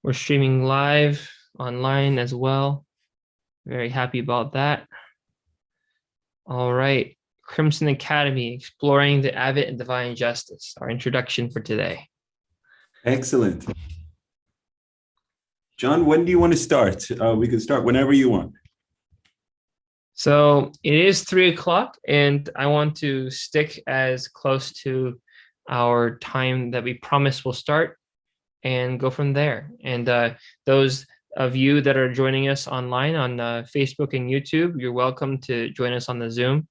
We're streaming live online as well. Very happy about that. All right. Crimson Academy, Exploring the Advent and Divine Justice, our introduction for today. Excellent. John, when do you want to start? We can start whenever you want. So it is 3:00, and I want to stick as close to our time that we promised we'll start and go from there. And those of you that are joining us online on Facebook and YouTube, you're welcome to join us on the Zoom.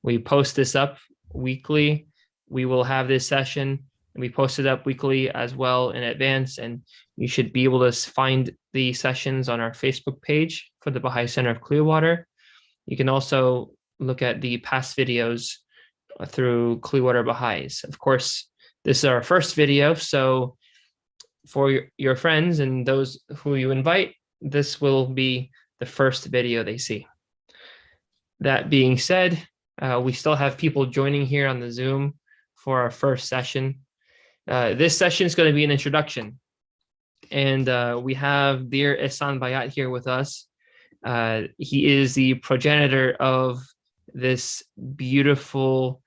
We post this up weekly. We will have this session, and we post it up weekly as well in advance, and you should be able to find the sessions on our Facebook page for the Baha'i Center of Clearwater. You can also look at the past videos through Clearwater Bahá'ís. Of course, this is our first video, so for your friends and those who you invite, this will be the first video they see. That being said, we still have people joining here on the Zoom for our first session. This session is going to be an introduction. And we have dear Ehsan Bayat here with us. He is the progenitor of this beautiful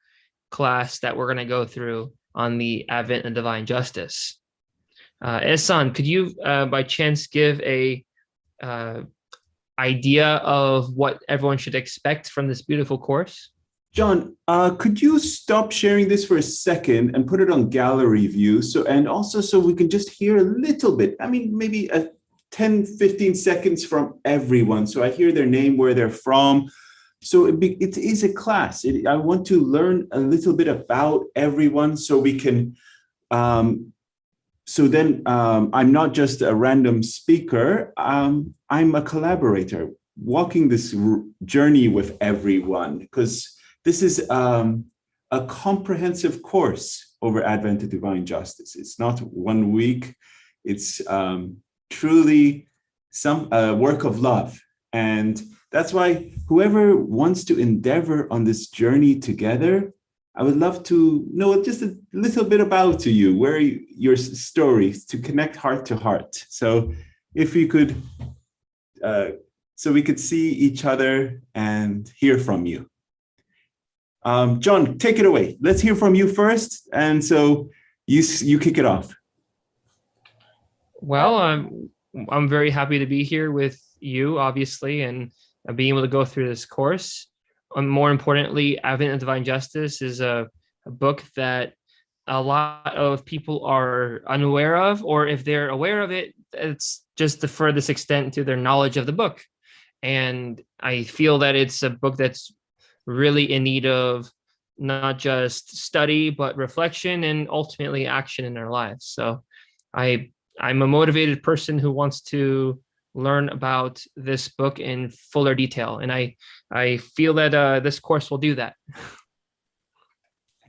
class that we're going to go through on the Advent and Divine Justice. Ehsan, could you by chance give a idea of what everyone should expect from this beautiful course? John, could you stop sharing this for a second and put it on gallery view? And also so we can just hear a little bit, I mean, maybe 10, 15 seconds from everyone. So I hear their name, where they're from. So it is a class. I want to learn a little bit about everyone so we can, so then I'm not just a random speaker, I'm a collaborator walking this journey with everyone, because this is a comprehensive course over Advent and Divine Justice. It's not 1 week. It's truly some work of love. And that's why whoever wants to endeavor on this journey together, I would love to know just a little bit about you, where your stories, to connect heart to heart. So if you could, so we could see each other and hear from you. John, take it away. Let's hear from you first. And so you kick it off. Well, I'm very happy to be here with you, obviously, and being able to go through this course. More importantly, Advent and Divine Justice is a book that a lot of people are unaware of, or if they're aware of it, it's just the furthest extent to their knowledge of the book. And I feel that it's a book that's really in need of not just study, but reflection and ultimately action in their lives. So I'm a motivated person who wants to learn about this book in fuller detail. And I feel that this course will do that.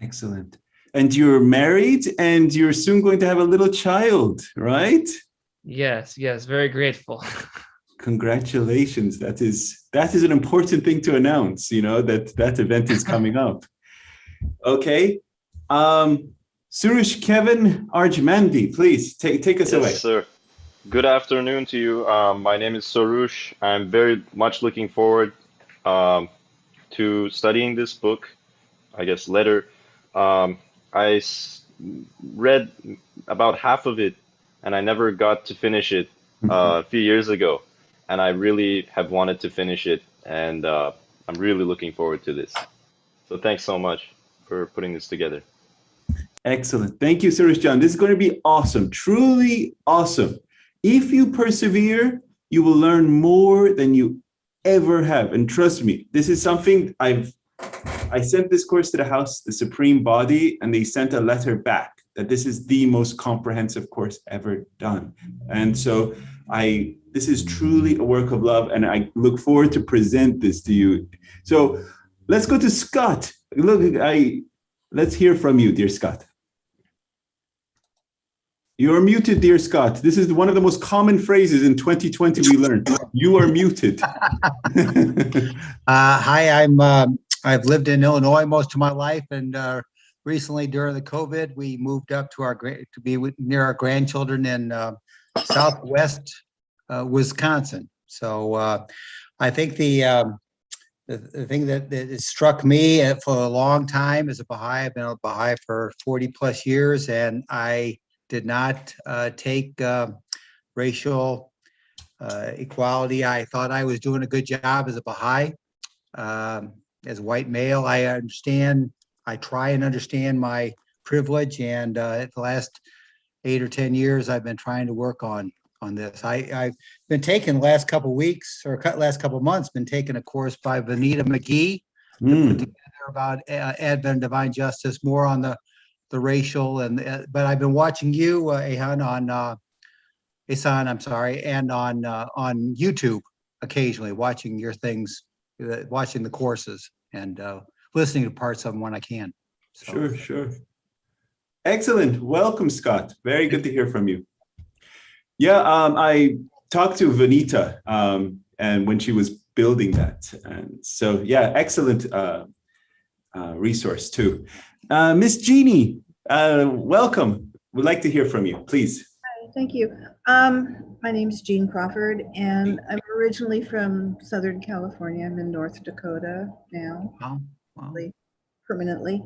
Excellent. And you're married and you're soon going to have a little child, right? Yes, very grateful. Congratulations. That is an important thing to announce, that event is coming up. Okay. Suresh Kevin Arjmandi, please take us away. Yes, sir. Good afternoon to you. My name is Soroush. I'm very much looking forward to studying this book, I guess, letter. I read about half of it, and I never got to finish it a few years ago. And I really have wanted to finish it, and I'm really looking forward to this. So thanks so much for putting this together. Excellent. Thank you, Suresh John. This is going to be awesome, truly awesome. If you persevere, you will learn more than you ever have. And trust me, this is something I sent this course to the House, the Supreme Body, and they sent a letter back that this is the most comprehensive course ever done. And so this is truly a work of love, and I look forward to present this to you. So let's go to Scott. Let's hear from you, dear Scott. You are muted, dear Scott. This is one of the most common phrases in 2020 we learned. You are muted. Hi, I've lived in Illinois most of my life, and recently during the COVID, we moved up to be near our grandchildren in Southwest Wisconsin. So I think the thing that struck me for a long time as a Baha'i, I've been a Baha'i for 40 plus years, and I did not take racial equality. I thought I was doing a good job as a Baha'i. As a white male, I try and understand my privilege, and the last 8 or 10 years, I've been trying to work on this. I've been taking the last couple of weeks or last couple of months, been taking a course by Vanita McGee to put together about Advent Divine Justice, more on the racial but I've been watching you, Ihsan, I'm sorry, and on YouTube occasionally, watching your things, watching the courses, and listening to parts of them when I can. So. Sure. Excellent. Welcome, Scott. Very good to hear from you. Yeah, I talked to Vanita and when she was building that. And so, yeah, excellent resource too. Miss Jeannie, welcome. We'd like to hear from you, please. Hi, thank you. My name is Jean Crawford, and I'm originally from Southern California. I'm in North Dakota now, permanently.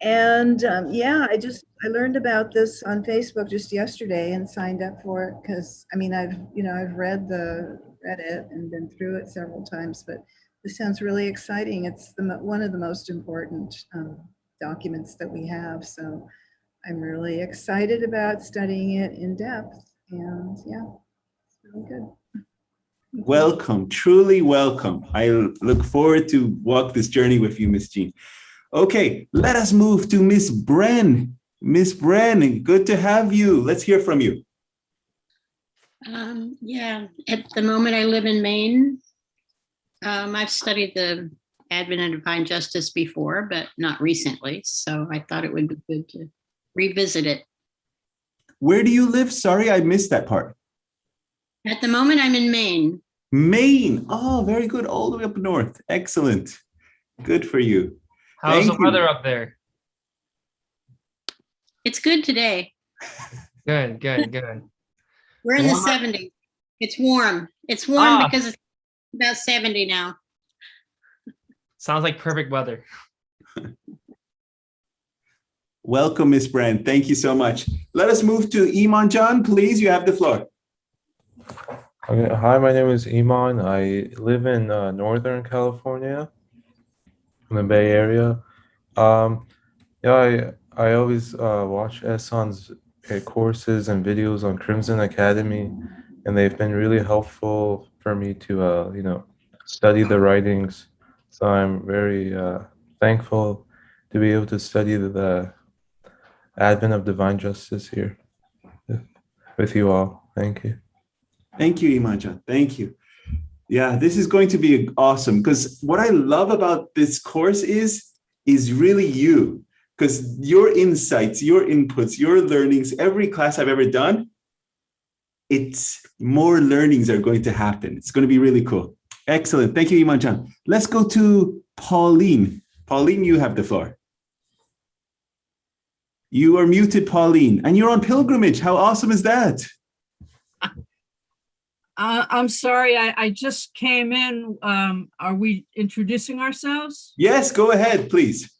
And I learned about this on Facebook just yesterday and signed up for it because I've read it and been through it several times, but this sounds really exciting. It's one of the most important documents that we have, so I'm really excited about studying it in depth. And yeah, it's really good. Welcome, truly welcome. I look forward to walk this journey with you, Miss Jean. Okay, let us move to Miss Bren. Miss Bren, good to have you. Let's hear from you. At the moment I live in Maine. I've studied the Advent and Divine Justice before, but not recently. So I thought it would be good to revisit it. Where do you live? Sorry, I missed that part. At the moment I'm in Maine. Maine. Oh, very good. All the way up north. Excellent. Good for you. How's the weather up there? It's good today. Good. We're in the 70s. It's warm. It's warm because it's about 70 now. Sounds like perfect weather. Welcome, Miss Brand. Thank you so much. Let us move to Iman John, please. You have the floor. Okay. Hi, my name is Iman. I live in Northern California, in the Bay Area. I always watch Ehsan's courses and videos on Crimson Academy, and they've been really helpful for me to study the writings. So I'm very thankful to be able to study the Advent of Divine Justice here with you all. Thank you. Thank you, Iman John. Thank you. Yeah, this is going to be awesome, because what I love about this course is really you, because your insights, your inputs, your learnings, every class I've ever done, it's more learnings are going to happen. It's going to be really cool. Excellent. Thank you, Iman John. Let's go to Pauline. Pauline, you have the floor. You are muted, Pauline, and you're on pilgrimage. How awesome is that? I'm sorry, I just came in. Are we introducing ourselves? Yes, go ahead, please.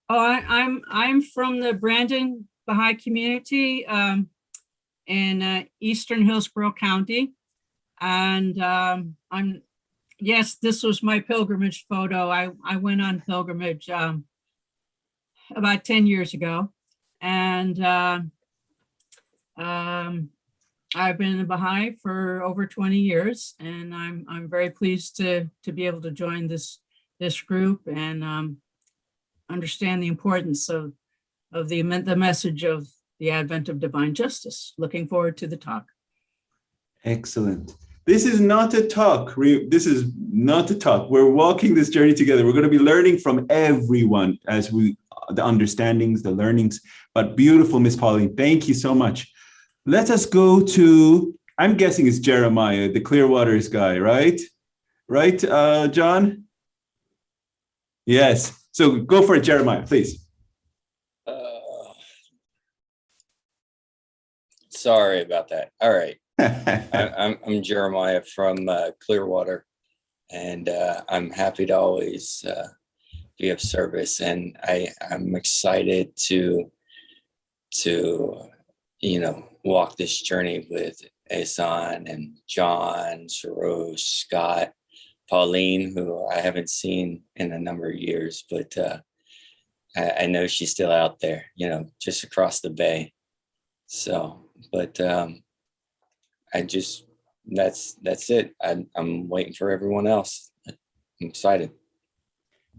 Oh, I'm from the Brandon Baha'i community in Eastern Hillsborough County, and this was my pilgrimage photo. I went on pilgrimage about 10 years ago, and I've been a Baha'i for over 20 years, and I'm very pleased to be able to join this group and understand the importance of the message of the Advent of Divine Justice. Looking forward to the talk. Excellent. This is not a talk. This is not a talk. We're walking this journey together. We're going to be learning from everyone as the understandings, the learnings. But beautiful, Miss Pauline. Thank you so much. Let us go to, I'm guessing it's Jeremiah, the Clearwaters guy, right? Right, John? Yes. So go for it, Jeremiah, please. Sorry about that. All right. I'm Jeremiah from Clearwater, and I'm happy to always be of service. And I'm excited to walk this journey with Ehsan and John, Sarosh, Scott, Pauline, who I haven't seen in a number of years, but I know she's still out there, just across the bay. So, but that's it. I'm waiting for everyone else. I'm excited.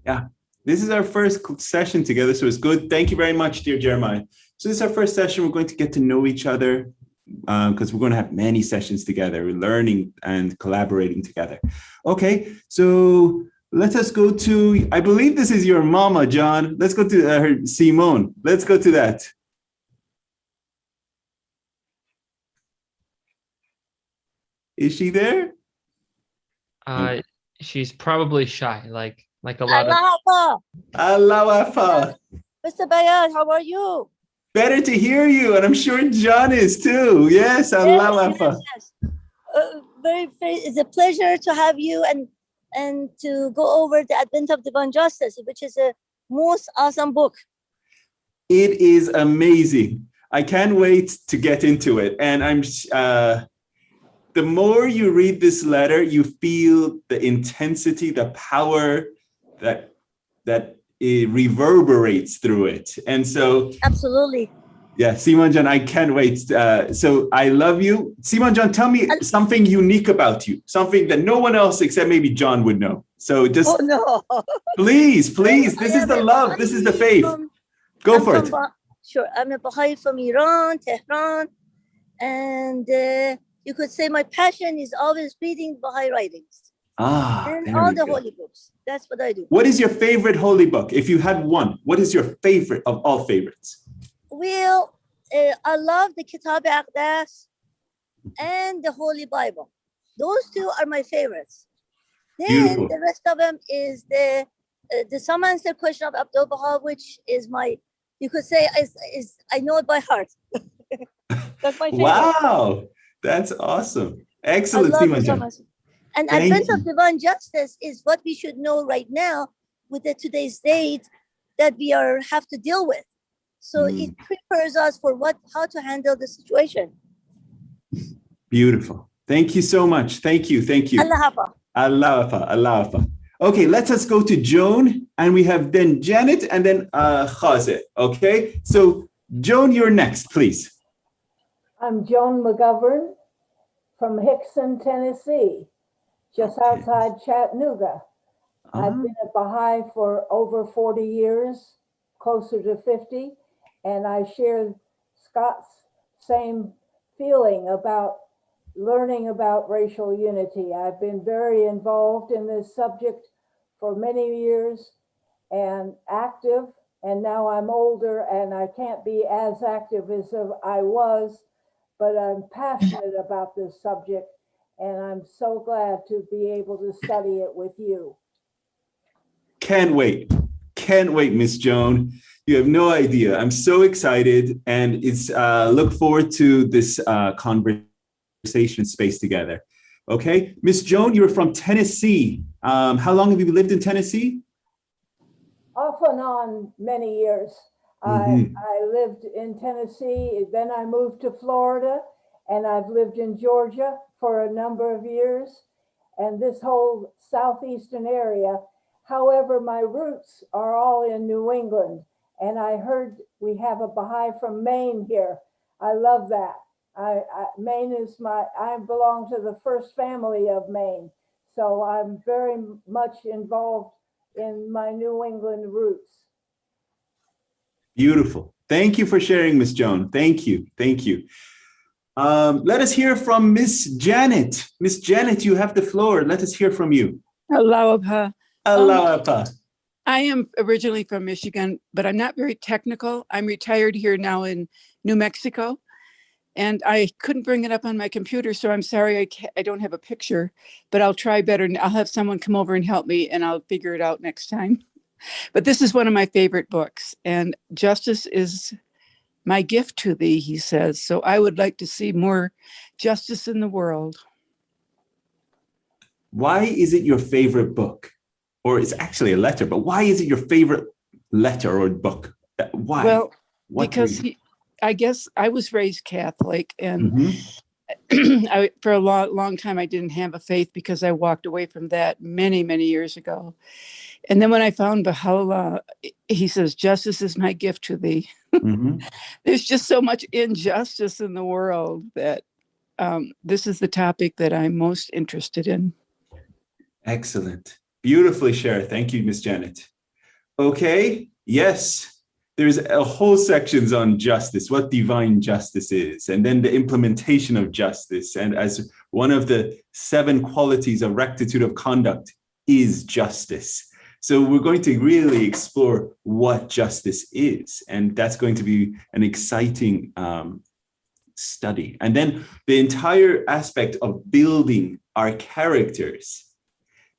Yeah, this is our first session together, so it's good. Thank you very much, dear Jeremiah. So this is our first session. We're going to get to know each other because we're going to have many sessions together, learning and collaborating together. Okay, so let us go to, I believe this is your mama, John. Let's go to her, Simone. Let's go to that. Is she there? She's probably shy, like a lot of. Allah Afa. Mr. Bayat, how are you? Better to hear you, and I'm sure John is too. Yes, Allah Afa. Yes. It's a pleasure to have you and to go over the Advent of Divine Justice, which is a most awesome book. It is amazing. I can't wait to get into it, and the more you read this letter, you feel the intensity, the power that it reverberates through it. And so, absolutely. Yeah, Simon John, I can't wait. So I love you. Simon John, tell me something unique about you, something that no one else except maybe John would know. So just, please, this is the love, this is the faith. Go for it. Sure, I'm a Baha'i from Iran, Tehran, and you could say my passion is always reading Baha'i writings. And all the holy books. That's what I do. What is your favorite holy book? If you had one, what is your favorite of all favorites? Well, I love the Kitab Aqdas and the Holy Bible. Those two are my favorites. Then beautiful. The rest of them is the Some Answer Question of Abdul Baha, which is my, you could say, is I know it by heart. That's my favorite. Wow, that's awesome. Excellent, Simon. And Advent of Divine Justice is what we should know right now with today's date that we have to deal with. So it prepares us for how to handle the situation. Beautiful. Thank you so much. Thank you. Allah Hafa. Allah Hafa. Allah Hafa. Okay, let us go to Joan, and we have then Janet and then Khazet. Okay, so Joan, you're next, please. I'm Joan McGovern from Hickson, Tennessee, just outside Chattanooga. I've been a Baha'i for over 40 years, closer to 50, and I share Scott's same feeling about learning about racial unity. I've been very involved in this subject for many years and active, and now I'm older and I can't be as active as I was, but I'm passionate about this subject, and I'm so glad to be able to study it with you. Can't wait, Miss Joan. You have no idea. I'm so excited, and it's look forward to this conversation space together. Okay, Miss Joan, you're from Tennessee. How long have you lived in Tennessee? Off and on many years. I lived in Tennessee, then I moved to Florida, and I've lived in Georgia for a number of years, and this whole southeastern area. However, my roots are all in New England, and I heard we have a Baha'i from Maine here. I love that. Maine is I belong to the first family of Maine, so I'm very much involved in my New England roots. Beautiful. Thank you for sharing, Miss Joan. Thank you. Let us hear from Miss Janet. Miss Janet, you have the floor. Let us hear from you. Aloha. Aloha. I am originally from Michigan, but I'm not very technical. I'm retired here now in New Mexico, and I couldn't bring it up on my computer, so I'm sorry I don't have a picture, but I'll try better. I'll have someone come over and help me, and I'll figure it out next time. But this is one of my favorite books, and justice is my gift to thee, he says. So I would like to see more justice in the world. Why is it your favorite book? Or it's actually a letter, but why is it your favorite letter or book? Why? Well, What because I guess I was raised Catholic, and for a long time I didn't have a faith because I walked away from that many years ago. And then when I found Baha'u'llah, he says, justice is my gift to thee. There's just so much injustice in the world that this is the topic that I'm most interested in. Excellent. Beautifully shared. Thank you, Miss Janet. Okay. Yes. There's a whole sections on justice, what divine justice is, and then the implementation of justice. And as one of the 7 qualities of rectitude of conduct is justice. So we're going to really explore what justice is. And that's going to be an exciting study. And then the entire aspect of building our characters.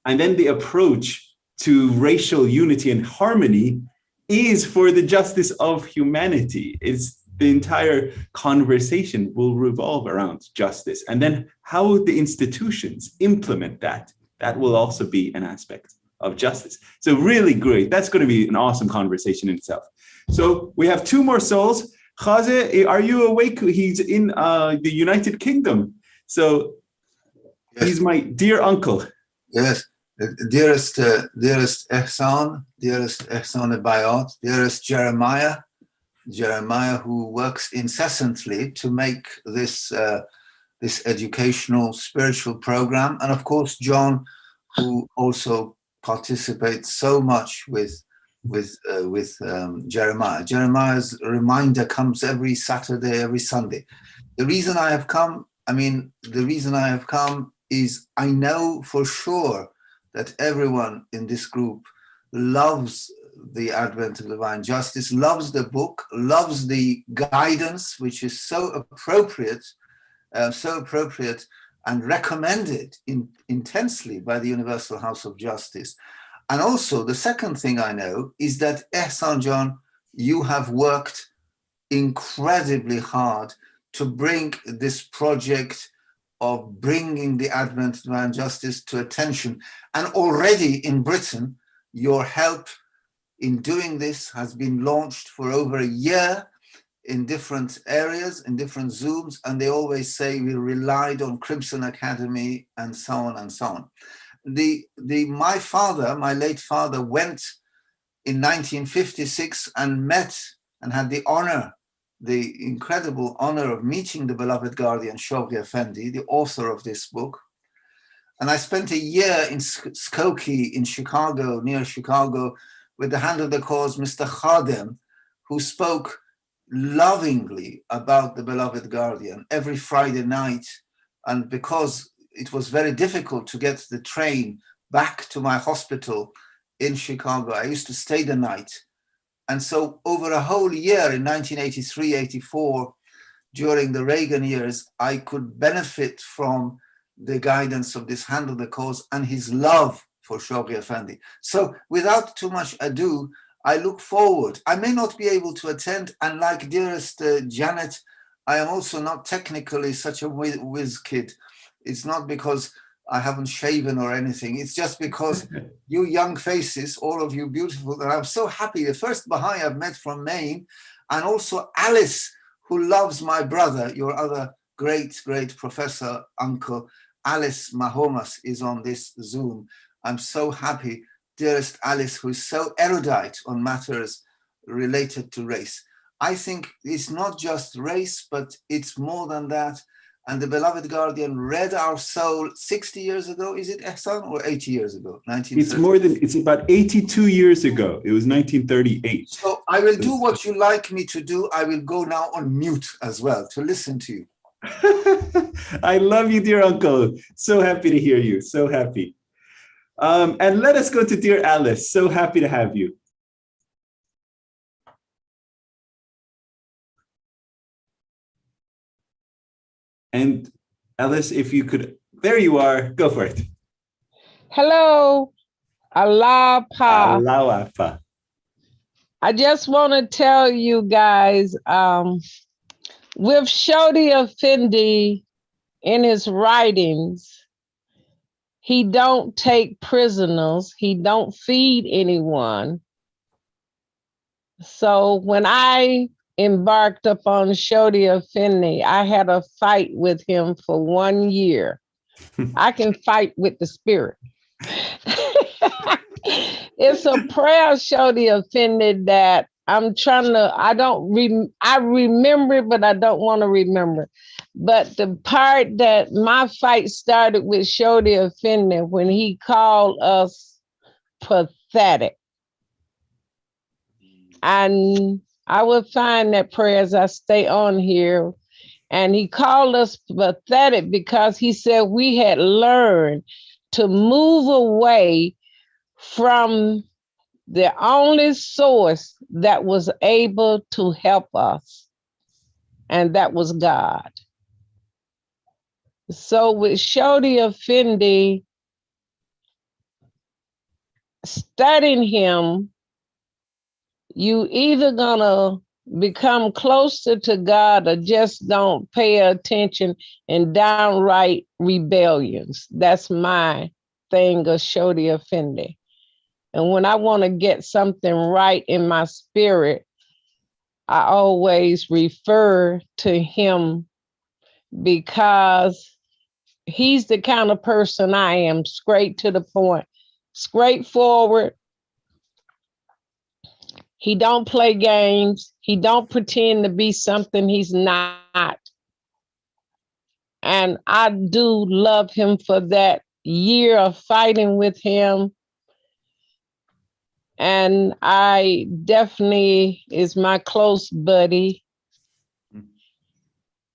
And then the approach to racial unity and harmony is for the justice of humanity. It's the entire conversation will revolve around justice. And then how the institutions implement that, that will also be an aspect of justice. So really great. That's going to be an awesome conversation in itself. So we have 2 more souls. Khaze, are you awake? He's in the United Kingdom. So he's my dear uncle. Yes. Dearest Ehsan, dearest Ehsan Bayat, dearest Jeremiah, who works incessantly to make this this educational spiritual program, and of course John, who also participates so much with Jeremiah. Jeremiah's reminder comes every Saturday, every Sunday. The reason I have come is I know for sure that everyone in this group loves the Advent of Divine Justice, loves the book, loves the guidance, which is so appropriate and recommended intensely by the Universal House of Justice. And also the second thing I know is that Ehsan John, you have worked incredibly hard to bring this project of bringing the Advent of Divine Justice to attention. And already in Britain, your help in doing this has been launched for over a year in different areas, in different Zooms, and they always say we relied on Crimson Academy and so on and so on. My late father went in 1956 and met and had the incredible honor of meeting the beloved guardian Shoghi Effendi, the author of this book. And I spent a year in Skokie in Chicago, near Chicago, with the hand of the cause, Mr. Khadem, who spoke lovingly about the beloved guardian every Friday night. And because it was very difficult to get the train back to my hospital in Chicago, I used to stay the night. And so over a whole year in 1983, 84, during the Reagan years, I could benefit from the guidance of this hand of the cause and his love for Shoghi Effendi. So without too much ado, I look forward. I may not be able to attend, and like dearest Janet, I am also not technically such a whiz kid. It's not because I haven't shaven or anything. It's just because you young faces, all of you beautiful, and I'm so happy. The first Baha'i I've met from Maine, and also Alice, who loves my brother, your other great professor, uncle, Alice Mahomas is on this Zoom. I'm so happy, dearest Alice, who is so erudite on matters related to race. I think it's not just race, but it's more than that. And the beloved guardian read our soul 60 years ago. Is it Ehsan, or 80 years ago? It's about 82 years ago. It was 1938. So I will do what you like me to do. I will go now on mute as well to listen to you. I love you, dear uncle. So happy to hear you. So happy. And let us go to dear Alice. So happy to have you. And Alice, if you could, there you are, go for it. Hello, Allah Pa. Allah Pa. I just want to tell you guys, with Shoghi Effendi in his writings, he don't take prisoners. He don't feed anyone. So when I embarked upon Shoghi Effendi, I had a fight with him for 1 year. I can fight with the spirit. It's a prayer, Shoghi Effendi, that I'm trying to, I remember it, but I don't want to remember. But the part that my fight started with Shoghi Effendi when he called us pathetic. And I would find that prayer as I stay on here. And he called us pathetic because he said we had learned to move away from the only source that was able to help us, and that was God. So with Shoghi Effendi, studying him, you either gonna become closer to God or just don't pay attention in downright rebellions. That's my thing of Shoghi Effendi. And when I want to get something right in my spirit, I always refer to him because he's the kind of person I am, straight to the point, straightforward. He don't play games. He don't pretend to be something he's not. And I do love him for that year of fighting with him. And I definitely is my close buddy.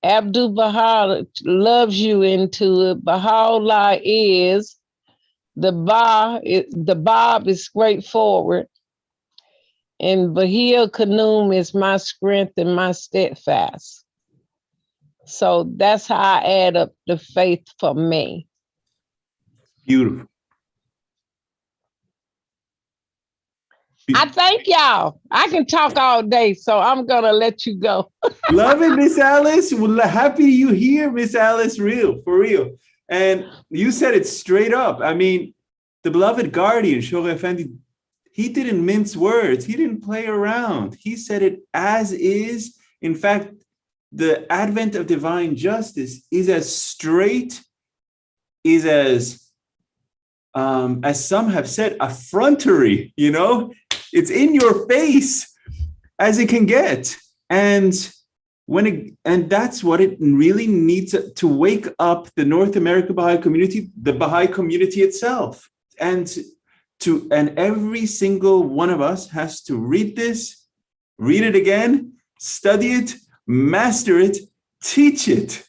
Abdu'l-Baha loves you into it. Baha'u'llah is the Bob is straightforward. And Bahia Kanum is my strength and my steadfast. So that's how I add up the faith for me. Beautiful. I thank y'all. I can talk all day, so I'm going to let you go. Love it, Miss Alice. Well, happy you here, Miss Alice, for real. And you said it straight up. I mean, the beloved guardian, Shoghi Effendi, he didn't mince words. He didn't play around. He said it as is. In fact, the advent of divine justice is as straight, is as some have said, effrontery, you know? It's in your face as it can get. And that's what it really needs to wake up the North American Baha'i community, the Baha'i community itself. And every single one of us has to read this, read it again, study it, master it, teach it.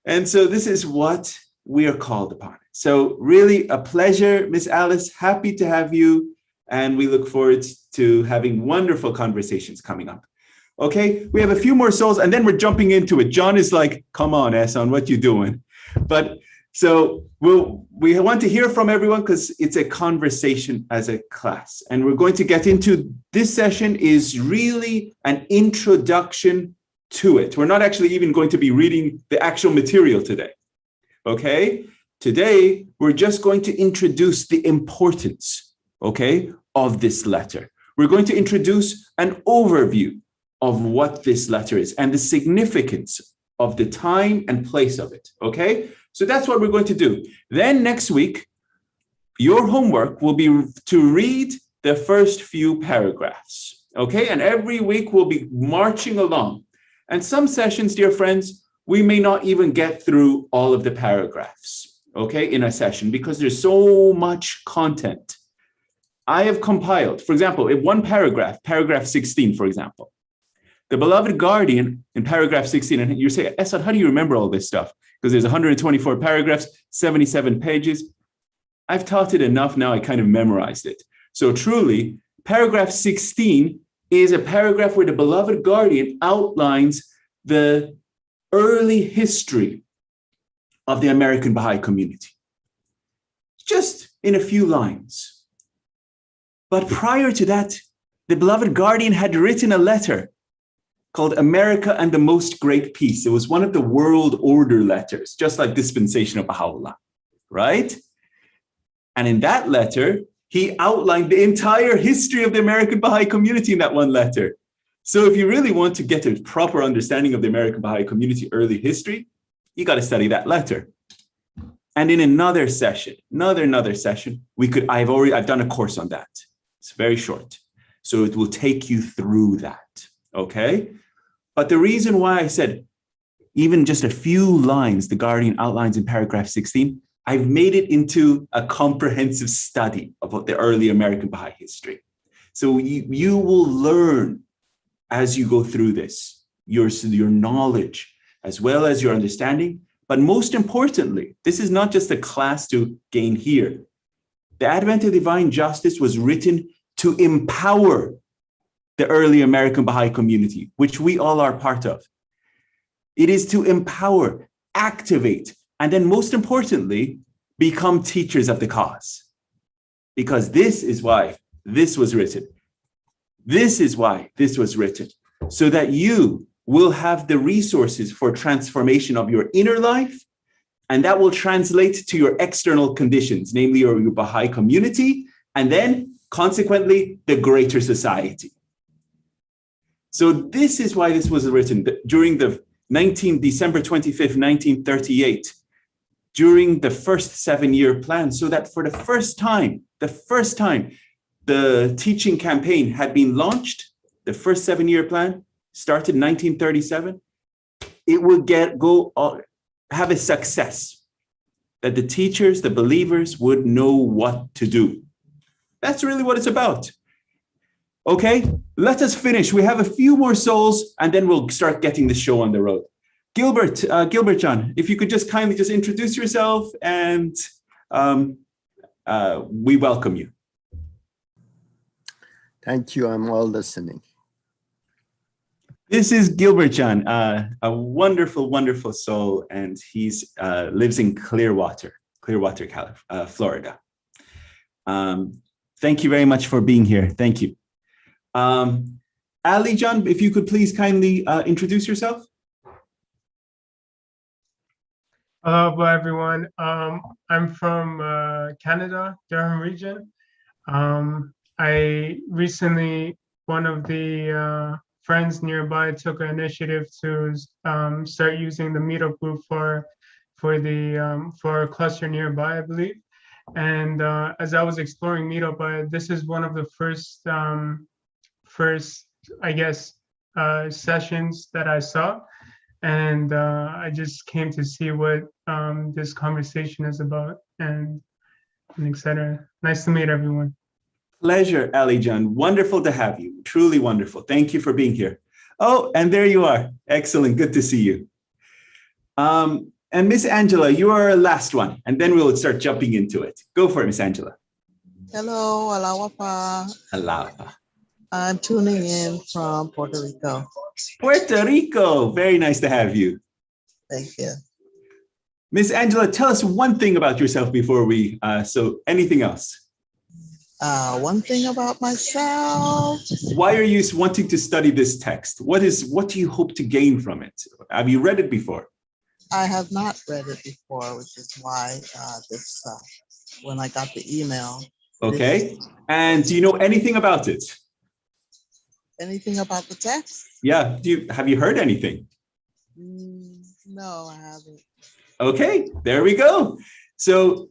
And so this is what we are called upon. So really a pleasure, Miss Alice, happy to have you. And we look forward to having wonderful conversations coming up. Okay, we have a few more souls and then we're jumping into it. John is like, come on, Ehsan, what you doing? But so we want to hear from everyone because it's a conversation as a class. And we're going to get into, this session is really an introduction to it. We're not actually even going to be reading the actual material today. Okay, today we're just going to introduce the importance, okay, of this letter. We're going to introduce an overview of what this letter is and the significance of the time and place of it, okay? So that's what we're going to do. Then next week, your homework will be to read the first few paragraphs, okay? And every week we'll be marching along. And some sessions, dear friends, we may not even get through all of the paragraphs, okay, in a session because there's so much content. I have compiled, for example, in one paragraph, paragraph 16, for example, the beloved guardian in paragraph 16, and you say, Ehsan, how do you remember all this stuff? Because there's 124 paragraphs, 77 pages. I've taught it enough now, I kind of memorized it. So truly, paragraph 16 is a paragraph where the beloved guardian outlines the early history of the American Baha'i community, just in a few lines. But prior to that, the beloved guardian had written a letter called America and the Most Great Peace. It was one of the world order letters, just like Dispensation of Baha'u'llah, right? And in that letter, he outlined the entire history of the American Baha'i community in that one letter. So if you really want to get a proper understanding of the American Baha'i community early history, you got to study that letter. And in another session, another session, I've done a course on that. It's very short. So it will take you through that, okay? But the reason why I said even just a few lines, the Guardian outlines in paragraph 16, I've made it into a comprehensive study of the early American Baha'i history. So you will learn as you go through this, your knowledge, as well as your understanding. But most importantly, this is not just a class to gain here. The Advent of Divine Justice was written to empower the early American Baha'i community, which we all are part of. It is to empower, activate, and then most importantly, become teachers of the cause. Because this is why this was written. This is why this was written, so that you will have the resources for transformation of your inner life, and that will translate to your external conditions, namely your Baha'i community, and then consequently, the greater society. So this is why this was written during the December 25th, 1938, during the first 7-year plan, so that for the first time, the teaching campaign had been launched, the first 7-year plan started in 1937, it would have a success, that the teachers, the believers would know what to do. That's really what it's about. Okay, let us finish. We have a few more souls, and then we'll start getting the show on the road. Gilbert John, if you could just kindly just introduce yourself, and we welcome you. Thank you. I'm all listening. This is Gilbert John, a wonderful, wonderful soul, and he's lives in Clearwater, Florida. Thank you very much for being here. Thank you. Ali John, if you could please kindly introduce yourself. Hello, everyone. I'm from Canada, Durham region. I recently, one of the friends nearby took an initiative to start using the meetup group for a cluster nearby, I believe. And as I was exploring meetup, this is one of the first I guess, sessions that I saw. And I just came to see what this conversation is about, and etc. Nice to meet everyone. Pleasure, Ali John. Wonderful to have you. Truly wonderful. Thank you for being here. Oh, and there you are. Excellent. Good to see you. And Miss Angela, you are our last one, and then we'll start jumping into it. Go for it, Miss Angela. Hello, Alawapa. Alawapa. I'm tuning in from Puerto Rico. Puerto Rico. Very nice to have you. Thank you. Miss Angela, tell us one thing about yourself before we, so anything else? One thing about myself. Why are you wanting to study this text? What do you hope to gain from it? Have you read it before? I have not read it before, which is why when I got the email. Okay. And do you know anything about it? Anything about the text? Yeah. Have you heard anything? No, I haven't. Okay, there we go. So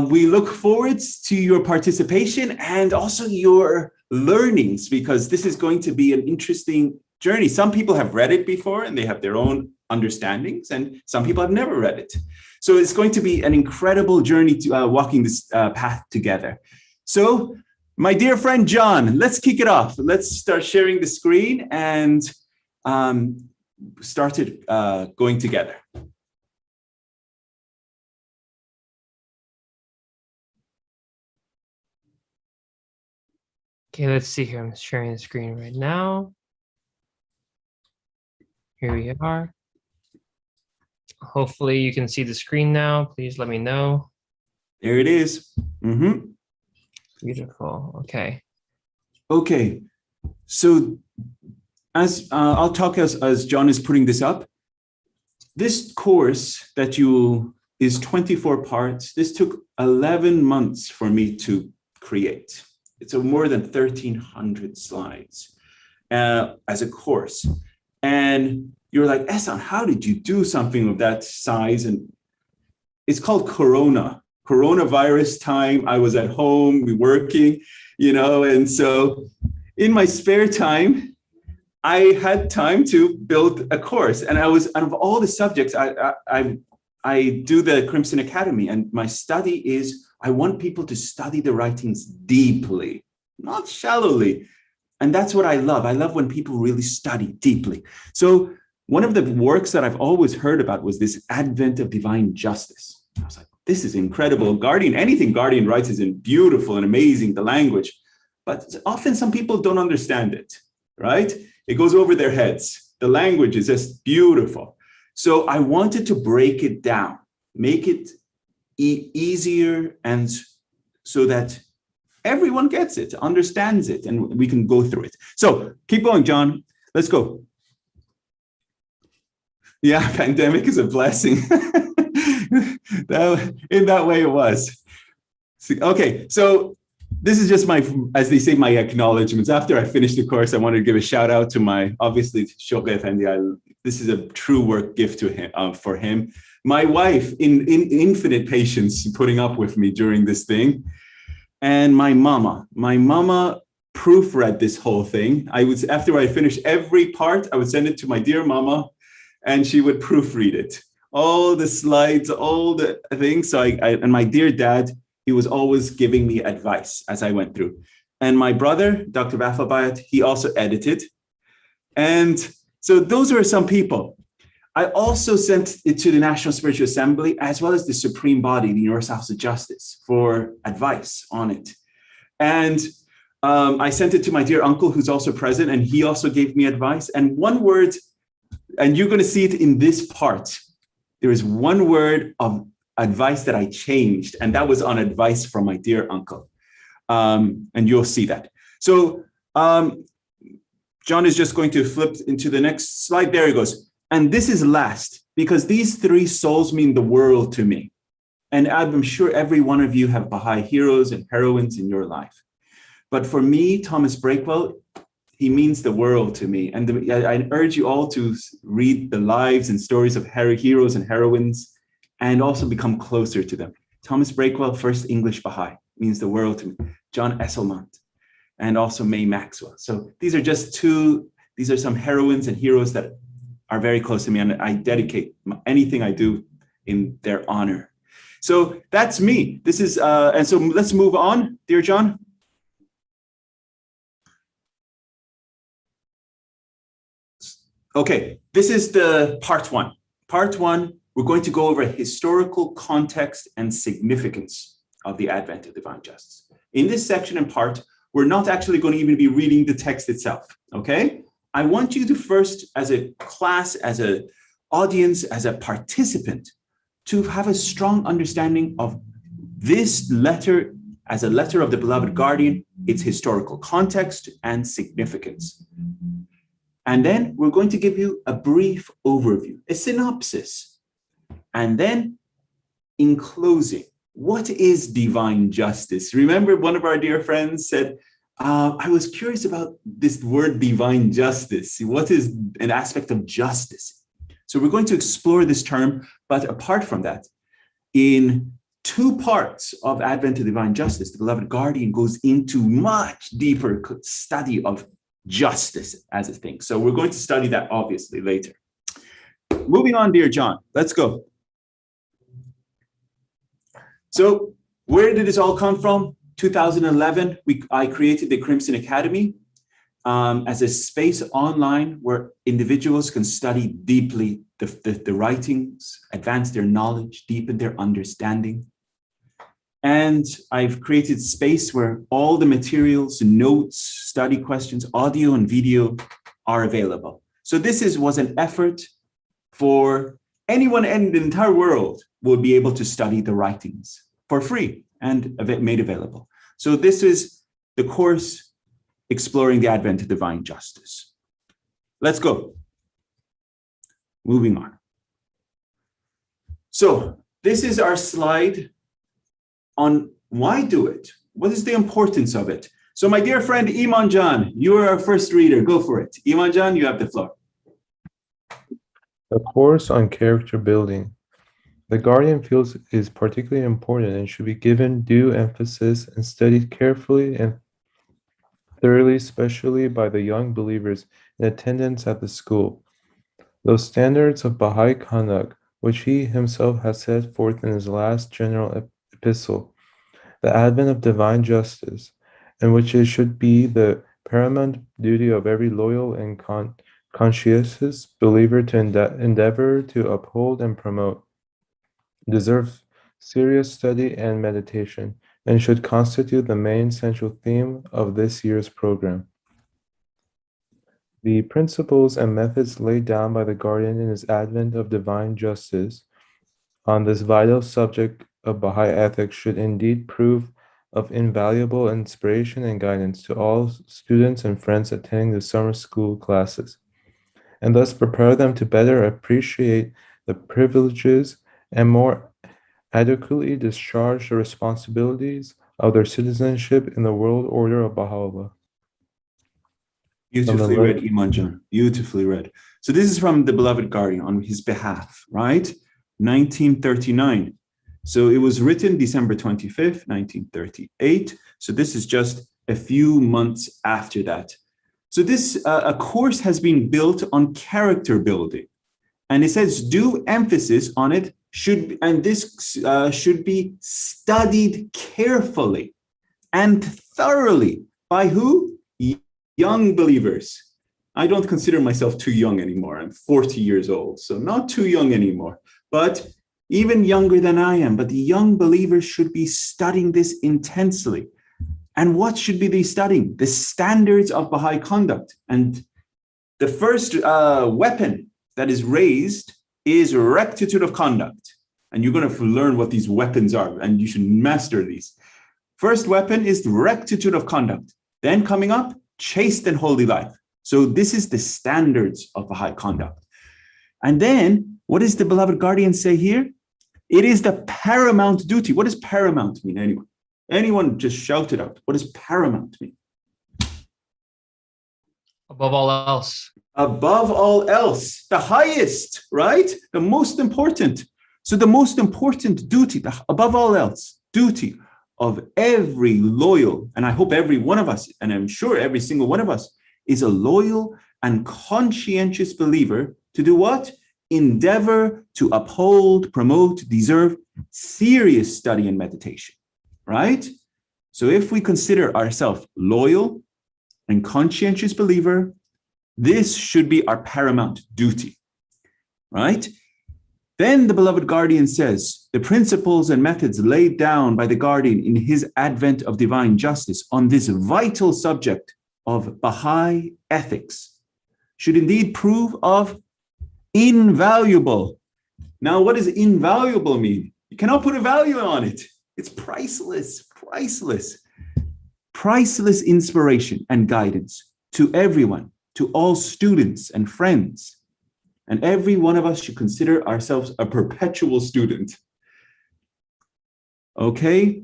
we look forward to your participation and also your learnings, because this is going to be an interesting journey. Some people have read it before and they have their own understandings, and some people have never read it. So it's going to be an incredible journey to walking this path together. So my dear friend John, let's kick it off. Let's start sharing the screen and start it going together. Okay, let's see here. I'm sharing the screen right now. Here we are. Hopefully you can see the screen now. Please let me know. There it is. Mm-hmm. Beautiful. Okay. Okay. So as I'll talk as John is putting this up, this course that is 24 parts. This took 11 months for me to create. It's more than 1,300 slides as a course. And you're like, Ehsan, how did you do something of that size? And it's called coronavirus time. I was at home, working, and so in my spare time, I had time to build a course. And I was, out of all the subjects, I do the Crimson Academy, and my study is, I want people to study the writings deeply, not shallowly. And that's what I love. I love when people really study deeply. So one of the works that I've always heard about was this Advent of Divine Justice. I was like, this is incredible. Anything Guardian writes is beautiful and amazing, the language. But often some people don't understand it, right? It goes over their heads. The language is just beautiful. So I wanted to break it down, make it easier, and so that everyone gets it, understands it, and we can go through it. So keep going, John. Let's go. Yeah, pandemic is a blessing. In that way it was. Okay, so this is just as they say, my acknowledgements. After I finished the course, I wanted to give a shout out to obviously, Shoghi Effendi. This is a true work gift to him, for him. My wife, in infinite patience, putting up with me during this thing. And my mama proofread this whole thing. After I finished every part, I would send it to my dear mama, and she would proofread it. All the slides, all the things. So and my dear dad, he was always giving me advice as I went through. And my brother, Dr. Bayat, he also edited. And so those were some people. I also sent it to the National Spiritual Assembly, as well as the Supreme Body, the Universal House of Justice, for advice on it. And I sent it to my dear uncle, who's also present, and he also gave me advice. And one word, and you're going to see it in this part, there is one word of advice that I changed, and that was on advice from my dear uncle. And you'll see that. So John is just going to flip into the next slide. There he goes. And this is last, because these three souls mean the world to me. And I'm sure every one of you have Baha'i heroes and heroines in your life. But for me, Thomas Breakwell, he means the world to me. And I urge you all to read the lives and stories of heroes and heroines, and also become closer to them. Thomas Breakwell, first English Baha'i, means the world to me. John Esselmont, and also May Maxwell. So these are some heroines and heroes that are very close to me, and I dedicate anything I do in their honor. So that's me. This is, and so let's move on, dear John. Okay, this is the part one. Part one, we're going to go over historical context and significance of the Advent of Divine Justice. In this section and part, we're not actually going to even be reading the text itself, okay? I want you to first, as a class, as an audience, as a participant, to have a strong understanding of this letter as a letter of the beloved guardian, its historical context and significance. And then we're going to give you a brief overview, a synopsis. And then in closing, what is divine justice? Remember, one of our dear friends said, I was curious about this word divine justice. What is an aspect of justice? So we're going to explore this term, but apart from that, in 2 parts of Advent to Divine Justice, the beloved guardian goes into much deeper study of justice as a thing. So we're going to study that obviously later. Moving on, dear John, let's go. So where did this all come from? 2011, I created the Crimson Academy as a space online where individuals can study deeply the writings, advance their knowledge, deepen their understanding. And I've created space where all the materials, notes, study questions, audio and video are available. So this was an effort for anyone in the entire world will be able to study the writings for free and made available. So this is the course exploring the advent of divine justice. Let's go. Moving on. So this is our slide on why do it? What is the importance of it? So my dear friend, Iman Jan, you are our first reader. Go for it. Iman Jan, you have the floor. A course on character building. The Guardian feels is particularly important and should be given due emphasis and studied carefully and thoroughly, especially by the young believers in attendance at the school. Those standards of Baha'i conduct, which he himself has set forth in his last general epistle, the advent of divine justice, and which it should be the paramount duty of every loyal and conscientious believer to endeavor to uphold and promote, deserve serious study and meditation, and should constitute the main central theme of this year's program. The principles and methods laid down by the Guardian in his Advent of Divine Justice on this vital subject of Baha'i ethics should indeed prove of invaluable inspiration and guidance to all students and friends attending the summer school classes, and thus prepare them to better appreciate the privileges and more adequately discharge the responsibilities of their citizenship in the world order of Baha'u'llah. Beautifully read, Iman Jan. Beautifully read. So this is from the beloved Guardian on his behalf, right? 1939. So it was written December 25th, 1938. So this is just a few months after that. So this a course has been built on character building, and it says due emphasis on it should be studied carefully and thoroughly by who? Young believers. I don't consider myself too young anymore. I'm 40 years old, so not too young anymore, but even younger than I am. But the young believers should be studying this intensely. And what should be they studying? The standards of Baha'i conduct. And the first weapon that is raised is rectitude of conduct. And you're going to learn what these weapons are, and you should master these. First weapon is rectitude of conduct. Then coming up, chaste and holy life. So this is the standards of Baha'i conduct. And then what does the beloved Guardian say here? It is the paramount duty. What does paramount mean, anyone? Anyone just shout it out. What does paramount mean? Above all else. Above all else. The highest, right? The most important. So the most important duty, above all else, duty of every loyal, and I hope every one of us, and I'm sure every single one of us, is a loyal and conscientious believer to do what? Endeavor to uphold, promote, deserve serious study and meditation, right? So if we consider ourselves loyal and conscientious believer, this should be our paramount duty, right? Then the beloved Guardian says, the principles and methods laid down by the Guardian in his Advent of Divine Justice on this vital subject of Baha'i ethics should indeed prove of invaluable. Now, what does invaluable mean? You cannot put a value on it. It's priceless, priceless. Priceless inspiration and guidance to everyone, to all students and friends. And every one of us should consider ourselves a perpetual student. Okay?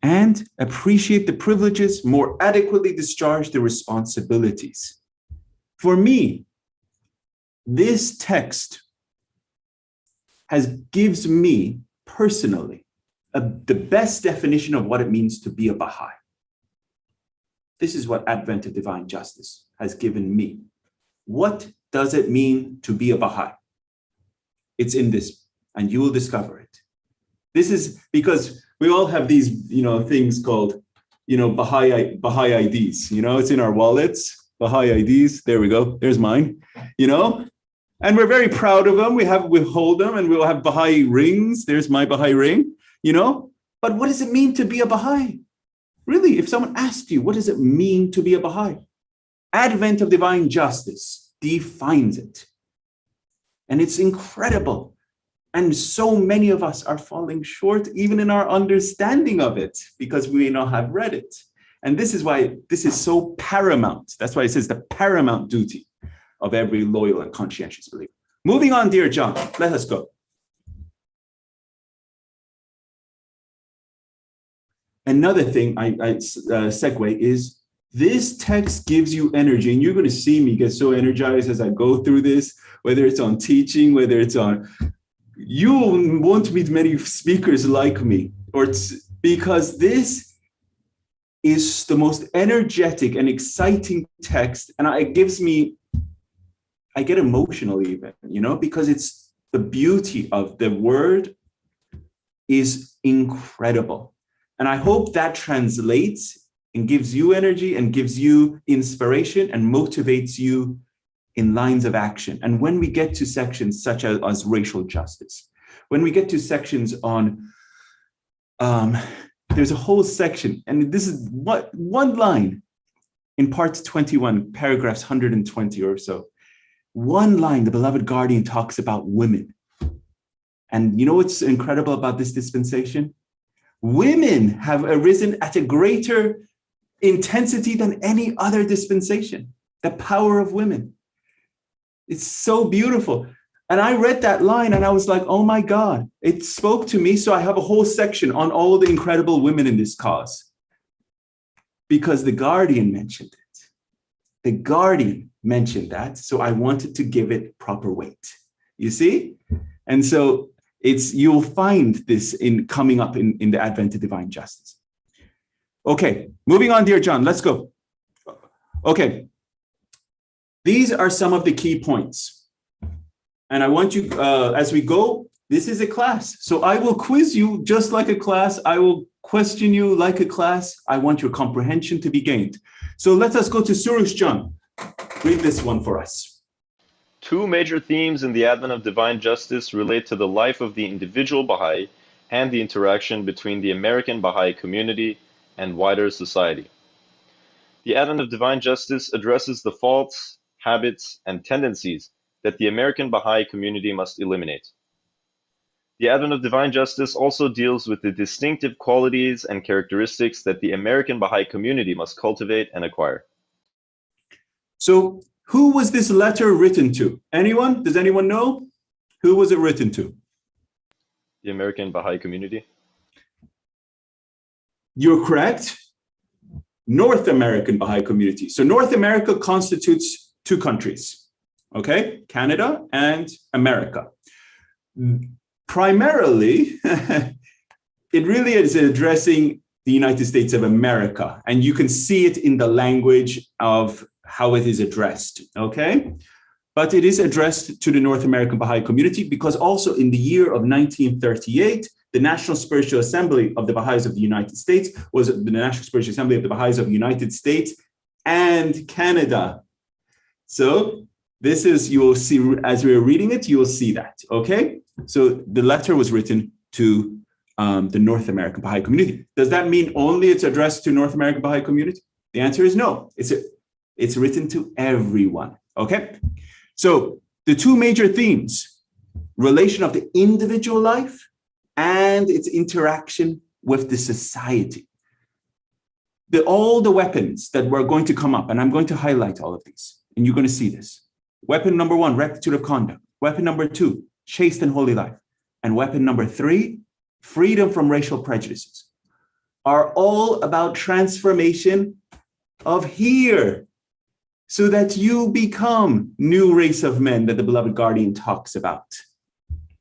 And appreciate the privileges, more adequately discharge the responsibilities. For me, this text gives me personally the best definition of what it means to be a Baha'i. This is what Advent of Divine Justice has given me. What does it mean to be a Baha'i? It's in this, and you will discover it. This is because we all have these, things called, Baha'i IDs. It's in our wallets, Baha'i IDs. There we go. There's mine. And we're very proud of them. We hold them, and we'll have Baha'i rings. There's my Baha'i ring. But what does it mean to be a Baha'i? Really, if someone asked you, what does it mean to be a Baha'i? Advent of Divine Justice defines it. And it's incredible. And so many of us are falling short even in our understanding of it because we may not have read it. And this is why this is so paramount. That's why it says the paramount duty of every loyal and conscientious believer. Moving on, dear John, let us go. Another thing I segue is this text gives you energy, and you're going to see me get so energized as I go through this, whether it's on teaching, whether it's on, you won't meet many speakers like me, because this is the most energetic and exciting text, and it gives me, I get emotional even, because it's the beauty of the word is incredible. And I hope that translates and gives you energy and gives you inspiration and motivates you in lines of action. And when we get to sections such as racial justice, when we get to sections on, there's a whole section, and this is one line in part 21, paragraphs 120 or so. One line, the beloved guardian talks about women. And you know what's incredible about this dispensation? Women have arisen at a greater intensity than any other dispensation. The power of women. It's so beautiful. And I read that line and I was like, oh my God, it spoke to me. So I have a whole section on all the incredible women in this cause. Because the guardian mentioned it. The guardian mentioned that. So I wanted to give it proper weight. You see? And so you'll find this coming up in the Advent of Divine Justice. Okay, moving on, dear John, let's go. Okay, these are some of the key points. And I want you, as we go, this is a class. So I will quiz you just like a class. I will question you like a class. I want your comprehension to be gained. So let us go to Surush John. Read this one for us. Two major themes in the Advent of Divine Justice relate to the life of the individual Baha'i and the interaction between the American Baha'i community and wider society. The Advent of Divine Justice addresses the faults, habits, and tendencies that the American Baha'i community must eliminate. The Advent of Divine Justice also deals with the distinctive qualities and characteristics that the American Baha'i community must cultivate and acquire. So, who was this letter written to? Anyone? Does anyone know? Who was it written to? The American Baha'i community. You're correct. North American Baha'i community. So North America constitutes two countries, okay? Canada and America. Primarily, it really is addressing the United States of America, and you can see it in the language of how it is addressed, okay? But it is addressed to the North American Baha'i community because also in the year of 1938, the National Spiritual Assembly of the Baha'is of the United States was the National Spiritual Assembly of the Baha'is of the United States and Canada. So this is, you will see, as we're reading it, you will see that, okay? So the letter was written to the North American Baha'i community. Does that mean only it's addressed to North American Baha'i community? The answer is no. It's written to everyone, okay? So the two major themes, relation of the individual life and its interaction with the society. All the weapons that were going to come up, and I'm going to highlight all of these, and you're going to see this. Weapon number 1, rectitude of conduct. Weapon number 2, chaste and holy life. And weapon number 3, freedom from racial prejudices, are all about transformation of here, so that you become new race of men that the beloved guardian talks about.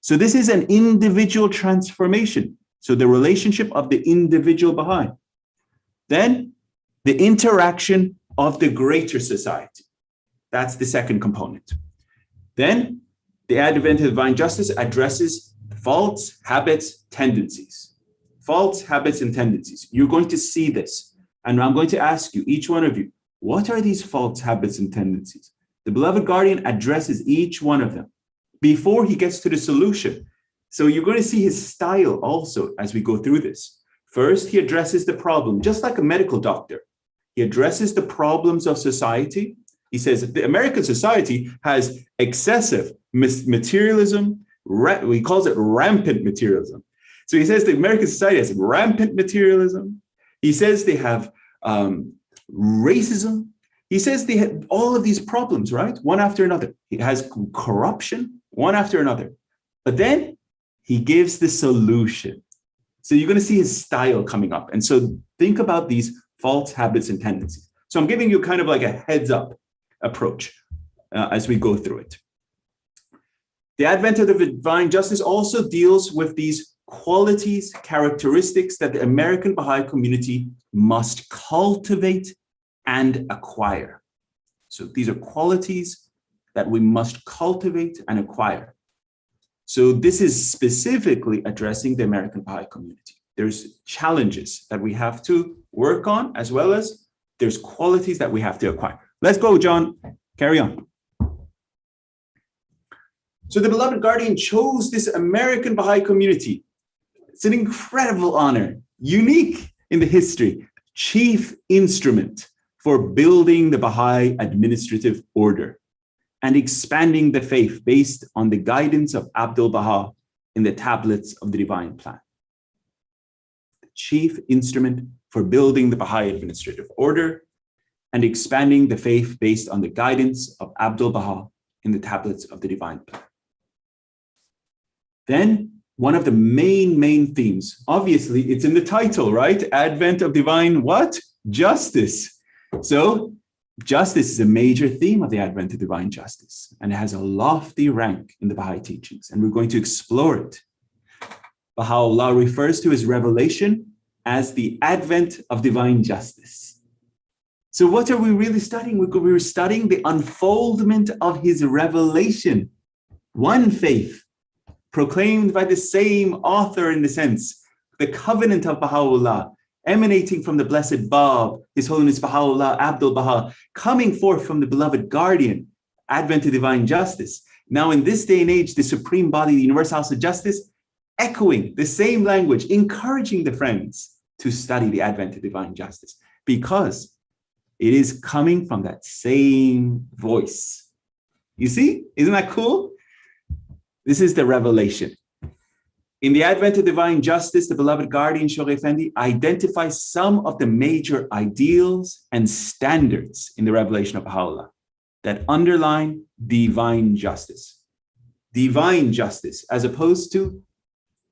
So this is an individual transformation. So the relationship of the individual Baha'i. Then the interaction of the greater society. That's the second component. Then the Advent of Divine Justice addresses faults, habits, tendencies. Faults, habits, and tendencies. You're going to see this. And I'm going to ask you, each one of you, what are these faults, habits, and tendencies? The beloved guardian addresses each one of them before he gets to the solution. So you're going to see his style also as we go through this. First, he addresses the problem, just like a medical doctor. He addresses the problems of society. He says the American society has excessive materialism. He calls it rampant materialism. So he says the American society has rampant materialism. He says they have racism. He says they have all of these problems, right? One after another. It has corruption, one after another. But then he gives the solution. So you're going to see his style coming up. And so think about these false habits and tendencies. So I'm giving you kind of like a heads up approach as we go through it. The advent of the divine justice also deals with these qualities, characteristics that the American Baha'i community must cultivate and acquire. So these are qualities that we must cultivate and acquire. So this is specifically addressing the American Baha'i community. There's challenges that we have to work on, as well as there's qualities that we have to acquire. Let's go, John. Carry on. So the beloved guardian chose this American Baha'i community. It's an incredible honor, unique in the history, chief instrument for building the Baha'i administrative order and expanding the faith based on the guidance of Abdul-Baha in the tablets of the divine plan. The chief instrument for building the Baha'i administrative order and expanding the faith based on the guidance of Abdul-Baha in the tablets of the divine plan. Then one of the main themes, obviously it's in the title, right? Advent of divine what? Justice. So justice is a major theme of the Advent of divine justice, and it has a lofty rank in the Baha'i teachings, and we're going to explore it. Baha'u'llah refers to his revelation as the Advent of divine justice. So what are we really studying? We're studying the unfoldment of his revelation. One faith, proclaimed by the same author in the sense, the covenant of Baha'u'llah, emanating from the blessed Bab, His Holiness Baha'u'llah Abdul-Baha, coming forth from the beloved guardian, Advent of divine justice. Now in this day and age, the supreme body, the Universal House of Justice, echoing the same language, encouraging the friends to study the Advent of divine justice, because it is coming from that same voice. You see, isn't that cool? This is the revelation. In the Advent of divine justice, the beloved guardian Shoghi Effendi identifies some of the major ideals and standards in the revelation of Baha'u'llah that underline divine justice. Divine justice, as opposed to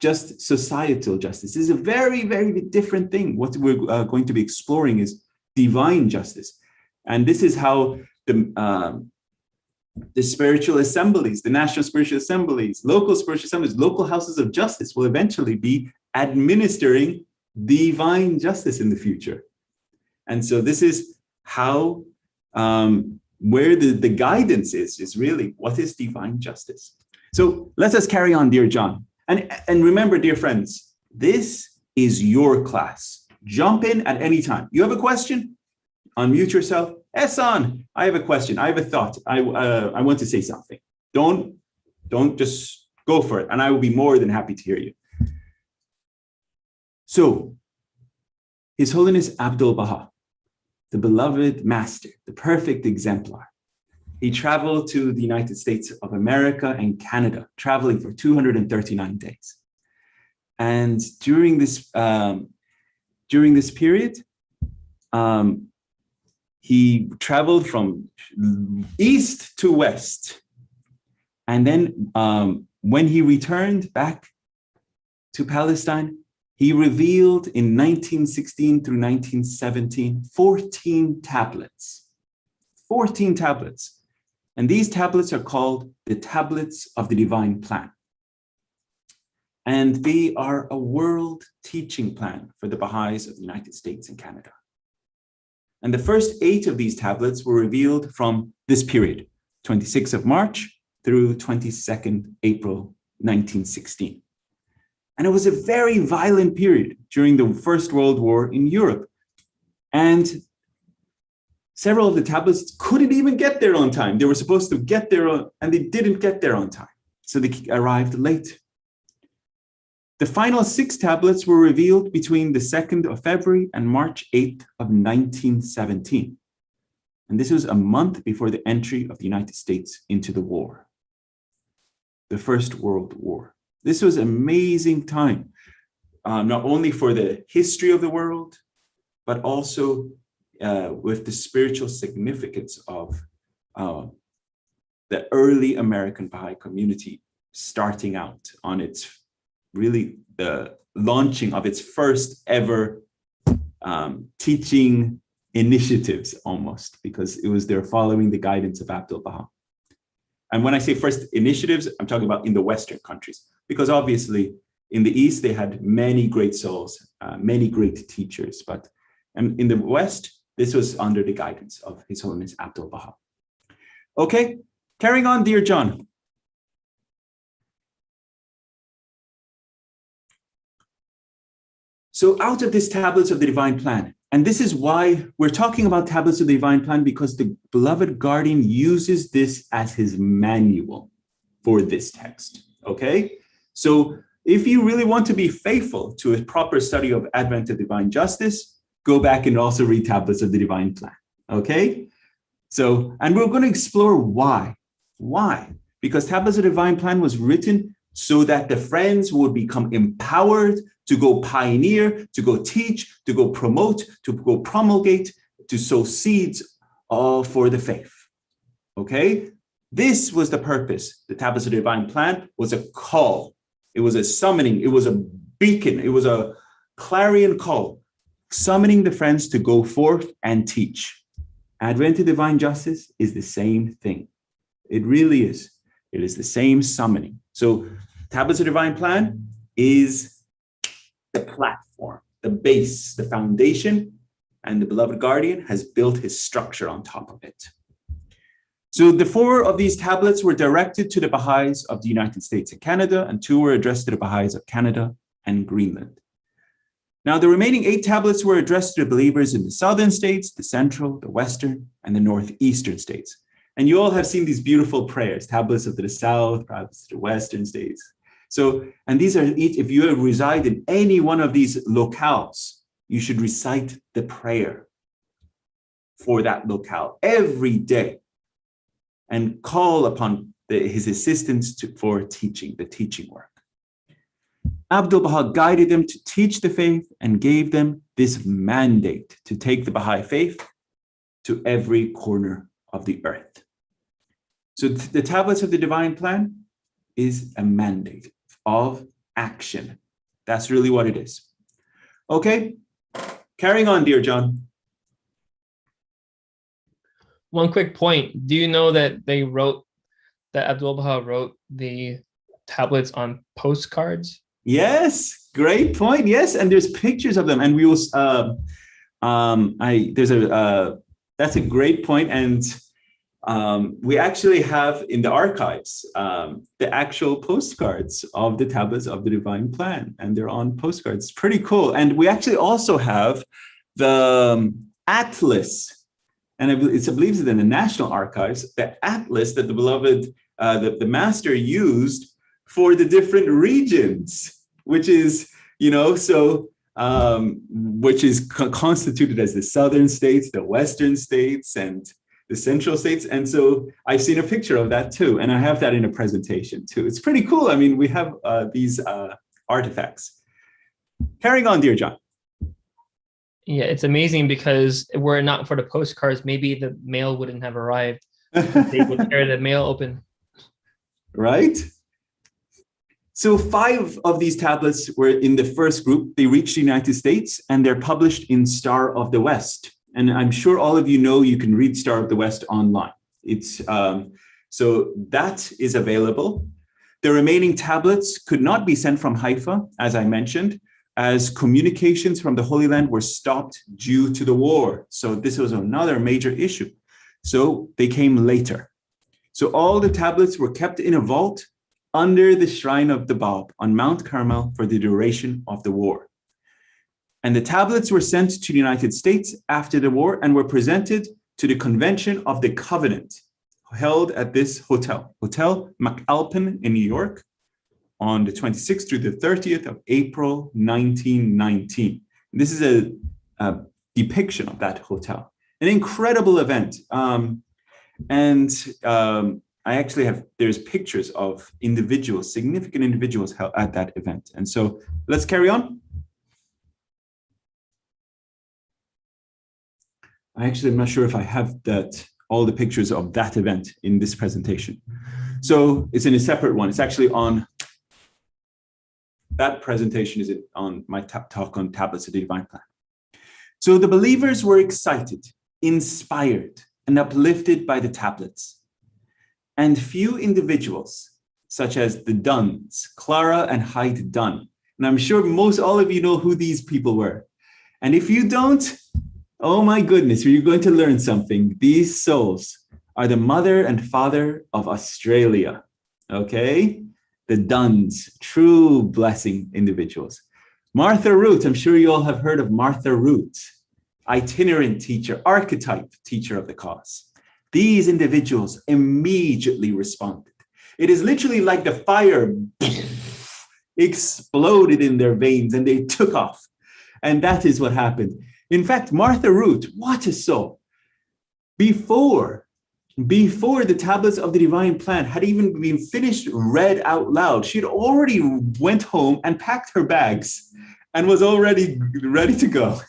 just societal justice, is a very, very different thing. What we're going to be exploring is divine justice. And this is how the spiritual assemblies, the national spiritual assemblies, local spiritual assemblies, local houses of justice will eventually be administering divine justice in the future. And so this is how, where the guidance is really, what is divine justice? So let us carry on, dear John. And remember, dear friends, this is your class. Jump in at any time. You have a question? Unmute yourself. Ehsan, I have a question. I have a thought. I want to say something. Don't just go for it. And I will be more than happy to hear you. So, His Holiness Abdul-Baha, the beloved master, the perfect exemplar, he traveled to the United States of America and Canada, traveling for 239 days. And during this period, he traveled from east to west. And then when he returned back to Palestine, he revealed in 1916 through 1917, 14 tablets. 14 tablets. And these tablets are called the Tablets of the Divine Plan. And they are a world teaching plan for the Baha'is of the United States and Canada. And the first 8 of these tablets were revealed from this period, 26th of March through 22nd April, 1916. And it was a very violent period during the First World War in Europe. And several of the tablets couldn't even get there on time. They were supposed to get there, and they didn't get there on time. So they arrived late. The final 6 tablets were revealed between the 2nd of February and March 8th of 1917. And this was a month before the entry of the United States into the war, the First World War. This was an amazing time, not only for the history of the world, but also with the spiritual significance of the early American Baha'i community starting out on its really the launching of its first ever teaching initiatives, almost, because it was they're following the guidance of Abdul Baha. And when I say first initiatives, I'm talking about in the Western countries, because obviously in the East, they had many great souls, many great teachers, but in the West, this was under the guidance of His Holiness Abdul Baha. Okay, carrying on, dear John. So out of this tablets of the divine plan, and this is why we're talking about tablets of the divine plan, because the beloved guardian uses this as his manual for this text, okay? So if you really want to be faithful to a proper study of Advent of Divine Justice, go back and also read tablets of the divine plan, okay? So, and we're going to explore why. Why? Because tablets of the divine plan was written so that the friends would become empowered to go pioneer, to go teach, to go promote, to go promulgate, to sow seeds for the faith. Okay? This was the purpose. The tablets of the divine plan was a call. It was a summoning. It was a beacon. It was a clarion call, summoning the friends to go forth and teach. Advent of Divine Justice is the same thing. It really is. It is the same summoning. So tablets of divine plan is the platform, the base, the foundation, and the beloved guardian has built his structure on top of it. So the 4 of these tablets were directed to the Baha'is of the United States and Canada, and 2 were addressed to the Baha'is of Canada and Greenland. Now, the remaining 8 tablets were addressed to the believers in the southern states, the central, the western, and the northeastern states. And you all have seen these beautiful prayers, tablets of the south, tablets of the western states. So, and these are each, if you reside in any one of these locales, you should recite the prayer for that locale every day and call upon his assistance for teaching, the teaching work. Abdul Baha guided them to teach the faith and gave them this mandate to take the Baha'i faith to every corner of the earth. So the tablets of the divine plan is a mandate of action. That's really what it is. Okay, carrying on, dear John. One quick point. Do you know that Abdul Baha wrote the tablets on postcards? Yes, great point. Yes, and there's pictures of them, and we will. That's a great point, and we actually have in the archives the actual postcards of the tablets of the divine plan, and they're on postcards. Pretty cool. And we actually also have the atlas, and I believe it's in the National Archives, the atlas that the beloved, the master used for the different regions, which is, which is constituted as the southern states, the western states, and the central states. And so I've seen a picture of that too, and I have that in a presentation too. It's pretty cool. I mean, we have these artifacts. Carrying on, dear John. Yeah, it's amazing because were it not for the postcards, maybe the mail wouldn't have arrived. They would tear the mail open. Right? So 5 of these tablets were in the first group. They reached the United States and they're published in Star of the West. And I'm sure all of you know you can read Star of the West online. It's so that is available. The remaining tablets could not be sent from Haifa, as I mentioned, as communications from the Holy Land were stopped due to the war. So this was another major issue. So they came later. So all the tablets were kept in a vault under the shrine of the Bab on Mount Carmel for the duration of the war. And the tablets were sent to the United States after the war and were presented to the Convention of the Covenant held at this hotel, Hotel McAlpin in New York, on the 26th through the 30th of April, 1919. And this is a depiction of that hotel. An incredible event. I actually have, there's pictures of individuals, significant individuals at that event. And so let's carry on. I'm not sure if I have all the pictures of that event in this presentation. So it's in a separate one. It's actually on, that presentation is on my talk on Tablets of the Divine Plan. So the believers were excited, inspired, and uplifted by the tablets. And few individuals, such as the Duns, Clara and Hyde Dunn, and I'm sure all of you know who these people were. And if you don't, oh my goodness, you're going to learn something. These souls are the mother and father of Australia, okay? The Duns, true blessing individuals. Martha Root, I'm sure you all have heard of Martha Root, itinerant teacher, archetype teacher of the cause. These individuals immediately responded. It is literally like the fire exploded in their veins and they took off. And that is what happened. In fact, Martha Root, what a soul. Before the Tablets of the Divine Plan had even been finished, read out loud, she had already went home and packed her bags and was already ready to go.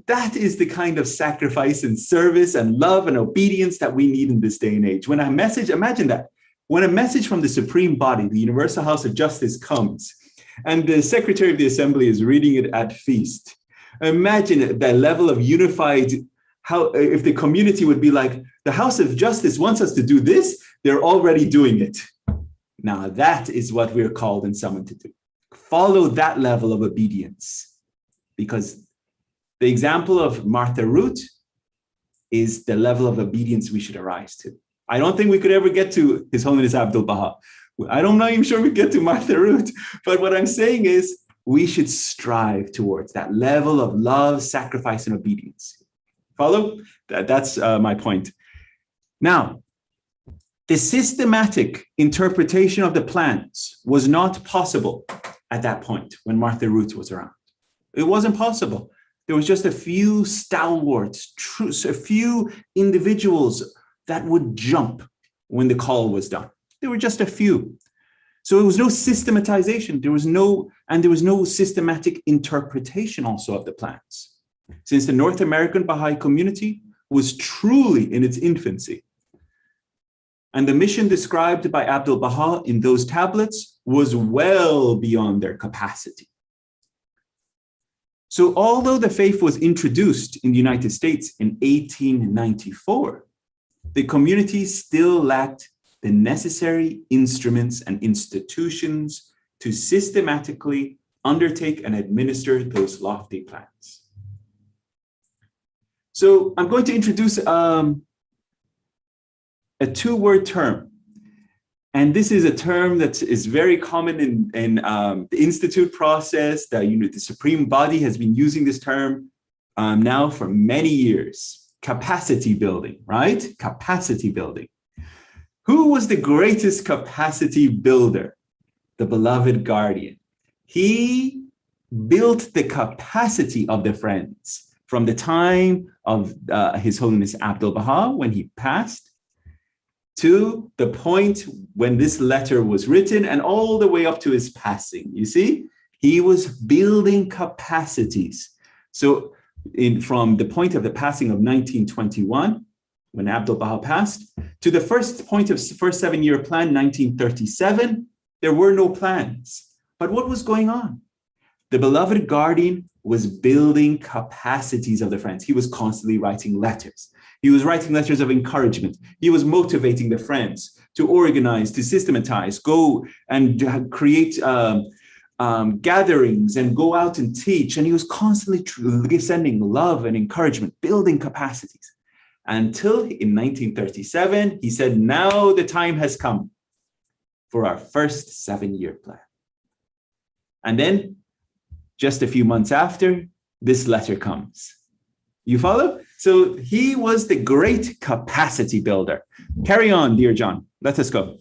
That is the kind of sacrifice and service and love and obedience that we need in this day and age. When imagine that, when a message from the Supreme Body, the Universal House of Justice comes, and the Secretary of the Assembly is reading it at feast, imagine that level of unified, if the community would be like, the House of Justice wants us to do this, they're already doing it. Now that is what we're called and summoned to do. Follow that level of obedience, because the example of Martha Root is the level of obedience we should arise to. I don't think we could ever get to His Holiness Abdul Baha. I'm not even sure we get to Martha Root, but what I'm saying is we should strive towards that level of love, sacrifice, and obedience. Follow? That's my point. Now, the systematic interpretation of the plans was not possible at that point when Martha Root was around. It wasn't possible. There was just a few stalwarts, a few individuals that would jump when the call was done. There were just a few. So it was no systematization. There was no systematic interpretation also of the plans. Since the North American Baha'i community was truly in its infancy. And the mission described by Abdul Baha in those tablets was well beyond their capacity. So although the faith was introduced in the United States in 1894, the community still lacked the necessary instruments and institutions to systematically undertake and administer those lofty plans. So I'm going to introduce a two-word term. And this is a term that is very common in the institute process. The Supreme Body has been using this term now for many years. Capacity building, right? Capacity building. Who was the greatest capacity builder? The beloved guardian. He built the capacity of the friends from the time of His Holiness Abdul Baha when he passed to the point when this letter was written and all the way up to his passing. You see, he was building capacities. So from the point of the passing of 1921, when Abdul Baha passed, to the first point of first 7-year plan, 1937, there were no plans. But what was going on? The beloved guardian was building capacities of the friends. He was constantly writing letters. He was writing letters of encouragement. He was motivating the friends to organize, to systematize, go and create gatherings and go out and teach. And he was constantly sending love and encouragement, building capacities. Until in 1937, he said, now the time has come for our first 7-year plan. And then just a few months after, this letter comes. You follow? So he was the great capacity builder. Carry on, dear John. Let us go.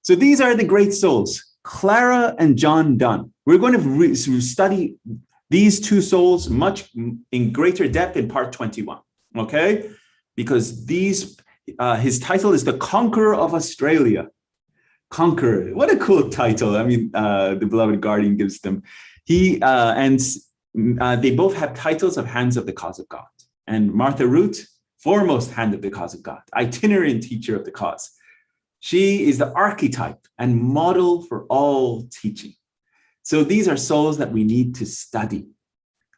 So these are the great souls, Clara and John Donne. We're going to study these two souls much in greater depth in part 21, okay? Because his title is The Conqueror of Australia. Conqueror, what a cool title. I mean, the beloved guardian gives them. They both have titles of Hands of the Cause of God. And Martha Root, foremost hand of the cause of God, itinerant teacher of the cause. She is the archetype and model for all teaching. So these are souls that we need to study.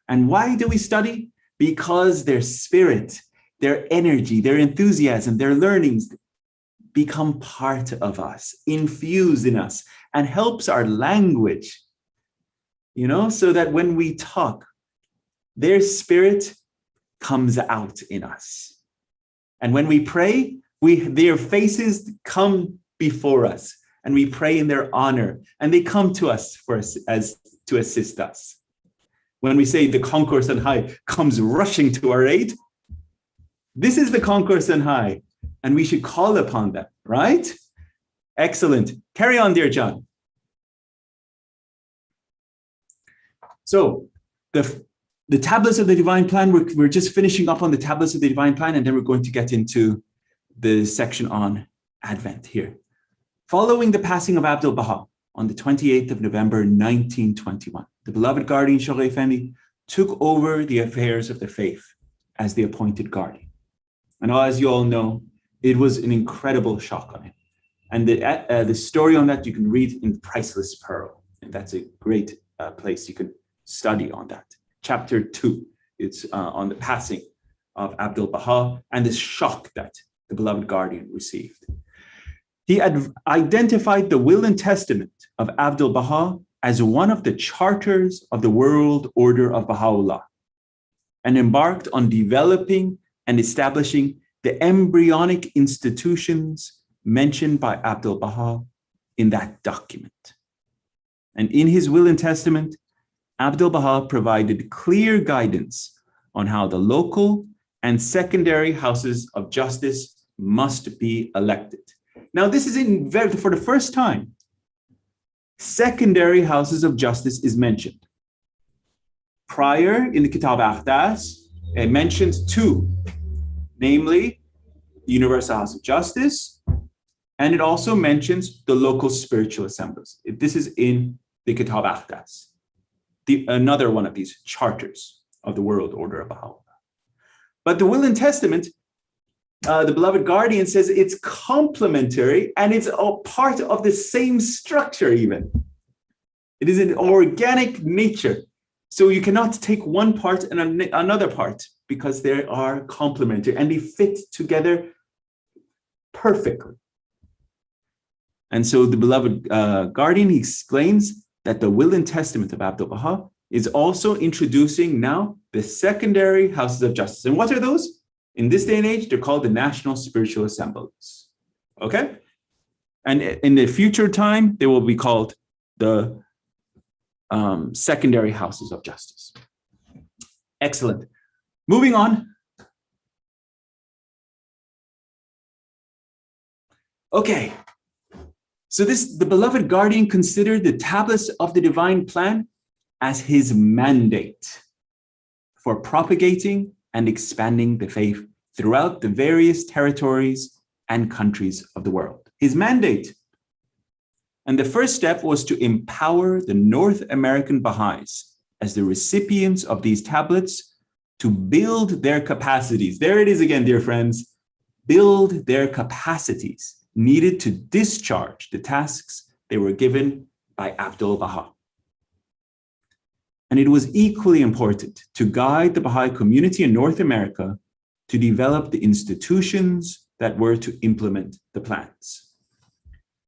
And why do we study? Because their spirit, their energy, their enthusiasm, their learnings become part of us, infused in us, and helps our language, so that when we talk, their spirit comes out in us. And when we pray, their faces come before us, and we pray in their honor, and they come to us to assist us. When we say the concourse on high comes rushing to our aid, this is the concourse on high, and we should call upon them, right? Excellent. Carry on, dear John. So the tablets of the divine plan, we're just finishing up on the tablets of the divine plan, and then we're going to get into the section on Advent here. Following the passing of Abdul Baha on the 28th of November, 1921, the beloved guardian Shoghi Effendi took over the affairs of the faith as the appointed guardian. And as you all know, it was an incredible shock on him. And the story on that you can read in Priceless Pearl. And that's a great place you can study on that. Chapter 2, it's on the passing of Abdul Baha and the shock that the beloved guardian received. He identified the will and testament of Abdul Baha as one of the charters of the world order of Baha'u'llah, and embarked on developing and establishing the embryonic institutions mentioned by Abdul Baha in that document. And in his will and testament, Abdul Baha provided clear guidance on how the local and secondary houses of justice must be elected. Now, this is for the first time, secondary houses of justice is mentioned. Prior in the Kitab Aqdas, it mentions two, namely the Universal House of Justice, and it also mentions the local spiritual assemblies. This is in the Kitab Aqdas, another one of these charters of the world order of Baha'u'llah. But the will and testament, the beloved guardian says it's complementary and it's all part of the same structure even. It is an organic nature. So you cannot take one part and another part because they are complementary and they fit together perfectly. And so the beloved guardian, he explains that the will and testament of Abdul Baha is also introducing now the secondary houses of justice. And what are those? In this day and age, they're called the National Spiritual Assemblies. Okay? And in the future time, they will be called the secondary houses of justice. Excellent. Moving on. Okay. So the beloved guardian considered the tablets of the divine plan as his mandate for propagating and expanding the faith throughout the various territories and countries of the world. His mandate. And the first step was to empower the North American Bahá'ís as the recipients of these tablets to build their capacities. There it is again, dear friends. Build their capacities needed to discharge the tasks they were given by Abdul Baha. And it was equally important to guide the Baha'i community in North America to develop the institutions that were to implement the plans.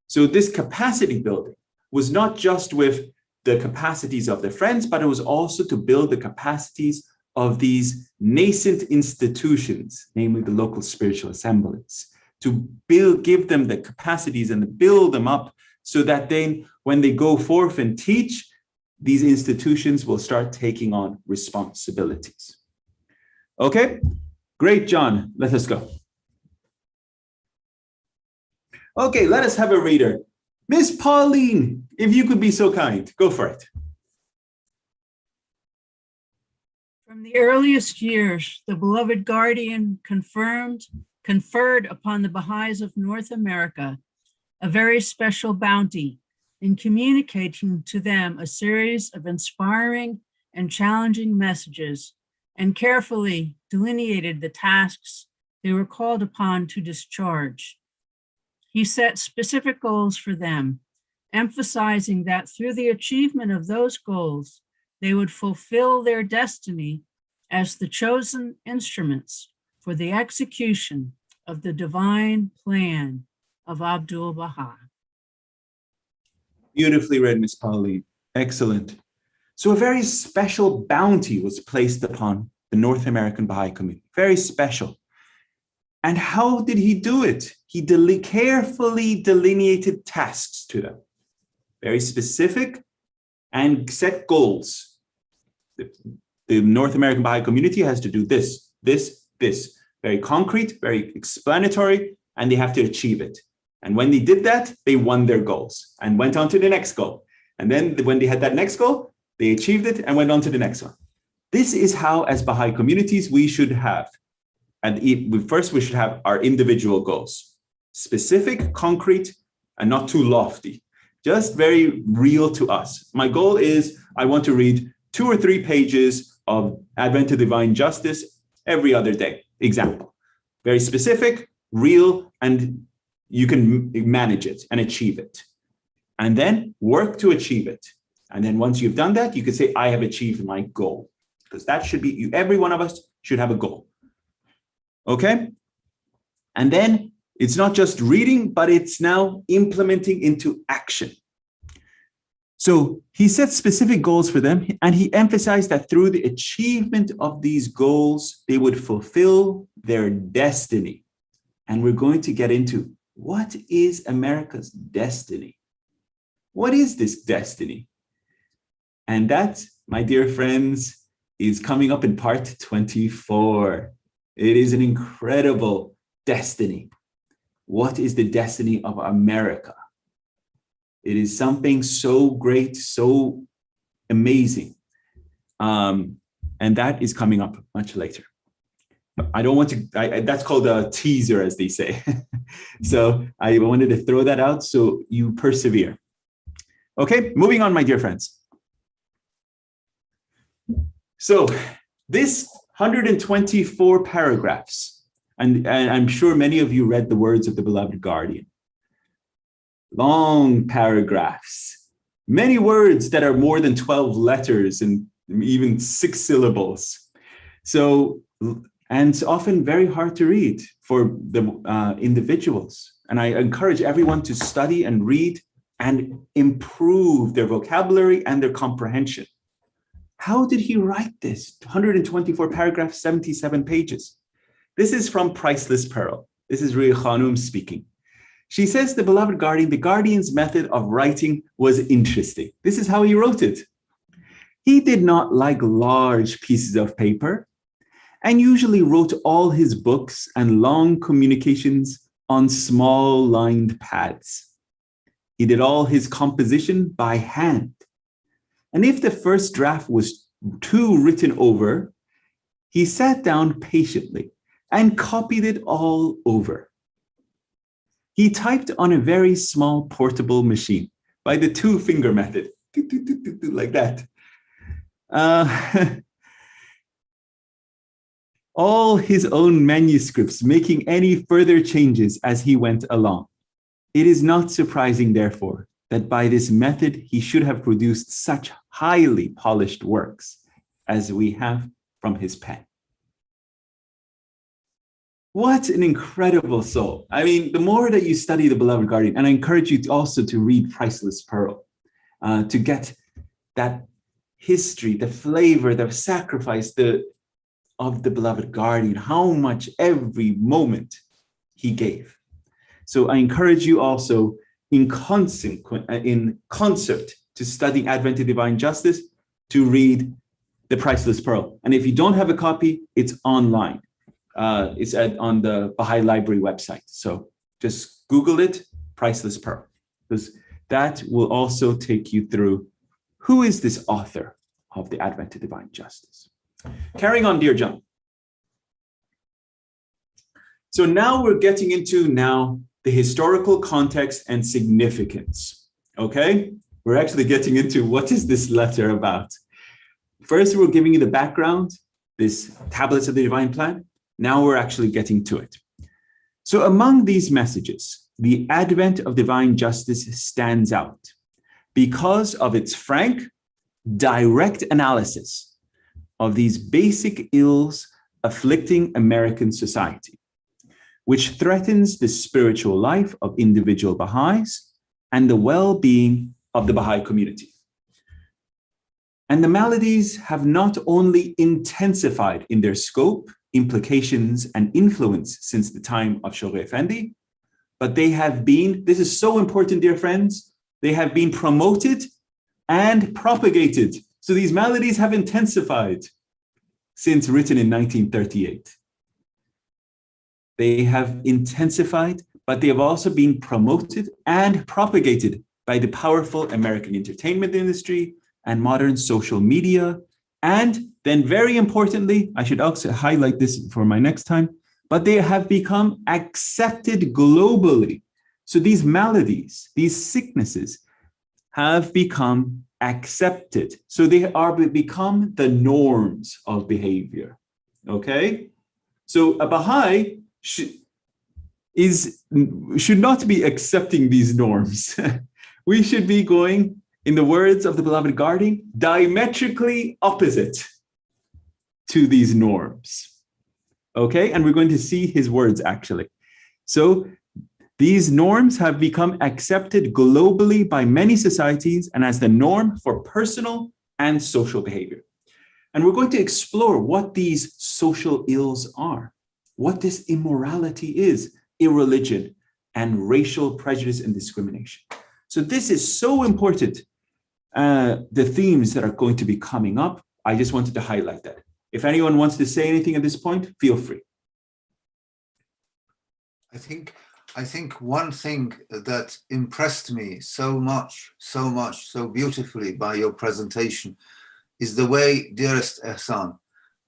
So this capacity building was not just with the capacities of the friends, but it was also to build the capacities of these nascent institutions, namely the local spiritual assemblies, to give them the capacities and build them up so that then when they go forth and teach, these institutions will start taking on responsibilities. Okay, great, John. Let us go. Okay, let us have a reader. Miss Pauline, if you could be so kind, go for it. From the earliest years, the beloved guardian conferred upon the Baha'is of North America a very special bounty in communicating to them a series of inspiring and challenging messages, and carefully delineated the tasks they were called upon to discharge. He set specific goals for them, emphasizing that through the achievement of those goals, they would fulfill their destiny as the chosen instruments for the execution of the divine plan of Abdul Baha. Beautifully read, Miss Pauline. Excellent. So a very special bounty was placed upon the North American Baha'i community. Very special. And how did he do it? He carefully delineated tasks to them. Very specific, and set goals. The North American Baha'i community has to do this, this, this. Very concrete, very explanatory, and they have to achieve it. And when they did that, they won their goals and went on to the next goal. And then when they had that next goal, they achieved it and went on to the next one. This is how, as Baha'i communities, we should have. And first, we should have our individual goals. Specific, concrete, and not too lofty. Just very real to us. My goal is I want to read 2 or 3 pages of Advent to Divine Justice every other day. Example. Very specific, real, and you can manage it and achieve it. And then work to achieve it. And then once you've done that, you can say, I have achieved my goal. Because that should be, every one of us should have a goal. Okay? And then it's not just reading, but it's now implementing into action. So he set specific goals for them, and he emphasized that through the achievement of these goals, they would fulfill their destiny. And we're going to get into what is America's destiny? What is this destiny? And that, my dear friends, is coming up in part 24. It is an incredible destiny. What is the destiny of America? It is something so great, so amazing. And that is coming up much later. I don't want to, that's called a teaser, as they say. So I wanted to throw that out so you persevere. Okay, moving on, my dear friends. So this 124 paragraphs, and I'm sure many of you read the words of the beloved guardian. Long paragraphs, many words that are more than 12 letters and even 6 syllables. So, and it's often very hard to read for the individuals. And I encourage everyone to study and read and improve their vocabulary and their comprehension. How did he write this? 124 paragraphs, 77 pages. This is from Priceless Pearl. This is Ria Khanum speaking. She says the beloved guardian, the guardian's method of writing was interesting. This is how he wrote it. He did not like large pieces of paper and usually wrote all his books and long communications on small lined pads. He did all his composition by hand. And if the first draft was too written over, he sat down patiently and copied it all over. He typed on a very small portable machine by the 2-finger method, like that. All his own manuscripts, making any further changes as he went along. It is not surprising, therefore, that by this method he should have produced such highly polished works as we have from his pen. What an incredible soul. I mean, the more that you study the beloved guardian, and I encourage you also to read Priceless Pearl, to get that history, the flavor, the sacrifice of the beloved guardian, how much every moment he gave. So I encourage you also in concert to studying Advent to Divine Justice to read the Priceless Pearl. And if you don't have a copy, it's online. It's on the Baha'i Library website. So just Google it, Priceless Pearl, because that will also take you through who is this author of the Advent to Divine Justice. Carrying on, dear John. So now we're getting into the historical context and significance, okay? We're actually getting into what is this letter about? First, we're giving you the background, this tablets of the divine plan. Now we're actually getting to it. So among these messages, the advent of divine justice stands out because of its frank, direct analysis of these basic ills afflicting American society, which threatens the spiritual life of individual Baha'is and the well-being of the Baha'i community. And the maladies have not only intensified in their scope, implications, and influence since the time of Shoghi Effendi, but they have been, this is so important, dear friends, they have been promoted and propagated. So these maladies have intensified since written in 1938. They have intensified, but they have also been promoted and propagated by the powerful American entertainment industry and modern social media. And then very importantly, I should also highlight this for my next time, but they have become accepted globally. So these maladies, these sicknesses have become accepted. So they are become the norms of behavior, okay? So a Baha'i should not be accepting these norms. We should be going, in the words of the beloved guardian, diametrically opposite to these norms. Okay, and we're going to see his words actually. So these norms have become accepted globally by many societies and as the norm for personal and social behavior. And we're going to explore what these social ills are, what this immorality is, irreligion, and racial prejudice and discrimination. So this is so important. The themes that are going to be coming up, I just wanted to highlight that. If anyone wants to say anything at this point, feel free. I think one thing that impressed me so much, so beautifully by your presentation is the way, dearest Ehsan,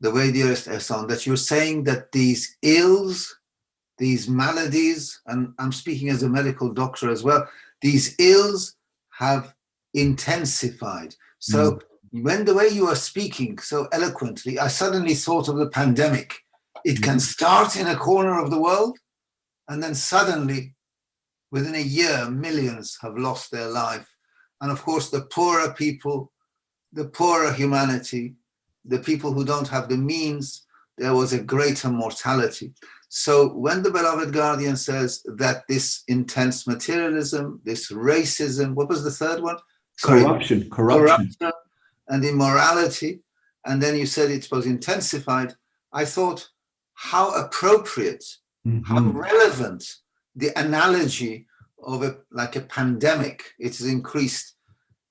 that you're saying that these ills, these maladies, and I'm speaking as a medical doctor as well, these ills have intensified. So when the way you are speaking so eloquently, I suddenly thought of the pandemic. It can start in a corner of the world, and then suddenly, within a year, millions have lost their life. And of course, the poorer people, the poorer humanity, the people who don't have the means, there was a greater mortality. So when the beloved guardian says that this intense materialism, this racism, what was the third one? Corruption and immorality, and then you said it was intensified, I thought, how appropriate, how relevant the analogy of like a pandemic. It has increased.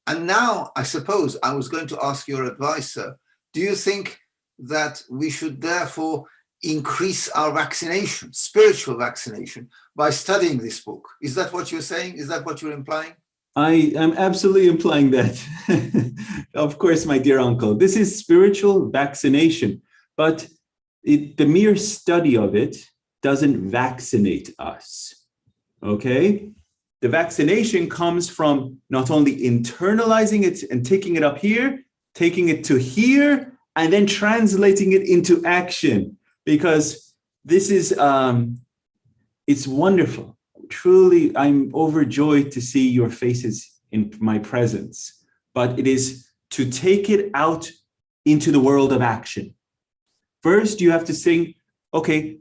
And now, I suppose, I was going to ask your advisor, do you think that we should therefore increase our vaccination, spiritual vaccination, by studying this book? Is that what you're saying? Is that what you're implying? I am absolutely implying that. Of course, my dear uncle, this is spiritual vaccination, but the mere study of it doesn't vaccinate us, okay? The vaccination comes from not only internalizing it and taking it up here, taking it to here, and then translating it into action, because this is, it's wonderful. Truly, I'm overjoyed to see your faces in my presence, but it is to take it out into the world of action. First, you have to think, okay,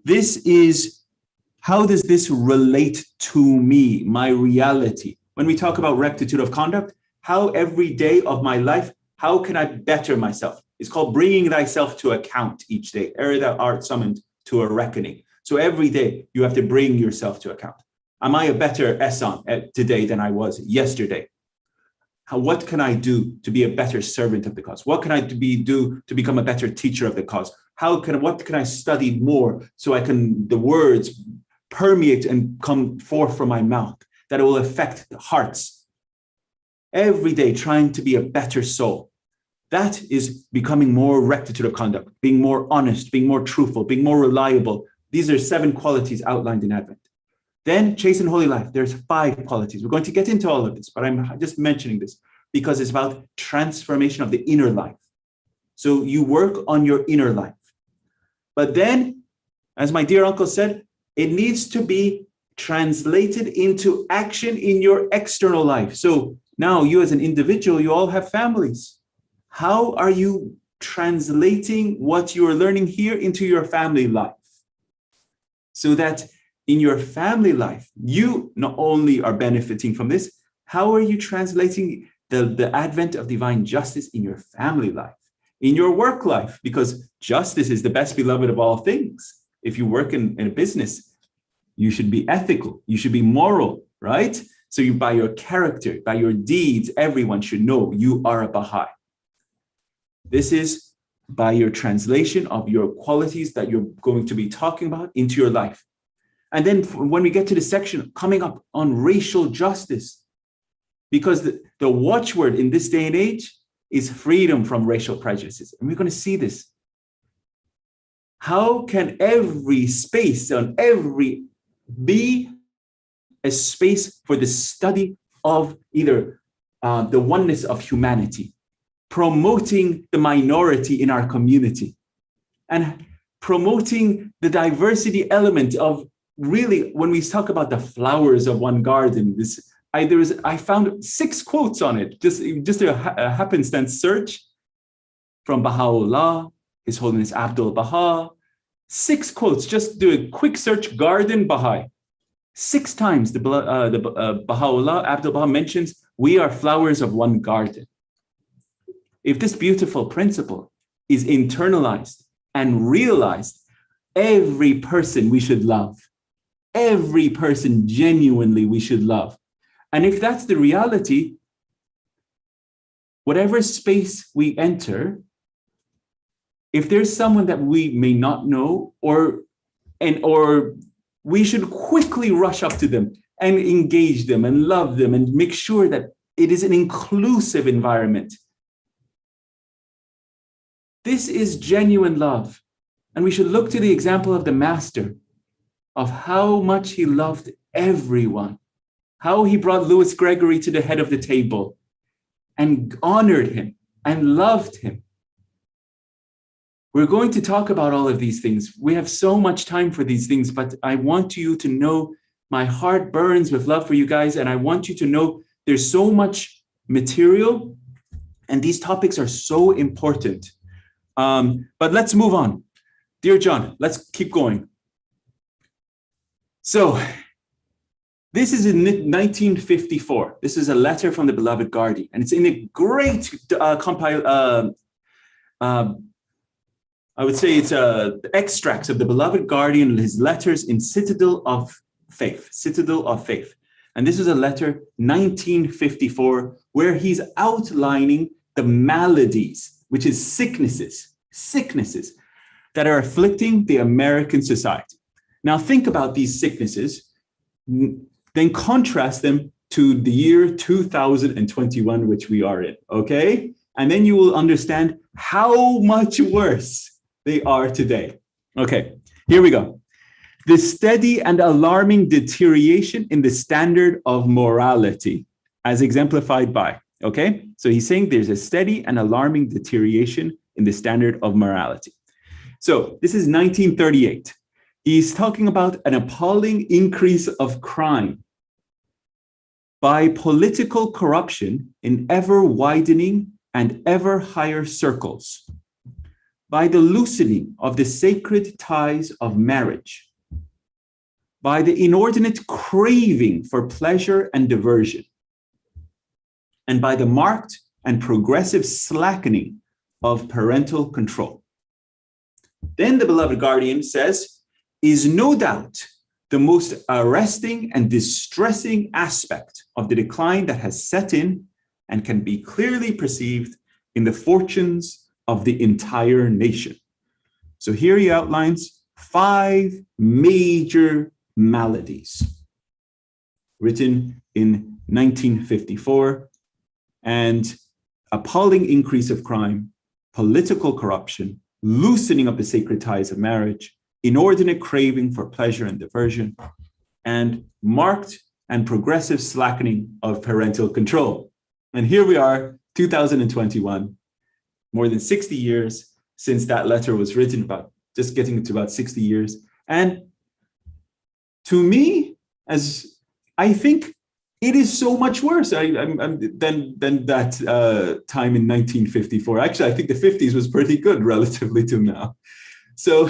how does this relate to me, my reality? When we talk about rectitude of conduct, how every day of my life, how can I better myself? It's called bringing thyself to account each day. Ere thou art summoned to a reckoning. So every day you have to bring yourself to account. Am I a better Ehsan today than I was yesterday? What can I do to be a better servant of the cause? What can I do to become a better teacher of the cause? What can I study more so the words permeate and come forth from my mouth, that it will affect the hearts? Every day trying to be a better soul. That is becoming more rectitude of conduct, being more honest, being more truthful, being more reliable. These are 7 qualities outlined in Advent. Then chaste and holy life, there's 5 qualities. We're going to get into all of this, but I'm just mentioning this because it's about transformation of the inner life. So you work on your inner life. But then, as my dear uncle said, it needs to be translated into action in your external life. So now you as an individual, you all have families. How are you translating what you are learning here into your family life? So that in your family life, you not only are benefiting from this, how are you translating the advent of divine justice in your family life, in your work life? Because justice is the best beloved of all things. If you work in a business, you should be ethical, you should be moral, right? So you, by your character, by your deeds, everyone should know you are a Baha'i. This is by your translation of your qualities that you're going to be talking about into your life. And then when we get to the section coming up on racial justice, because the watchword in this day and age is freedom from racial prejudices. And we're going to see this. How can every space and every be a space for the study of either the oneness of humanity, promoting the minority in our community, and promoting the diversity element of really, when we talk about the flowers of one garden, I found 6 quotes on it, just a happenstance search from Baha'u'llah, His Holiness Abdul Baha. 6 quotes, just do a quick search, garden Baha'i. 6 times the Baha'u'llah, Abdul Baha mentions, we are flowers of one garden. If this beautiful principle is internalized and realized, every person we should love. Every person genuinely we should love. And if that's the reality, whatever space we enter, if there's someone that we may not know, or we should quickly rush up to them and engage them and love them and make sure that it is an inclusive environment. This is genuine love. And we should look to the example of the Master, of how much he loved everyone, how he brought Louis Gregory to the head of the table and honored him and loved him. We're going to talk about all of these things. We have so much time for these things, but I want you to know my heart burns with love for you guys. And I want you to know there's so much material and these topics are so important. But let's move on. Dear John, let's keep going. So this is in 1954. This is a letter from the beloved Guardian, and it's in a great I would say it's extracts of the beloved Guardian, his letters in Citadel of Faith, Citadel of Faith. And this is a letter 1954, where he's outlining the maladies, which is sicknesses that are afflicting the American society. Now think about these sicknesses, then contrast them to the year 2021, which we are in, okay? And then you will understand how much worse they are today. Okay, here we go. The steady and alarming deterioration in the standard of morality, as exemplified by, okay? So he's saying there's a steady and alarming deterioration in the standard of morality. So this is 1938. He's talking about an appalling increase of crime by political corruption in ever widening and ever higher circles, by the loosening of the sacred ties of marriage, by the inordinate craving for pleasure and diversion, and by the marked and progressive slackening of parental control. Then the beloved Guardian says, is no doubt the most arresting and distressing aspect of the decline that has set in and can be clearly perceived in the fortunes of the entire nation. So here he outlines 5 major maladies written in 1954, and appalling increase of crime, political corruption, loosening of the sacred ties of marriage, inordinate craving for pleasure and diversion, and marked and progressive slackening of parental control. And here we are, 2021. more than 60 years since that letter was written, about just getting to about 60 years. And to me, as I think it is so much worse than that time in 1954. Actually, I think the 50s was pretty good relatively to now. So,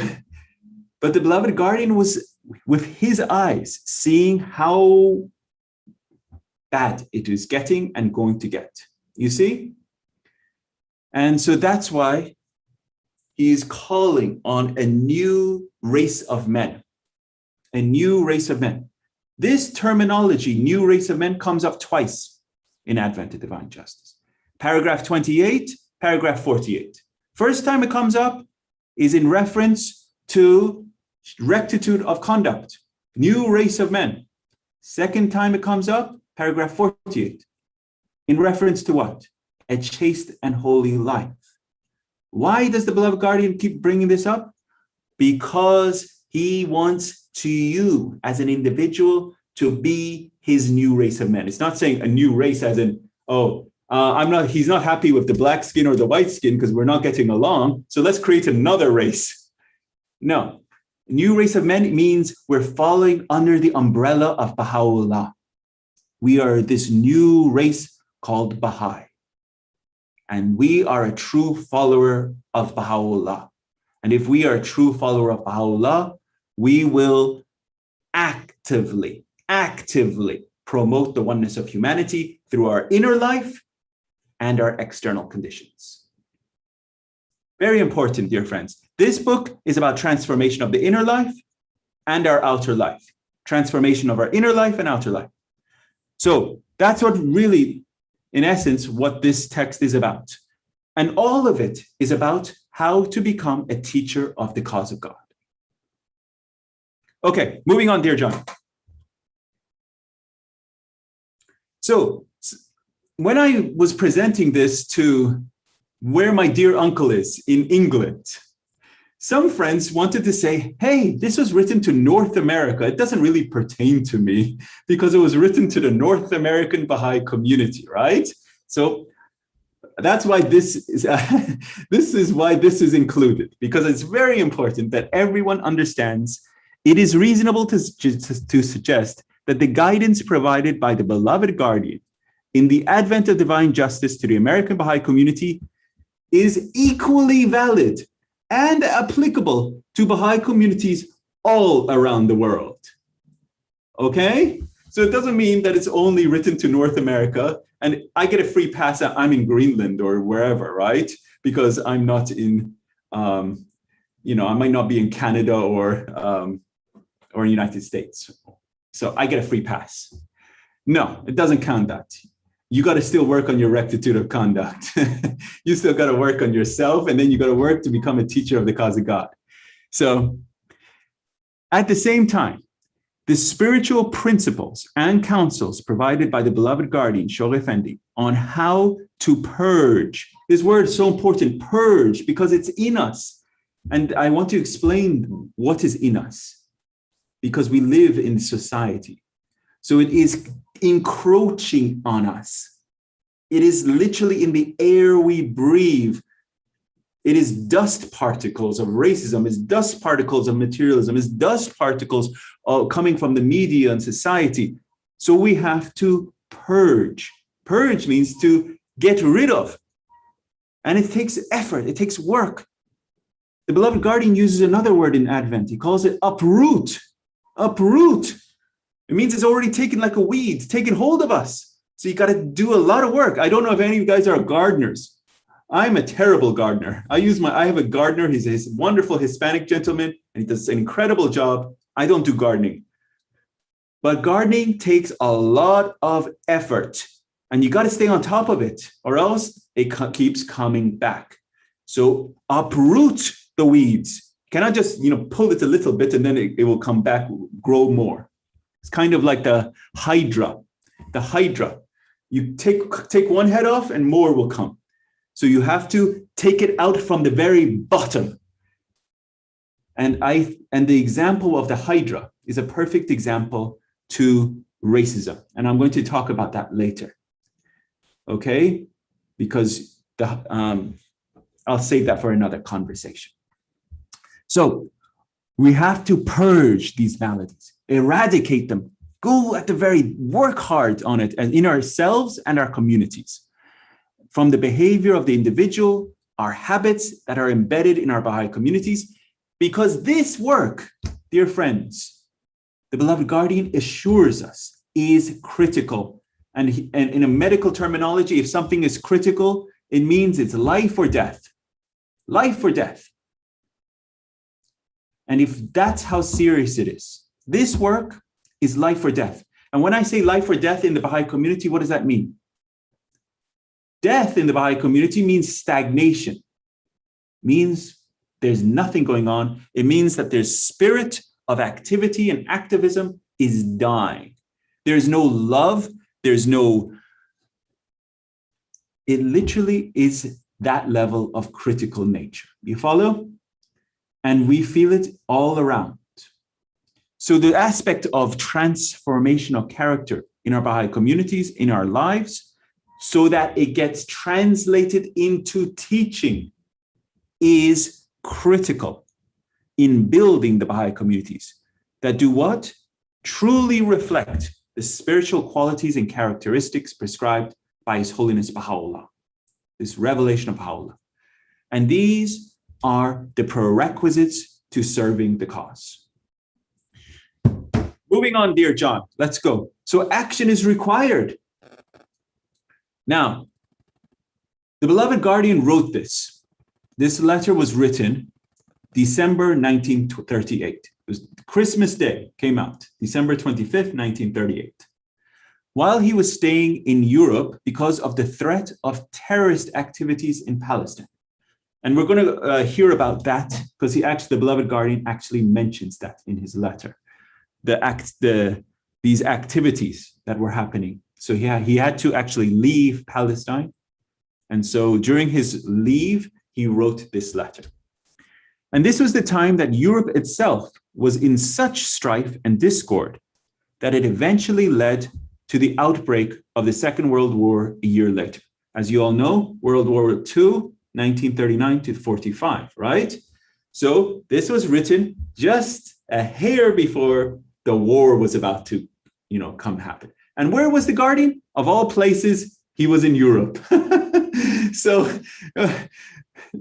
but the beloved guardian was with his eyes seeing how bad it is getting and going to get. You see? And so that's why he is calling on a new race of men. A new race of men. This terminology, new race of men, comes up twice in Advent of Divine Justice. Paragraph 28, paragraph 48. First time it comes up is in reference to rectitude of conduct, new race of men. Second time it comes up, paragraph 48, in reference to what? A chaste and holy life. Why does the beloved guardian keep bringing this up? Because he wants to you as an individual to be his new race of men. It's not saying a new race as in, he's not happy with the black skin or the white skin because we're not getting along, so let's create another race. No, new race of men means we're falling under the umbrella of Baha'u'llah. We are this new race called Baha'i. And we are a true follower of Baha'u'llah. And if we are a true follower of Baha'u'llah, we will actively promote the oneness of humanity through our inner life and our external conditions. Very important, dear friends. This book is about transformation of the inner life and our outer life. Transformation of our inner life and outer life. So that's what really, in essence, what this text is about. And all of it is about how to become a teacher of the cause of God. Okay, moving on, dear John. So when I was presenting this to where my dear uncle is in England, some friends wanted to say, hey, this was written to North America. It doesn't really pertain to me because it was written to the North American Baha'i community, right? So that's why this is why this is included, because it's very important that everyone understands it is reasonable to suggest that the guidance provided by the beloved guardian in the advent of divine justice to the American Baha'i community is equally valid and applicable to Baha'i communities all around the world. Okay? So it doesn't mean that it's only written to North America and I get a free pass. I'm in Greenland or wherever, right? Because I'm not in, I might not be in Canada or United States. So I get a free pass. No, it doesn't count that. You got to still work on your rectitude of conduct. You still got to work on yourself, and then you got to work to become a teacher of the cause of God. So at the same time, the spiritual principles and counsels provided by the beloved guardian, Shoghi Effendi, on how to purge. This word is so important, purge, because it's in us. And I want to explain what is in us, because we live in society. So it is encroaching on us. It is literally in the air we breathe. It is dust particles of racism, it's dust particles of materialism, it's dust particles coming from the media and society. So we have to purge. Purge means to get rid of. And it takes effort, it takes work. The beloved guardian uses another word in Advent. He calls it uproot. Uproot. It means it's already taken like a weed, taken hold of us. So you got to do a lot of work. I don't know if any of you guys are gardeners. I'm a terrible gardener. I have a gardener. He's a wonderful Hispanic gentleman, and he does an incredible job. I don't do gardening. But gardening takes a lot of effort, and you got to stay on top of it, or else it keeps coming back. So uproot the weeds. You cannot just pull it a little bit and then it will come back, grow more. It's kind of like the hydra. The hydra. You take one head off and more will come. So you have to take it out from the very bottom. And the example of the hydra is a perfect example to racism. And I'm going to talk about that later. Okay? Because I'll save that for another conversation. So we have to purge these maladies, eradicate them, go at the very, work hard on it and in ourselves and our communities. From the behavior of the individual, our habits that are embedded in our Baha'i communities, because this work, dear friends, the beloved guardian assures us is critical. And in a medical terminology, if something is critical, it means it's life or death. Life or death. And if that's how serious it is, this work is life or death. And when I say life or death in the Baha'i community, what does that mean? Death in the Baha'i community means stagnation, means there's nothing going on. It means that there's spirit of activity and activism is dying. There's no love, there's no, it literally is that level of critical nature. You follow? And we feel it all around. So the aspect of transformational character in our Baha'i communities, in our lives, so that it gets translated into teaching is critical in building the Baha'i communities that do what? Truly reflect the spiritual qualities and characteristics prescribed by His Holiness Baha'u'llah, this revelation of Baha'u'llah. And these are the prerequisites to serving the cause. Moving on, dear John, let's go. So action is required. Now, the beloved guardian wrote this. This letter was written December 1938. It was Christmas Day, came out, December 25th, 1938. While he was staying in Europe because of the threat of terrorist activities in Palestine. And we're going to hear about that because the beloved guardian actually mentions that in his letter. These activities that were happening. So he had to actually leave Palestine. And so during his leave, he wrote this letter. And this was the time that Europe itself was in such strife and discord that it eventually led to the outbreak of the Second World War a year later. As you all know, World War II, 1939 to 45, right? So this was written just a hair before the war was about to, come happen. And where was the guardian? Of all places, he was in Europe. So,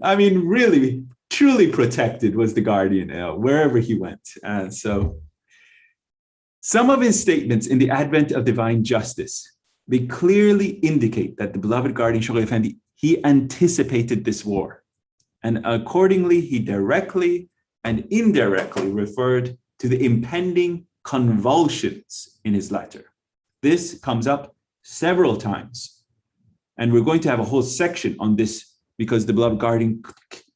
really, truly protected was the guardian wherever he went. So some of his statements in the advent of divine justice, they clearly indicate that the beloved guardian, Shoghi Effendi, he anticipated this war. And accordingly, he directly and indirectly referred to the impending convulsions in his letter. This comes up several times. And we're going to have a whole section on this because the beloved guardian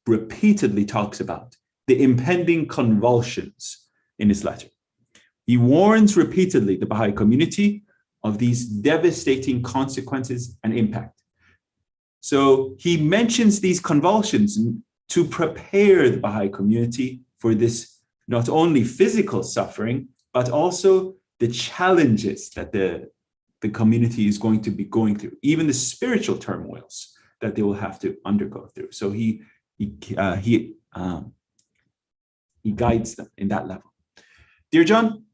repeatedly talks about the impending convulsions in his letter. He warns repeatedly the Baha'i community of these devastating consequences and impact. So he mentions these convulsions to prepare the Baha'i community for this not only physical suffering, but also the challenges that the community is going to be going through, even the spiritual turmoils that they will have to undergo through. So he guides them in that level. Dear John,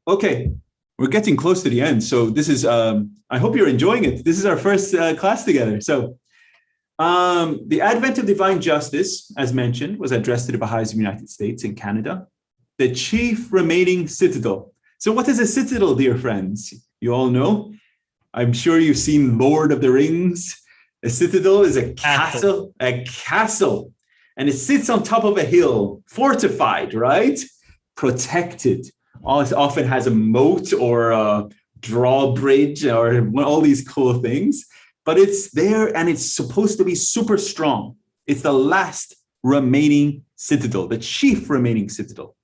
okay, we're getting close to the end. So this is, I hope you're enjoying it. This is our first class together. So the advent of divine justice, as mentioned, was addressed to the Baha'is of the United States and Canada, the chief remaining citadel. So what is a citadel, dear friends? You all know. I'm sure you've seen Lord of the Rings. A citadel is a castle, and it sits on top of a hill, fortified, right? Protected. It often has a moat or a drawbridge or all these cool things, but it's there and it's supposed to be super strong. It's the last remaining citadel, the chief remaining citadel.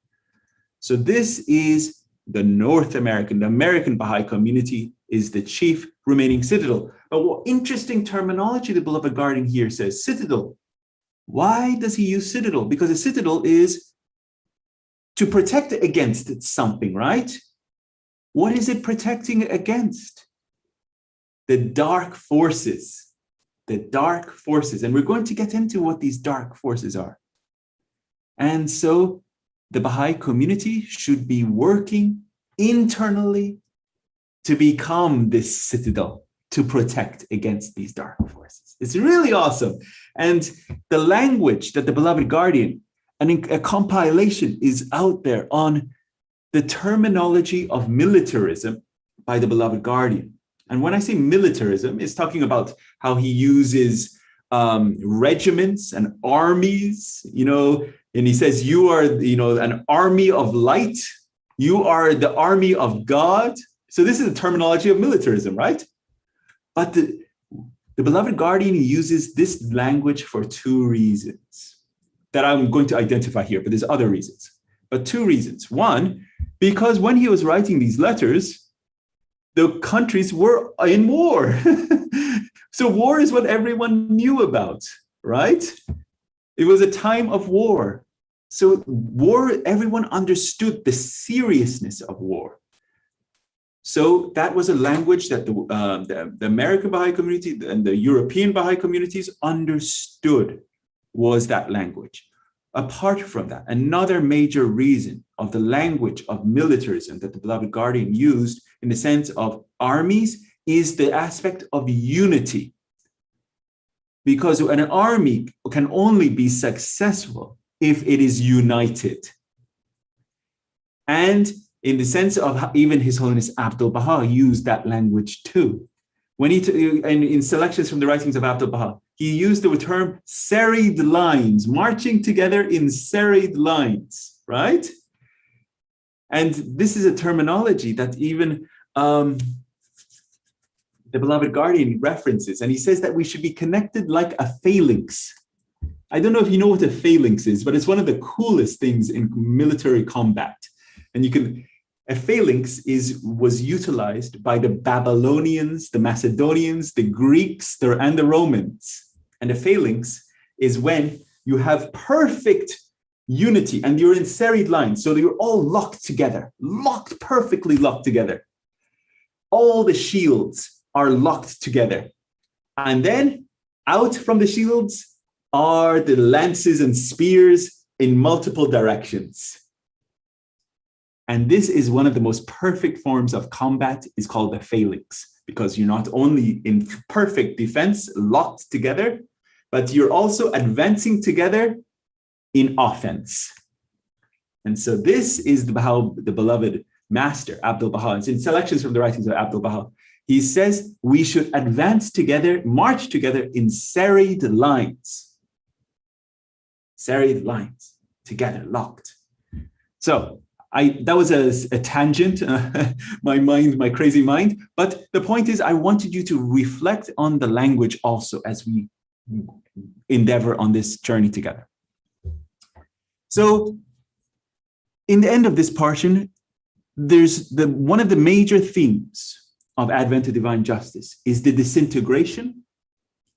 So this is the American Baha'i community is the chief remaining citadel. But what interesting terminology the beloved guardian here says, citadel. Why does he use citadel? Because a citadel is to protect against something, right? What is it protecting against? The dark forces the dark forces. And we're going to get into what these dark forces are. And so the Baha'i community should be working internally to become this citadel to protect against these dark forces. It's really awesome. And the language that the Beloved Guardian, and a compilation is out there on the terminology of militarism by the Beloved Guardian. And when I say militarism, it's talking about how he uses regiments and armies, and he says, you are, an army of light. You are the army of God. So this is the terminology of militarism, right? But the Beloved Guardian uses this language for two reasons that I'm going to identify here, but there's other reasons. But two reasons. One, because when he was writing these letters, the countries were in war. So war is what everyone knew about, right? It was a time of war. So war, everyone understood the seriousness of war. So that was a language that the American Baha'i community and the European Baha'i communities understood, was that language. Apart from that, another major reason of the language of militarism that the Beloved Guardian used in the sense of armies is the aspect of unity. Because an army can only be successful if it is united. And in the sense of how even His Holiness Abdul Baha used that language too. When and in selections from the writings of Abdul Baha, he used the term serried lines, marching together in serried lines, right? And this is a terminology that even the Beloved Guardian references, and he says that we should be connected like a phalanx. I don't know if you know what a phalanx is, but it's one of the coolest things in military combat. And a phalanx was utilized by the Babylonians, the Macedonians, the Greeks, and the Romans. And a phalanx is when you have perfect unity and you're in serried lines. So you're all locked together, perfectly locked together. All the shields are locked together. And then out from the shields are the lances and spears in multiple directions. And this is one of the most perfect forms of combat, is called the phalanx, because you're not only in perfect defense, locked together, but you're also advancing together in offense. And so this is the beloved master, Abdul Baha. It's in selections from the writings of Abdul Baha. He says we should advance together, march together in serried lines. Serried lines, together, locked. So that was a tangent, my crazy mind. But the point is, I wanted you to reflect on the language also as we endeavor on this journey together. So in the end of this portion, there's one of the major themes of Advent to Divine Justice is the disintegration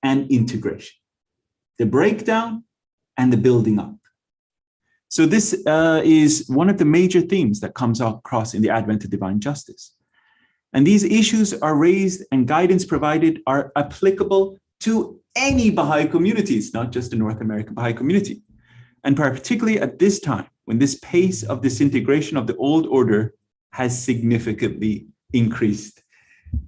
and integration, the breakdown and the building up. So this is one of the major themes that comes across in the Advent to Divine Justice. And these issues are raised and guidance provided are applicable to any Baha'i communities, not just the North American Baha'i community. And particularly at this time, when this pace of disintegration of the old order has significantly increased.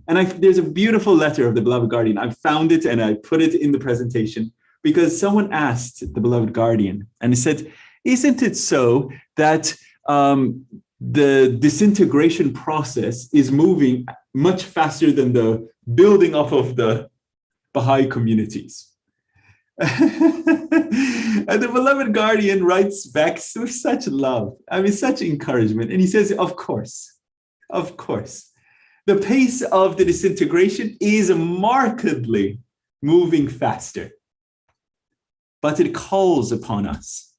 And there's a beautiful letter of the Beloved Guardian. I found it and I put it in the presentation because someone asked the Beloved Guardian and he said, isn't it so that the disintegration process is moving much faster than the building up of the Baha'i communities? And the Beloved Guardian writes back with such love, such encouragement. And he says, of course, the pace of the disintegration is markedly moving faster. But it calls upon us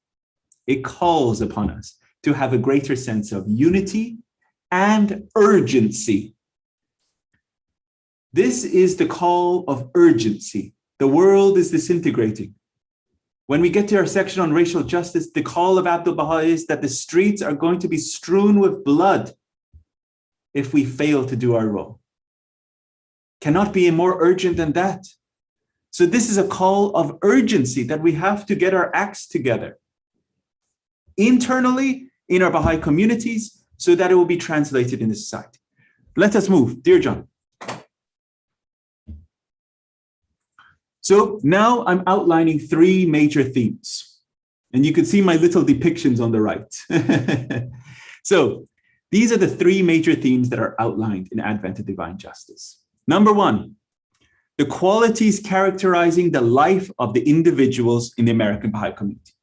to have a greater sense of unity and urgency. This is the call of urgency. The world is disintegrating. When we get to our section on racial justice, the call of Abdul Baha is that the streets are going to be strewn with blood if we fail to do our role. Cannot be more urgent than that. So this is a call of urgency that we have to get our acts together internally in our Baha'i communities so that it will be translated in the society. Let us move, dear John. So now I'm outlining 3 major themes, and you can see my little depictions on the right. So these are the 3 major themes that are outlined in Advent of Divine Justice. Number 1, the qualities characterizing the life of the individuals in the American Baha'i community.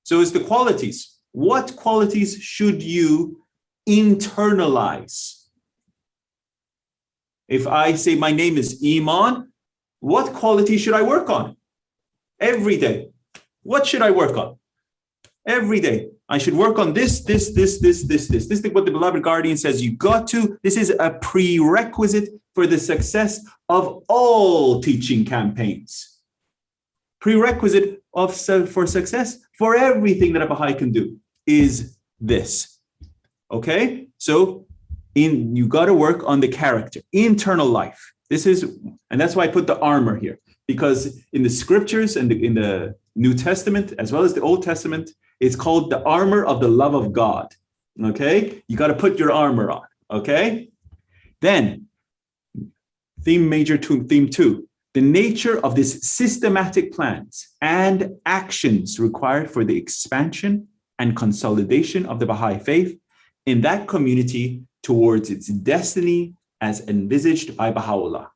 So it's the qualities. What qualities should you internalize? If I say my name is Iman, what quality should I work on? Every day. What should I work on? Every day. I should work on this. This is what the beloved guardian says you got to. This is a prerequisite for the success of all teaching campaigns. Prerequisite for success for everything that a Baha'i can do is this. Okay? So you got to work on the character, internal life. And that's why I put the armor here, because in the scriptures and in the New Testament, as well as the Old Testament, it's called the armor of the love of God. Okay? You got to put your armor on. Okay? Then, theme 2, the nature of these systematic plans and actions required for the expansion and consolidation of the Baha'i faith in that community towards its destiny as envisaged by Baha'u'llah.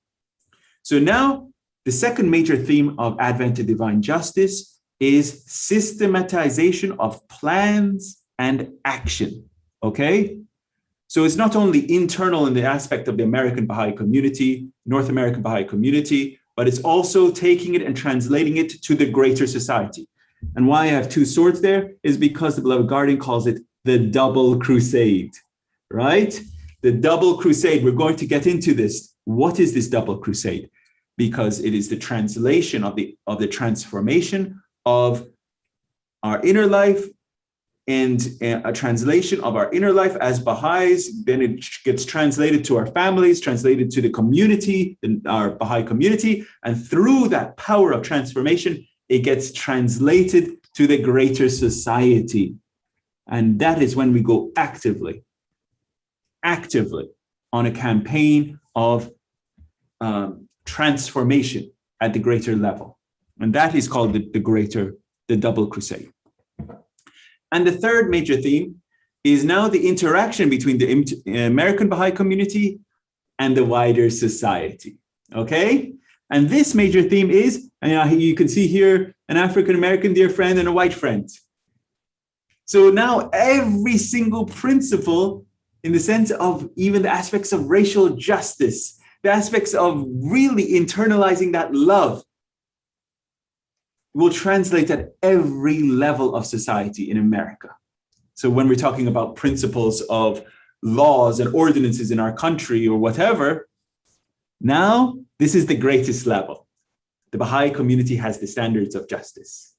So now, the second major theme of Advent to Divine Justice is systematization of plans and action, okay? So it's not only internal in the aspect of the American Baha'i community, North American Baha'i community, but it's also taking it and translating it to the greater society. And why I have 2 swords there is because the beloved guardian calls it the double crusade, right? The double crusade, we're going to get into this. What is this double crusade? Because it is the translation of the transformation of our inner life, and a translation of our inner life as Baha'is. Then it gets translated to our families, translated to the community, our Baha'i community. And through that power of transformation, it gets translated to the greater society. And that is when we go actively on a campaign of transformation at the greater level. And that is called the double crusade. And the third major theme is now the interaction between the American Baha'i community and the wider society, okay? And this major theme is, and you can see here, an African-American dear friend and a white friend. So now every single principle, in the sense of even the aspects of racial justice, the aspects of really internalizing that love, will translate at every level of society in America. So when we're talking about principles of laws and ordinances in our country or whatever, now this is the greatest level. The Baha'i community has the standards of justice.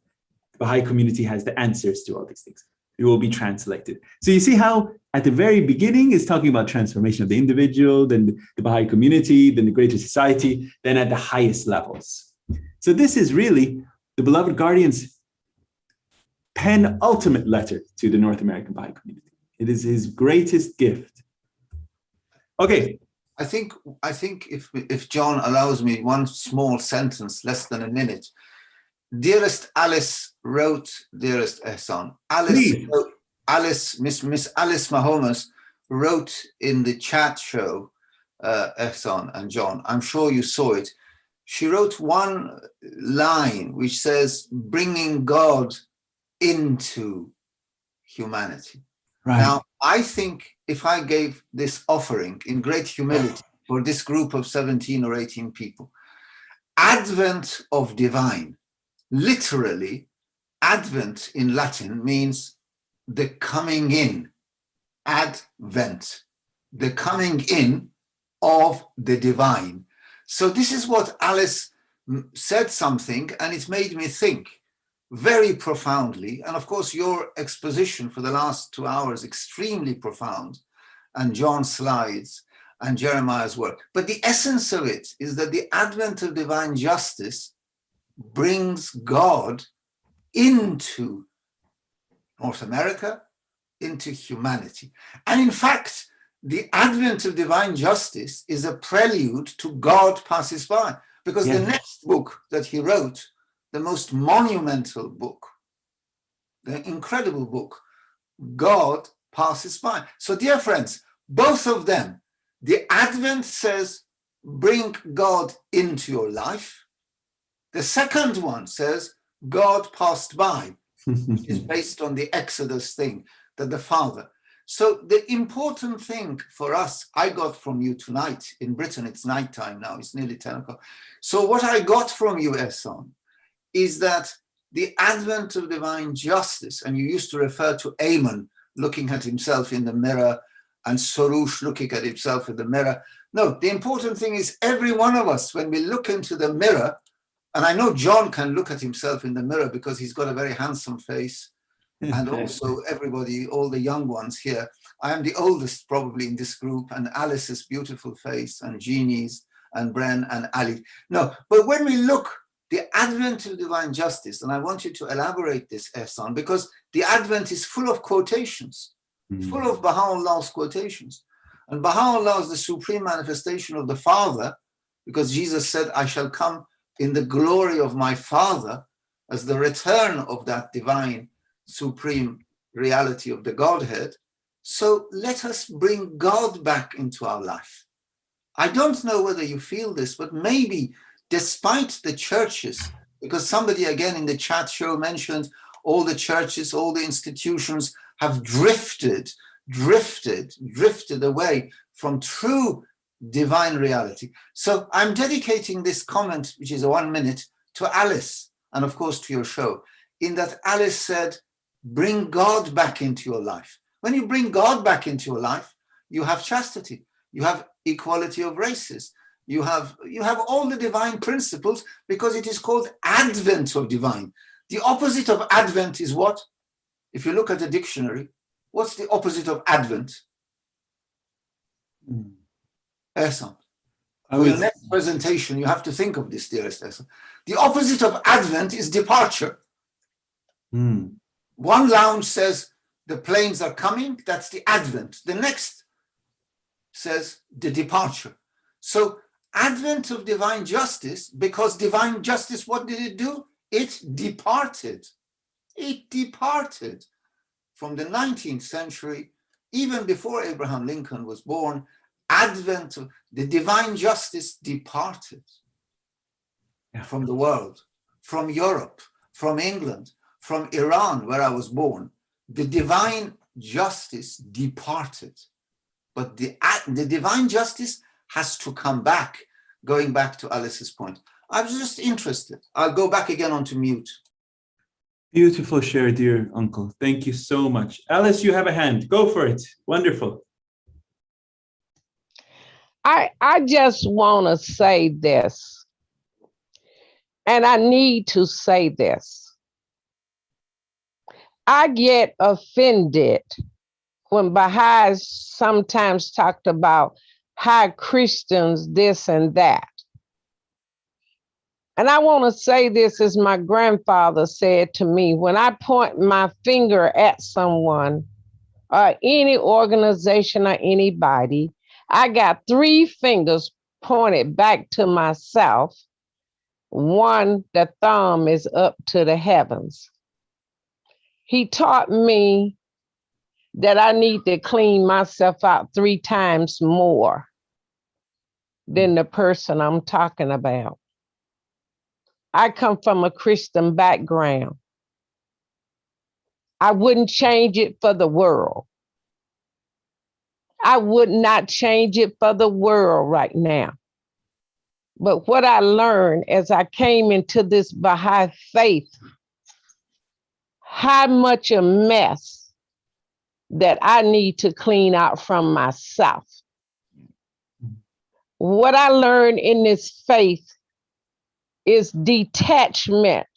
The Baha'i community has the answers to all these things. It will be translated. So you see how at the very beginning is talking about transformation of the individual, then the Baha'i community, then the greater society, then at the highest levels. So this is really the beloved guardian's penultimate letter to the North American Baha'i community. It is his greatest gift. Okay. I think if John allows me one small sentence, less than a minute. Dearest Alice wrote, dearest Ehsan. Miss Alice Mahomes wrote in the chat show, Ehsan and John, I'm sure you saw it. She wrote one line which says, bringing God into humanity. Right. Now, I think if I gave this offering in great humility for this group of 17 or 18 people, Advent of Divine, literally, Advent in Latin means the coming in, Advent, the coming in of the divine. So this is what Alice said something, and it made me think very profoundly. And of course, your exposition for the last 2 hours, extremely profound, and John's slides. and Jeremiah's work. But the essence of it is that the advent of divine justice brings God into North America, into humanity. And in fact, the advent of divine justice is a prelude to God passes by, because the next book that he wrote, the most monumental book, the incredible book, God passes by. So dear friends, both of them, the Advent says, bring God into your life. The second one says, God passed by, which is based on the Exodus thing that the Father. So the important thing for us, I got from you tonight, in Britain, it's nighttime now, it's nearly 10 o'clock. So what I got from you, Ehsan, is that the advent of divine justice, and you used to refer to Amen looking at himself in the mirror and Sorush looking at himself in the mirror. No, the important thing is every one of us, when we look into the mirror, and I know John can look at himself in the mirror because he's got a very handsome face, and also everybody, all the young ones here. I am the oldest probably in this group, and Alice's beautiful face, and Jeannie's, and Bren, and Ali. No, but when we look, the advent of divine justice, and I want you to elaborate this, Ehsan, because the advent is full of quotations, full of Baha'u'llah's quotations. And Baha'u'llah is the supreme manifestation of the Father, because Jesus said, I shall come in the glory of my Father, as the return of that divine supreme reality of the Godhead. So let us bring God back into our life. I don't know whether you feel this, but maybe despite the churches, because somebody again in the chat show mentioned all the churches, all the institutions have drifted away from true divine reality. So I'm dedicating this comment, which is 1 minute, to Alice, and of course to your show, in that Alice said, bring God back into your life. When you bring God back into your life, you have chastity, you have equality of races, you have all the divine principles, because it is called advent of divine. The opposite of advent is what? If you look at the dictionary, what's the opposite of advent? Ehsan. For your next presentation, you have to think of this, dearest Ehsan. The opposite of advent is departure. One lounge says the planes are coming, that's the advent. The next says the departure. So advent of divine justice, because divine justice, what did it do? It departed. It departed from the 19th century, even before Abraham Lincoln was born. Advent of the divine justice departed from the world, from Europe, from England, from Iran, where I was born. The divine justice departed. But the divine justice has to come back, going back to Alice's point. I was just interested. I'll go back again onto mute. Beautiful share, dear uncle. Thank you so much. Alice, you have a hand. Go for it. Wonderful. I just want to say this, and I need to say this. I get offended when Bahá'ís sometimes talked about how Christians this and that. And I want to say this as my grandfather said to me, when I point my finger at someone or any organization or anybody, I got 3 fingers pointed back to myself. One, the thumb is up to the heavens. He taught me that I need to clean myself out 3 times more than the person I'm talking about. I come from a Christian background. I wouldn't change it for the world. I would not change it for the world right now. But what I learned as I came into this Baha'i faith, how much a mess that I need to clean out from myself. What I learned in this faith is detachment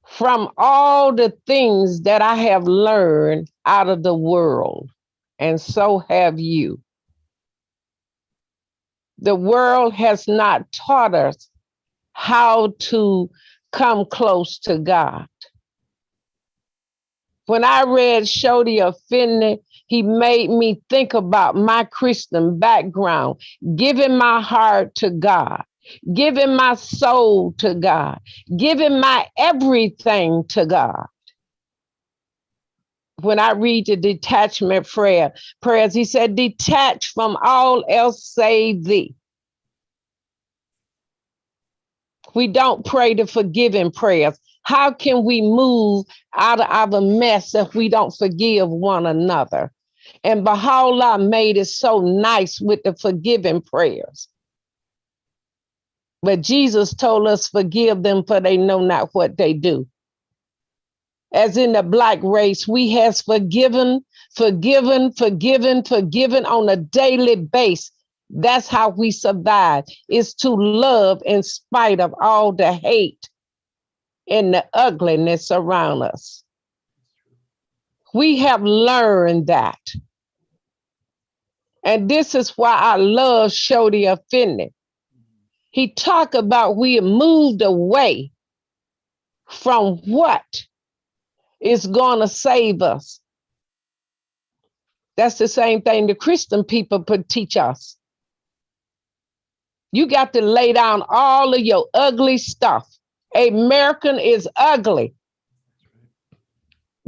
from all the things that I have learned out of the world. And so have you. The world has not taught us how to come close to God. When I read Shoghi Effendi, he made me think about my Christian background, giving my heart to God, giving my soul to God, giving my everything to God. When I read the detachment prayers, he said, detach from all else save thee. We don't pray the forgiving prayers. How can we move out of our mess if we don't forgive one another? And Baha'u'llah made it so nice with the forgiving prayers. But Jesus told us, forgive them for they know not what they do. As in the Black race, we has forgiven on a daily basis. That's how we survive, is to love in spite of all the hate and the ugliness around us. We have learned that. And this is why I love Shoghi Effendi. He talked about we have moved away from what is going to save us. That's the same thing the Christian people could teach us. You got to lay down all of your ugly stuff. American is ugly.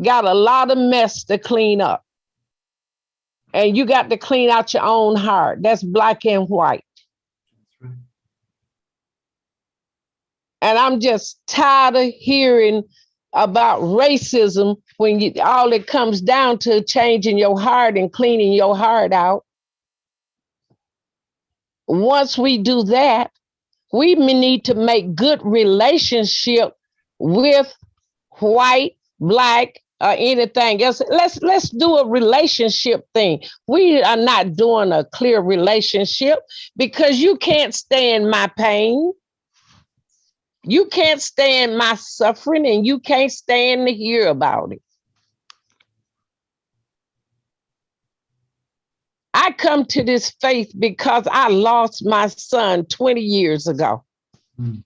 Got a lot of mess to clean up. And you got to clean out your own heart. That's black and white. And I'm just tired of hearing about racism when all it comes down to changing your heart and cleaning your heart out. Once we do that, we need to make good relationship with white, black, or anything else. Let's do a relationship thing. We are not doing a clear relationship because you can't stand my pain. You can't stand my suffering, and you can't stand to hear about it. I come to this faith because I lost my son 20 years ago. Mm.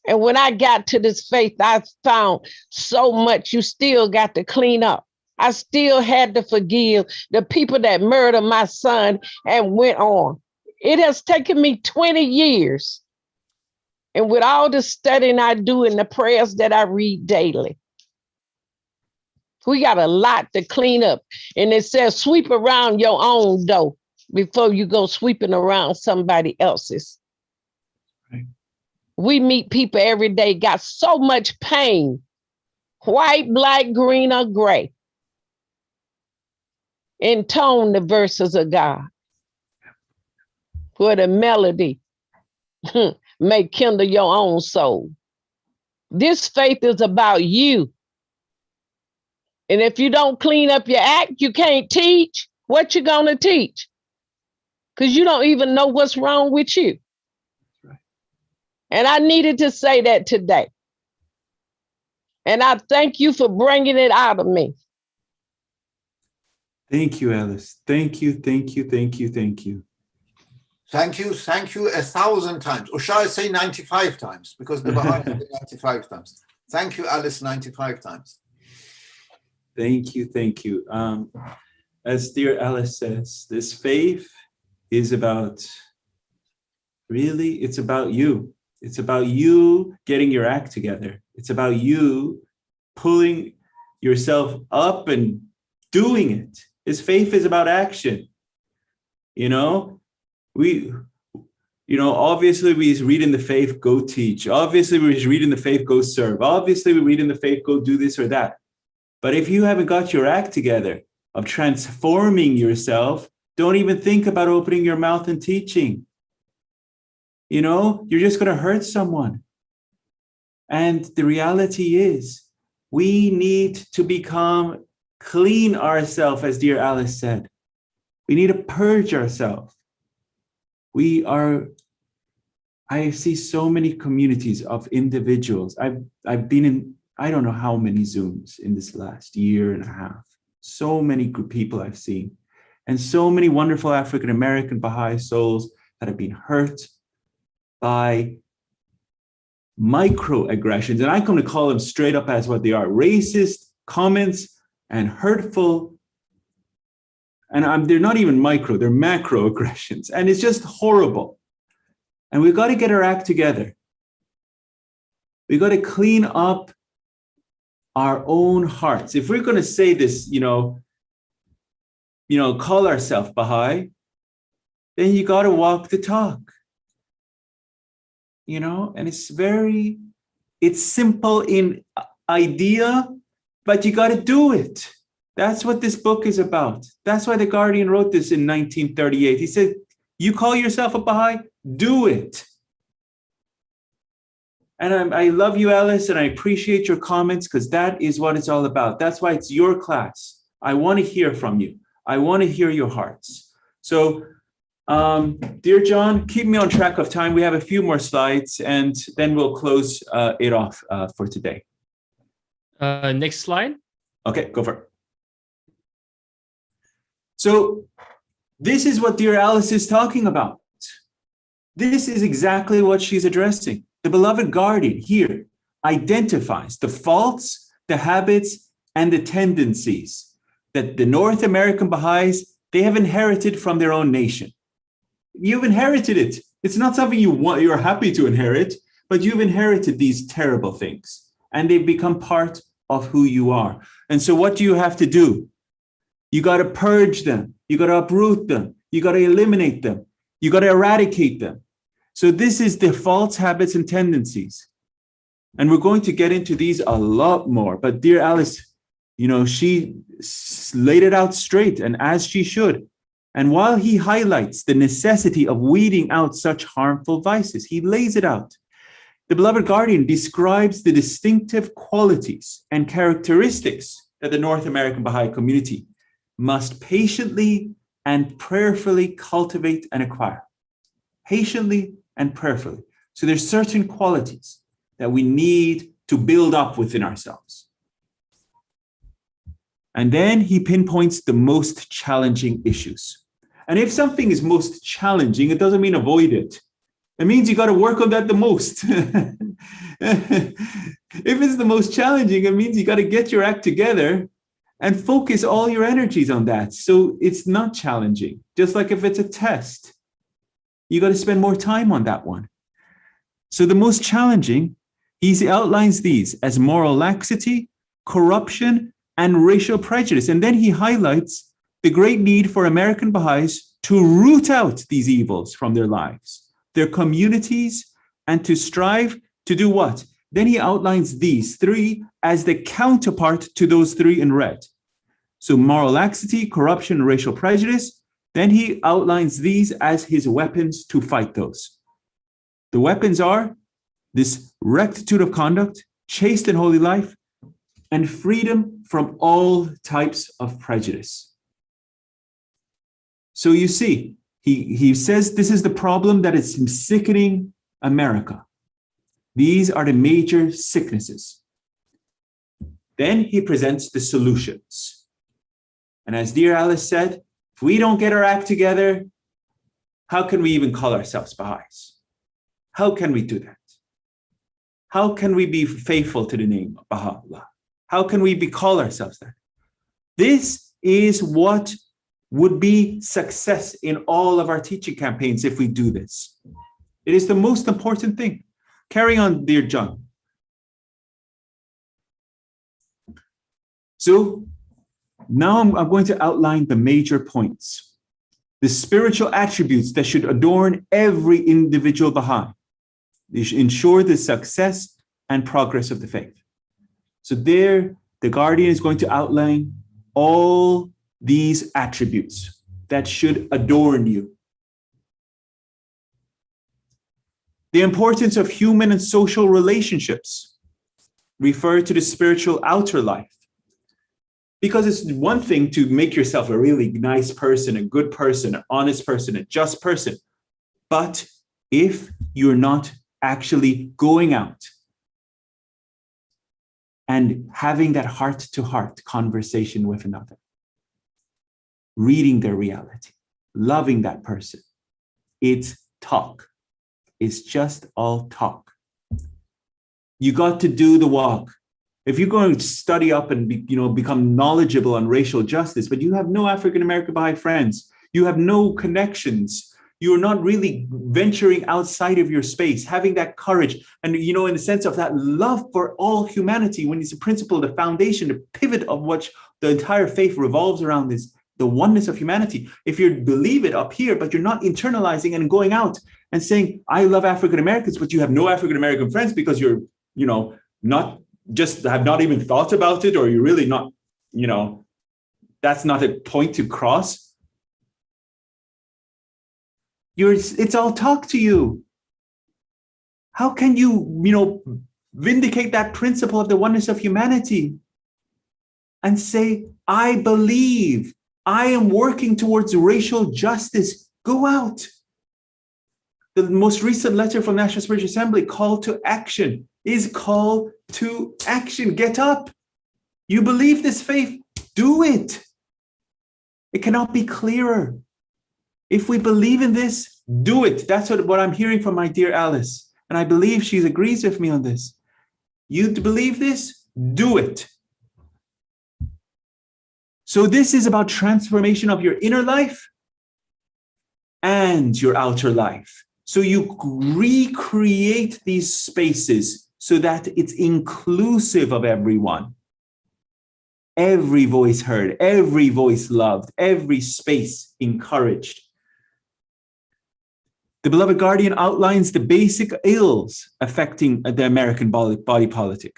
And when I got to this faith, I found so much you still got to clean up. I still had to forgive the people that murdered my son and went on. It has taken me 20 years. And with all the studying I do and the prayers that I read daily, we got a lot to clean up. And it says, sweep around your own door before you go sweeping around somebody else's. Right. We meet people every day, got so much pain, white, black, green, or gray. Intone the verses of God where the melody may kindle your own soul. This faith is about you. And if you don't clean up your act, you can't teach. What you gonna teach? Because you don't even know what's wrong with you. Right. And I needed to say that today. And I thank you for bringing it out of me. Thank you, Alice. Thank you, thank you, thank you, thank you. Thank you 1,000 times. Or shall I say 95 times? Because the Bahá'í say 95 times. Thank you, Alice, 95 times. Thank you, thank you. As dear Alice says, this faith is about, really, it's about you. It's about you getting your act together. It's about you pulling yourself up and doing it. His faith is about action. You know, obviously we read in the faith, go teach. Obviously we read in the faith, go serve. Obviously we read in the faith, go do this or that. But if you haven't got your act together of transforming yourself, don't even think about opening your mouth and teaching. You know, you're just going to hurt someone. And the reality is, we need to become clean ourselves, as dear Alice said. We need to purge ourselves. I see so many communities of individuals. I've been in, I don't know how many Zooms in this last year and a half. So many good people I've seen, and so many wonderful African American Baha'i souls that have been hurt by microaggressions, and I'm going to call them straight up as what they are: racist comments and hurtful. And they're not even micro, they're macroaggressions. And it's just horrible. And we've got to get our act together. We've got to clean up our own hearts. If we're going to say this, call ourselves Baha'i, then you got to walk the talk. And it's simple in idea, but you got to do it. That's what this book is about. That's why The Guardian wrote this in 1938. He said, you call yourself a Baha'i, do it. And I love you, Alice, and I appreciate your comments, because that is what it's all about. That's why it's your class. I want to hear from you. I want to hear your hearts. So, dear John, keep me on track of time. We have a few more slides, and then we'll close it off for today. Next slide. Okay, go for it. So this is what dear Alice is talking about. This is exactly what she's addressing. The beloved guardian here identifies the faults, the habits, and the tendencies that the North American Bahá'ís, they have inherited from their own nation. You've inherited it. It's not something you're happy to inherit, but you've inherited these terrible things, and they've become part of who you are. And so what do you have to do? You got to purge them. You got to uproot them. You got to eliminate them. You got to eradicate them. So this is the faults, habits, and tendencies. And we're going to get into these a lot more. But dear Alice, she laid it out straight, and as she should. And while he highlights the necessity of weeding out such harmful vices, he lays it out. The beloved guardian describes the distinctive qualities and characteristics that the North American Baha'i community must patiently and prayerfully cultivate and acquire. Patiently and prayerfully. So there's certain qualities that we need to build up within ourselves. And then he pinpoints the most challenging issues. And if something is most challenging, it doesn't mean avoid it. It means you got to work on that the most. If it's the most challenging, it means you got to get your act together and focus all your energies on that. So it's not challenging. Just like if it's a test, you got to spend more time on that one. So the most challenging, he outlines these as moral laxity, corruption, and racial prejudice. And then he highlights the great need for American Baha'is to root out these evils from their lives, their communities, and to strive to do what? Then he outlines these three as the counterpart to those three in red. So moral laxity, corruption, and racial prejudice. Then he outlines these as his weapons to fight those. The weapons are this rectitude of conduct, chaste and holy life, and freedom from all types of prejudice. So you see, he says this is the problem that is sickening America. These are the major sicknesses. Then he presents the solutions. And as dear Alice said, if we don't get our act together, how can we even call ourselves Baha'is? How can we do that? How can we be faithful to the name of Baha'u'llah? How can we call ourselves that? This is what would be success in all of our teaching campaigns if we do this. It is the most important thing. Carry on, dear John. So now I'm going to outline the major points, the spiritual attributes that should adorn every individual Baha'i. They should ensure the success and progress of the faith. So there, the guardian is going to outline all these attributes that should adorn you. The importance of human and social relationships refer to the spiritual outer life. Because it's one thing to make yourself a really nice person, a good person, an honest person, a just person. But if you're not actually going out and having that heart-to-heart conversation with another, reading their reality, loving that person, it talk. It's just all talk. You got to do the walk. If you're going to study up and become knowledgeable on racial justice, but you have no African American Baha'i friends, you have no connections, you're not really venturing outside of your space, having that courage, and in the sense of that love for all humanity, when it's a principle, the foundation, the pivot of which the entire faith revolves around is the oneness of humanity. If you believe it up here, but you're not internalizing and going out and saying, I love African Americans, but you have no African American friends because you're, not just have not even thought about it, or you're really not, that's not a point to cross. It's all talk to you. How can you, vindicate that principle of the oneness of humanity and say, I believe, I am working towards racial justice? Go out. The most recent letter from National Spiritual Assembly, call to action, is call to action. Get up. You believe this faith, do it. It cannot be clearer. If we believe in this, do it. That's what I'm hearing from my dear Alice. And I believe she agrees with me on this. You believe this, do it. So this is about transformation of your inner life and your outer life. So you recreate these spaces so that it's inclusive of everyone. Every voice heard, every voice loved, every space encouraged. The beloved guardian outlines the basic ills affecting the American body politic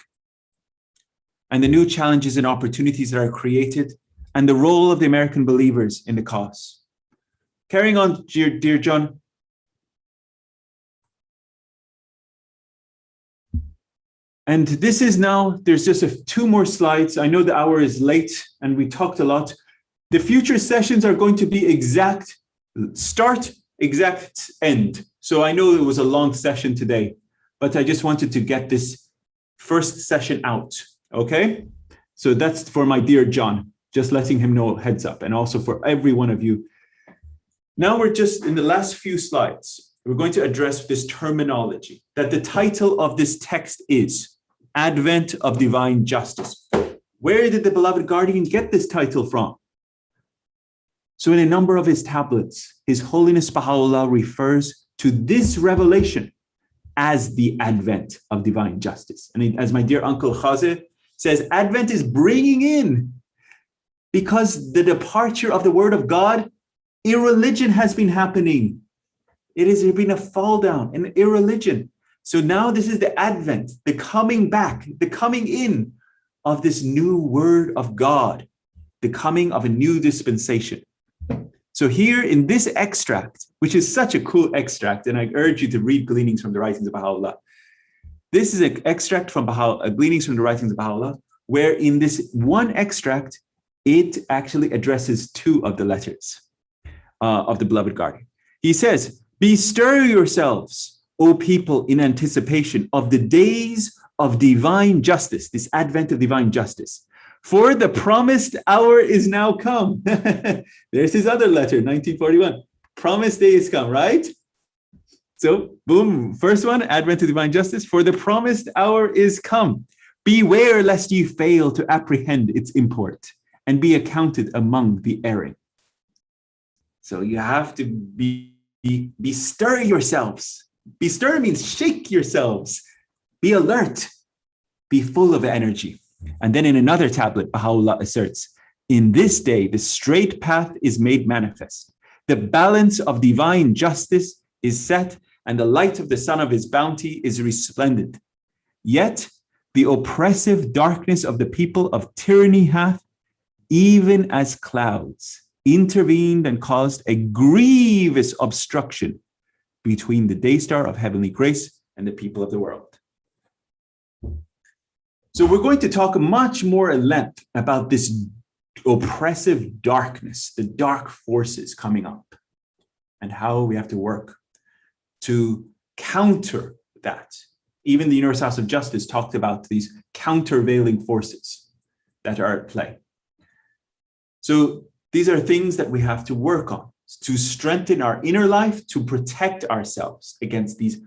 and the new challenges and opportunities that are created and the role of the American believers in the cause. Carrying on, dear John. And this is now, there's just two more slides. I know the hour is late and we talked a lot. The future sessions are going to be exact start, exact end. So I know it was a long session today, but I just wanted to get this first session out, okay? So that's for my dear John, just letting him know, heads up, and also for every one of you. Now we're just in the last few slides. We're going to address this terminology that the title of this text is Advent of Divine Justice. Where did the beloved guardian get this title from? So in a number of his tablets, His Holiness Baha'u'llah refers to this revelation as the Advent of Divine Justice. And as my dear Uncle Khaze says, Advent is bringing in, because the departure of the word of God, irreligion has been happening. It has been a fall down in irreligion. So now this is the advent, the coming back, the coming in of this new word of God, the coming of a new dispensation. So here in this extract, which is such a cool extract, and I urge you to read Gleanings from the Writings of Baha'u'llah. This is an extract from Gleanings from the Writings of Baha'u'llah, where in this one extract, it actually addresses two of the letters of the beloved guardian. He says, bestir yourselves, O people, in anticipation of the days of divine justice, this advent of divine justice. For the promised hour is now come. There's his other letter, 1941. Promised day is come, right? So, boom, first one, advent of divine justice. For the promised hour is come. Beware lest you fail to apprehend its import and be accounted among the erring. So you have to bestir yourselves. Bestir means shake yourselves. Be alert. Be full of energy. And then in another tablet, Baha'u'llah asserts, in this day, the straight path is made manifest. The balance of divine justice is set, and the light of the sun of his bounty is resplendent. Yet the oppressive darkness of the people of tyranny hath, even as clouds, intervened and caused a grievous obstruction between the day star of heavenly grace and the people of the world. So we're going to talk much more at length about this oppressive darkness, the dark forces coming up, and how we have to work to counter that. Even the Universal House of Justice talked about these countervailing forces that are at play. So these are things that we have to work on. to strengthen our inner life, to protect ourselves against these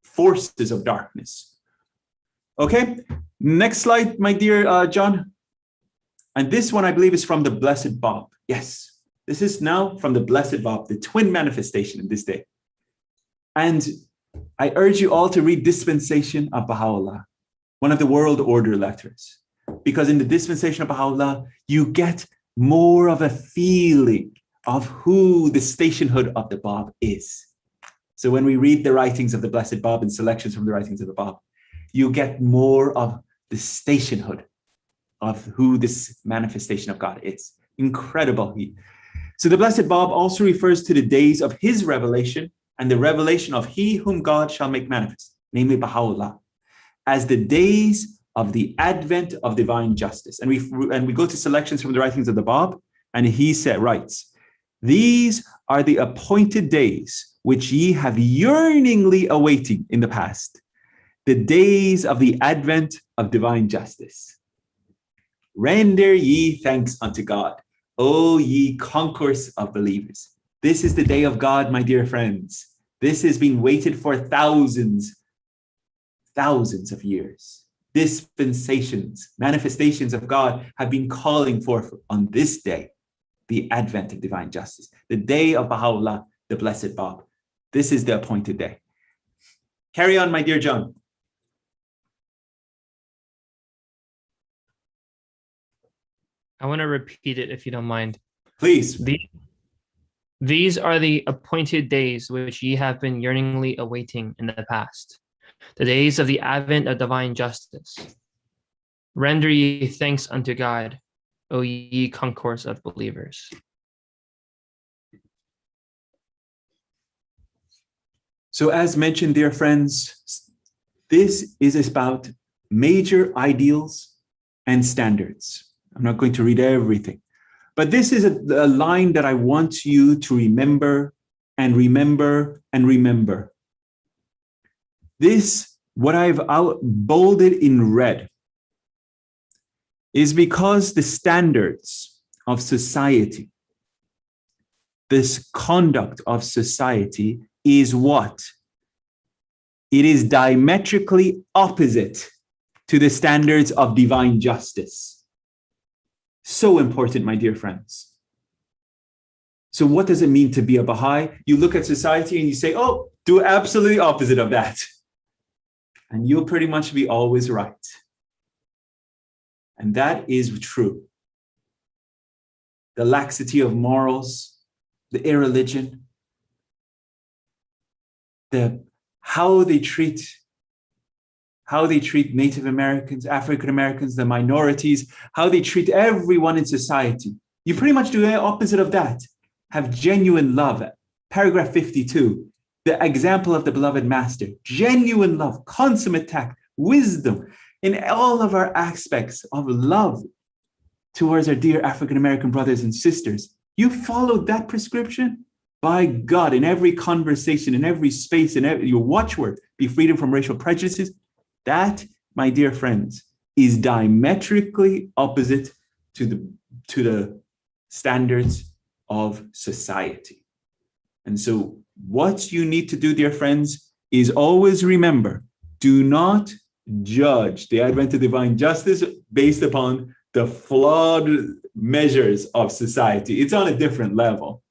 forces of darkness. Okay, next slide, my dear John. And this one, I believe, is from the Blessed Bob. Yes, this is now from the Blessed Bob, the twin manifestation in this day. And I urge you all to read Dispensation of Baha'u'llah, one of the world order letters, because in the Dispensation of Baha'u'llah, you get more of a feeling of who the stationhood of the Bab is. So when we read the writings of the Blessed Bab and selections from the writings of the Bab, you get more of the stationhood of who this manifestation of God is. Incredible. So the Blessed Bab also refers to the days of his revelation and the revelation of he whom God shall make manifest, namely Baha'u'llah, as the days of the advent of divine justice. And we go to selections from the writings of the Bab, and he writes, these are the appointed days which ye have yearningly awaiting in the past, the days of the advent of divine justice. Render ye thanks unto God, O ye concourse of believers. This is the day of God, my dear friends. This has been waited for thousands of years. Dispensations, manifestations of God have been calling forth on this day, the advent of divine justice, the day of Baha'u'llah, the Blessed Bab. This is the appointed day. Carry on, my dear John. I want to repeat it if you don't mind. Please. These are the appointed days which ye have been yearningly awaiting in the past, the days of the advent of divine justice. Render ye thanks unto God, O ye concourse of believers. So as mentioned, dear friends, this is about major ideals and standards. I'm not going to read everything, but this is a line that I want you to remember and remember and remember. This, what I've bolded in red, is because the standards of society, this conduct of society is what? It is diametrically opposite to the standards of divine justice. So important, my dear friends. So what does it mean to be a Baha'i? You look at society and you say, oh, do absolutely opposite of that. And you'll pretty much be always right. And that is true. The laxity of morals, the irreligion, how they treat Native Americans, African Americans, the minorities, how they treat everyone in society. You pretty much do the opposite of that. Have genuine love. Paragraph 52, the example of the beloved master, genuine love, consummate tact, wisdom in all of our aspects of love towards our dear African American brothers and sisters. You followed that prescription? By God, in every conversation, in every space, in your watchword, be freedom from racial prejudices. That, my dear friends, is diametrically opposite to the standards of society. And so what you need to do, dear friends, is always remember, do not judge the advent of divine justice based upon the flawed measures of society. It's on a different level.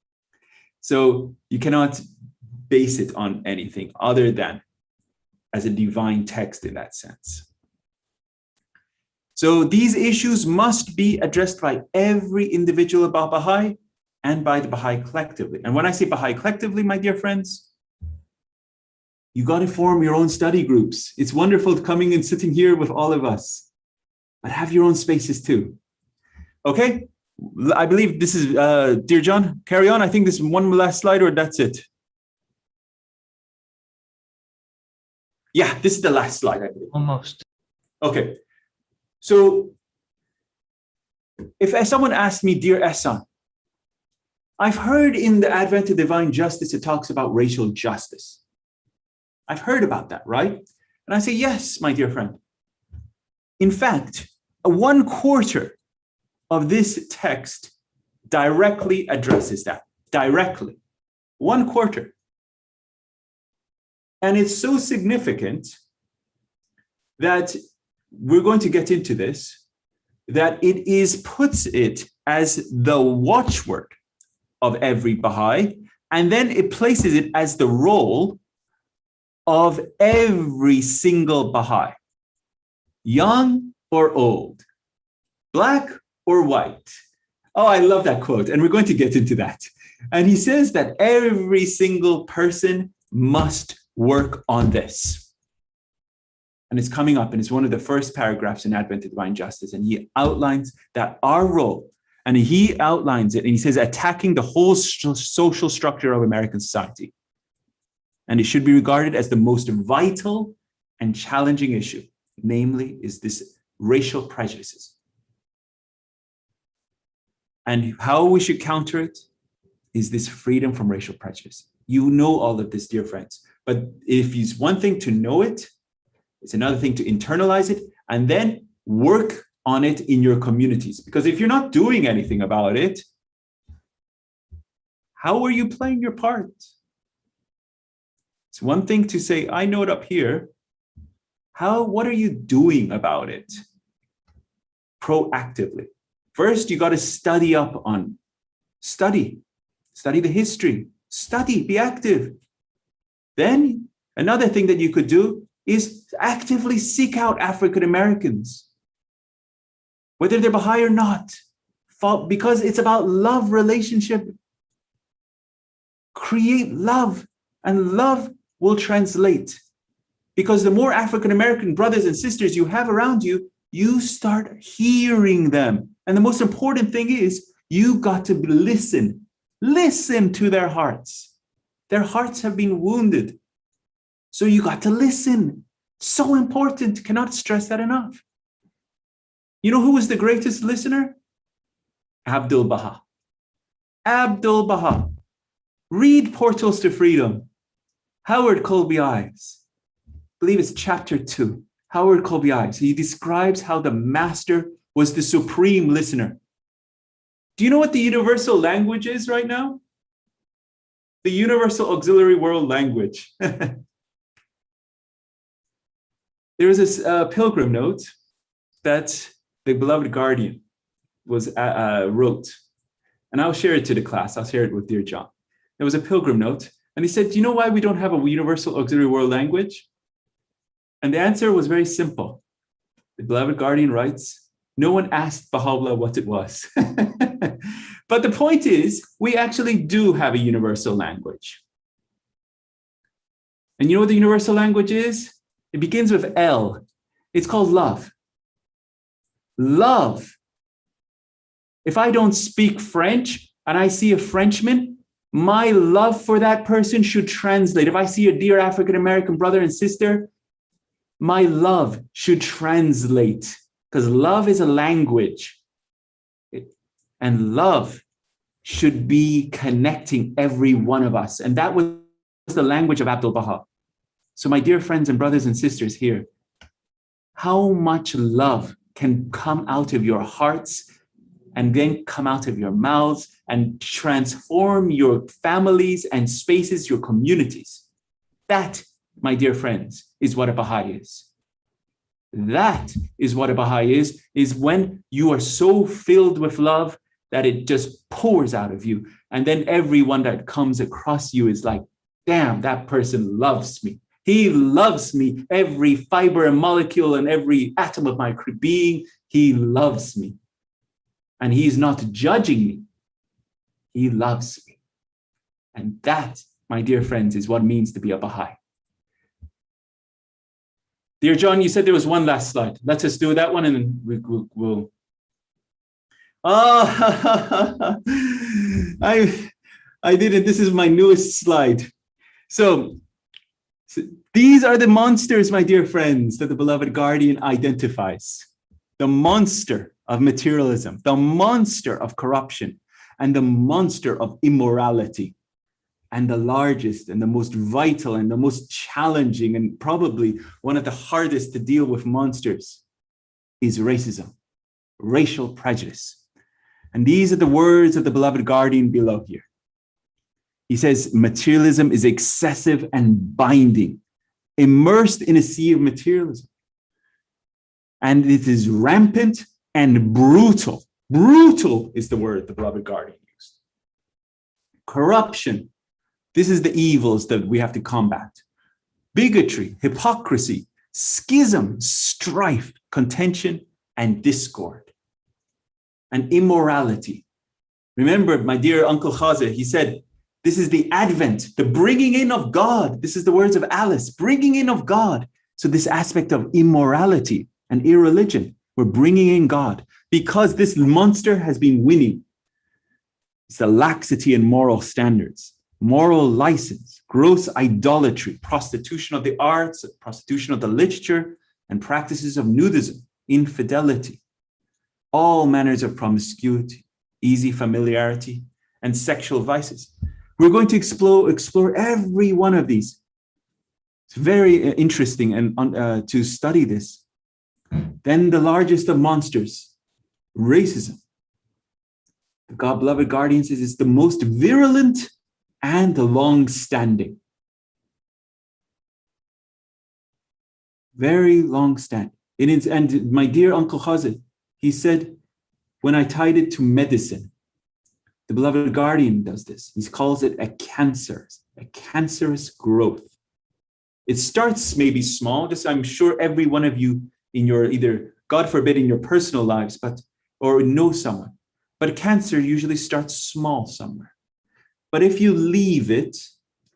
So you cannot base it on anything other than as a divine text in that sense. So these issues must be addressed by every individual about Baha'i and by the Baha'i collectively. And when I say Baha'i collectively, my dear friends, you got to form your own study groups. It's wonderful coming and sitting here with all of us, but have your own spaces too. Okay, I believe this is, dear John, carry on. I think this is one last slide or that's it. Yeah, this is the last slide, I believe. Almost. Okay, so if someone asked me, dear Ehsan, I've heard in the Advent of Divine Justice, it talks about racial justice. I've heard about that, right? And I say, yes, my dear friend. In fact, 1/4 of this text directly addresses that. directly, 1/4. And it's so significant that we're going to get into this, that it puts it as the watchword of every Baha'i, and then it places it as the role of every single Baha'i, young or old, black or white. Oh, I love that quote, and we're going to get into that. And he says that every single person must work on this. And it's coming up, and it's one of the first paragraphs in Advent to Divine Justice. And he outlines that our role, and he outlines it, and he says, attacking the whole social structure of American society. And it should be regarded as the most vital and challenging issue, namely, is this racial prejudices. And how we should counter it is this freedom from racial prejudice. You know all of this, dear friends. But if it's one thing to know it, it's another thing to internalize it and then work on it in your communities. Because if you're not doing anything about it, how are you playing your part? It's one thing to say, I know it up here. What are you doing about it? Proactively. First, you got to study up on, study the history, be active. Then another thing that you could do is actively seek out African Americans, whether they're Baha'i or not, because it's about love relationship. Create love, and love will translate. Because the more African American brothers and sisters you have around you, you start hearing them. And the most important thing is you got to listen to their hearts. Their hearts have been wounded. So you got to listen. So important. Cannot stress that enough. You know who was the greatest listener? Abdul Baha. Abdul Baha. Read Portals to Freedom. Howard Colby Ives. I believe it's chapter 2. Howard Colby Ives. He describes how the master was the supreme listener. Do you know what the universal language is right now? The Universal Auxiliary World Language. There was this pilgrim note that the beloved guardian wrote, and I'll share it to the class. I'll share it with dear John. There was a pilgrim note, and he said, do you know why we don't have a universal auxiliary world language? And the answer was very simple. The beloved guardian writes, no one asked Baha'u'llah what it was. But the point is, we actually do have a universal language. And you know what the universal language is? It begins with L. It's called love. Love. If I don't speak French and I see a Frenchman, my love for that person should translate. If I see a dear African-American brother and sister, my love should translate, because love is a language. And love should be connecting every one of us. And that was the language of Abdul Baha. So my dear friends and brothers and sisters here, how much love can come out of your hearts and then come out of your mouths and transform your families and spaces, your communities. That, my dear friends, is what a Baha'i is. That is what a Baha'i is when you are so filled with love that it just pours out of you. And then everyone that comes across you is like, damn, that person loves me. He loves me. Every fiber and molecule and every atom of my being, he loves me. And he's not judging me. He loves me. And that, my dear friends, is what it means to be a Baha'i. Dear John, you said there was one last slide. Let's just do that one and then we'll. Oh, I did it. This is my newest slide. So these are the monsters, my dear friends, that the beloved guardian identifies. The monster of materialism, the monster of corruption, and the monster of immorality. And the largest and the most vital and the most challenging and probably one of the hardest to deal with monsters is racism, racial prejudice. And these are the words of the beloved guardian below here. He says materialism is excessive and binding, immersed in a sea of materialism. And it is rampant and brutal. Brutal is the word the beloved guardian used. Corruption. This is the evils that we have to combat. Bigotry, hypocrisy, schism, strife, contention, and discord. And immorality. Remember, my dear Uncle Khaze, he said, this is the advent, the bringing in of God. This is the words of Alice, bringing in of God. So this aspect of immorality and irreligion, we're bringing in God because this monster has been winning. It's the laxity in moral standards, moral license, gross idolatry, prostitution of the arts, prostitution of the literature, and practices of nudism, infidelity, all manners of promiscuity, easy familiarity, and sexual vices. We're going to explore every one of these. It's very interesting and to study this. Then the largest of monsters, racism. The God-beloved guardian says it's the most virulent and the long-standing. Very long-standing. It is, and my dear Uncle Khaze, he said, when I tied it to medicine, the beloved guardian does this. He calls it a cancerous growth. It starts maybe small, just I'm sure every one of you in your, either, God forbid, in your personal lives, or know someone. But cancer usually starts small somewhere. But if you leave it,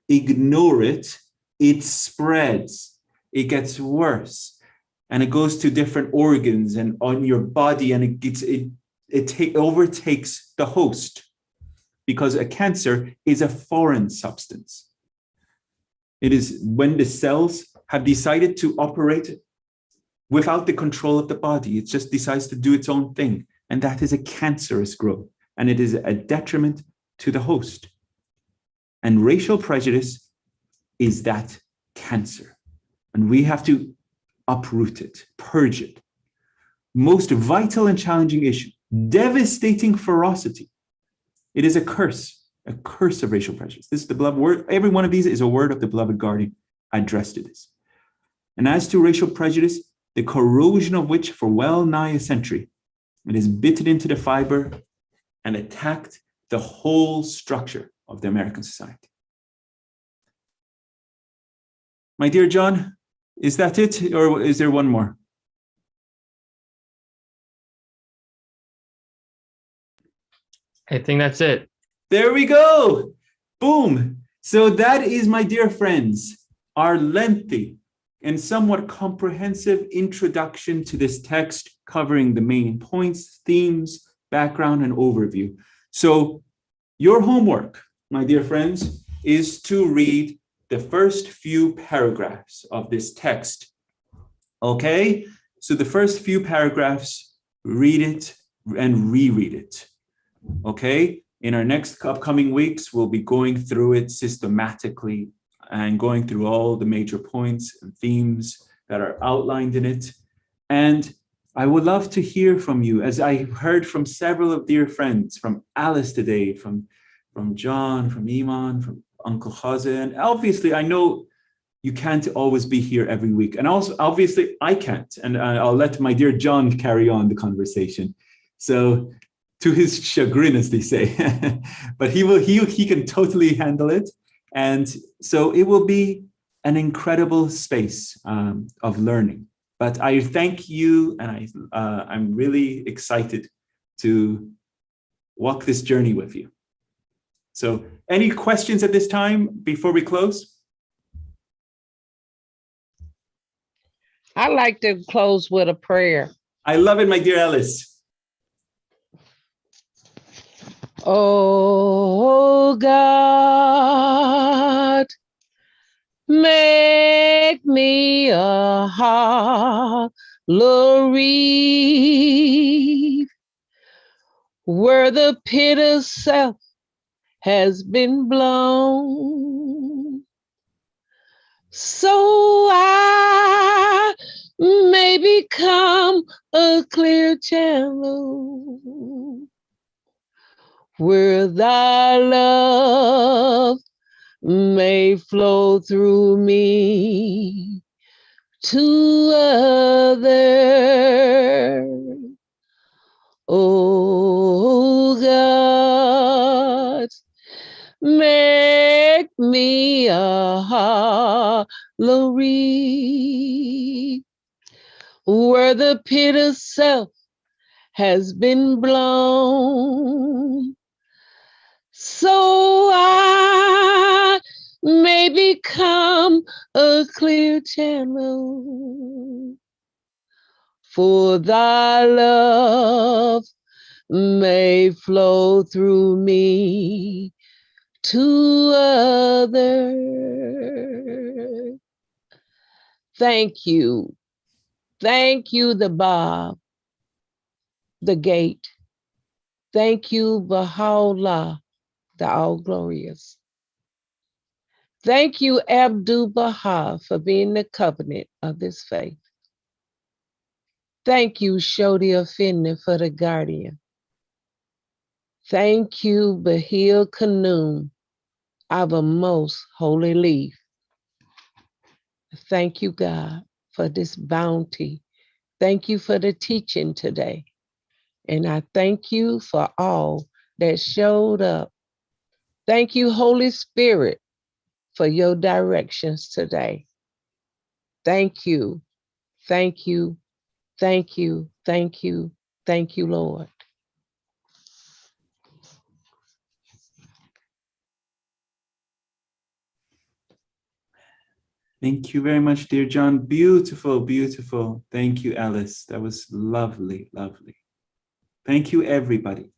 ignore it, it spreads, it gets worse, and it goes to different organs and on your body, and it overtakes the host, because a cancer is a foreign substance. It is when the cells have decided to operate without the control of the body. It just decides to do its own thing. And that is a cancerous growth. And it is a detriment to the host. And racial prejudice is that cancer. And we have to uproot it, purge it. Most vital and challenging issue, devastating ferocity. It is a curse of racial prejudice. This is the beloved word. Every one of these is a word of the beloved guardian addressed to this. And as to racial prejudice, the corrosion of which for well nigh a century, it has bitten into the fiber and attacked the whole structure of the American society. My dear John, is that it, or is there one more? I think that's it. There we go. Boom. So that is, my dear friends, our lengthy and somewhat comprehensive introduction to this text, covering the main points, themes, background, and overview. So your homework, my dear friends, is to read the first few paragraphs of this text. Okay? So the first few paragraphs, read it and reread it. Okay? In our next upcoming weeks, we'll be going through it systematically and going through all the major points and themes that are outlined in it. And I would love to hear from you, as I heard from several of dear friends, from Alice today, from John, from Iman, from Uncle Khaze. And obviously, I know you can't always be here every week. And also, obviously, I can't. And I'll let my dear John carry on the conversation. So, to his chagrin, as they say, but he can totally handle it. And so it will be an incredible space of learning. But I thank you, and I'm really excited to walk this journey with you. So any questions at this time before we close? I like to close with a prayer. I love it, my dear Alice. Oh God, make me a hollow reed where the pit of self has been blown, so I may become a clear channel where thy love may flow through me to others. Oh God, make me a hollow reed where the pit of self has been blown, so I may become a clear channel for thy love may flow through me to others. Thank you. Thank you, the Bab, the gate. Thank you, Baha'u'llah, the all-glorious. Thank you, Abdu'l-Baha, for being the covenant of this faith. Thank you, Shoghi Effendi, for the guardian. Thank you, Bahil Kanun, our most holy leaf. Thank you, God, for this bounty. Thank you for the teaching today. And I thank you for all that showed up. Thank you, Holy Spirit, for your directions today. Thank you, thank you, thank you, thank you, thank you, Lord. Thank you very much, dear John. Beautiful, beautiful. Thank you, Alice. That was lovely, lovely. Thank you, everybody.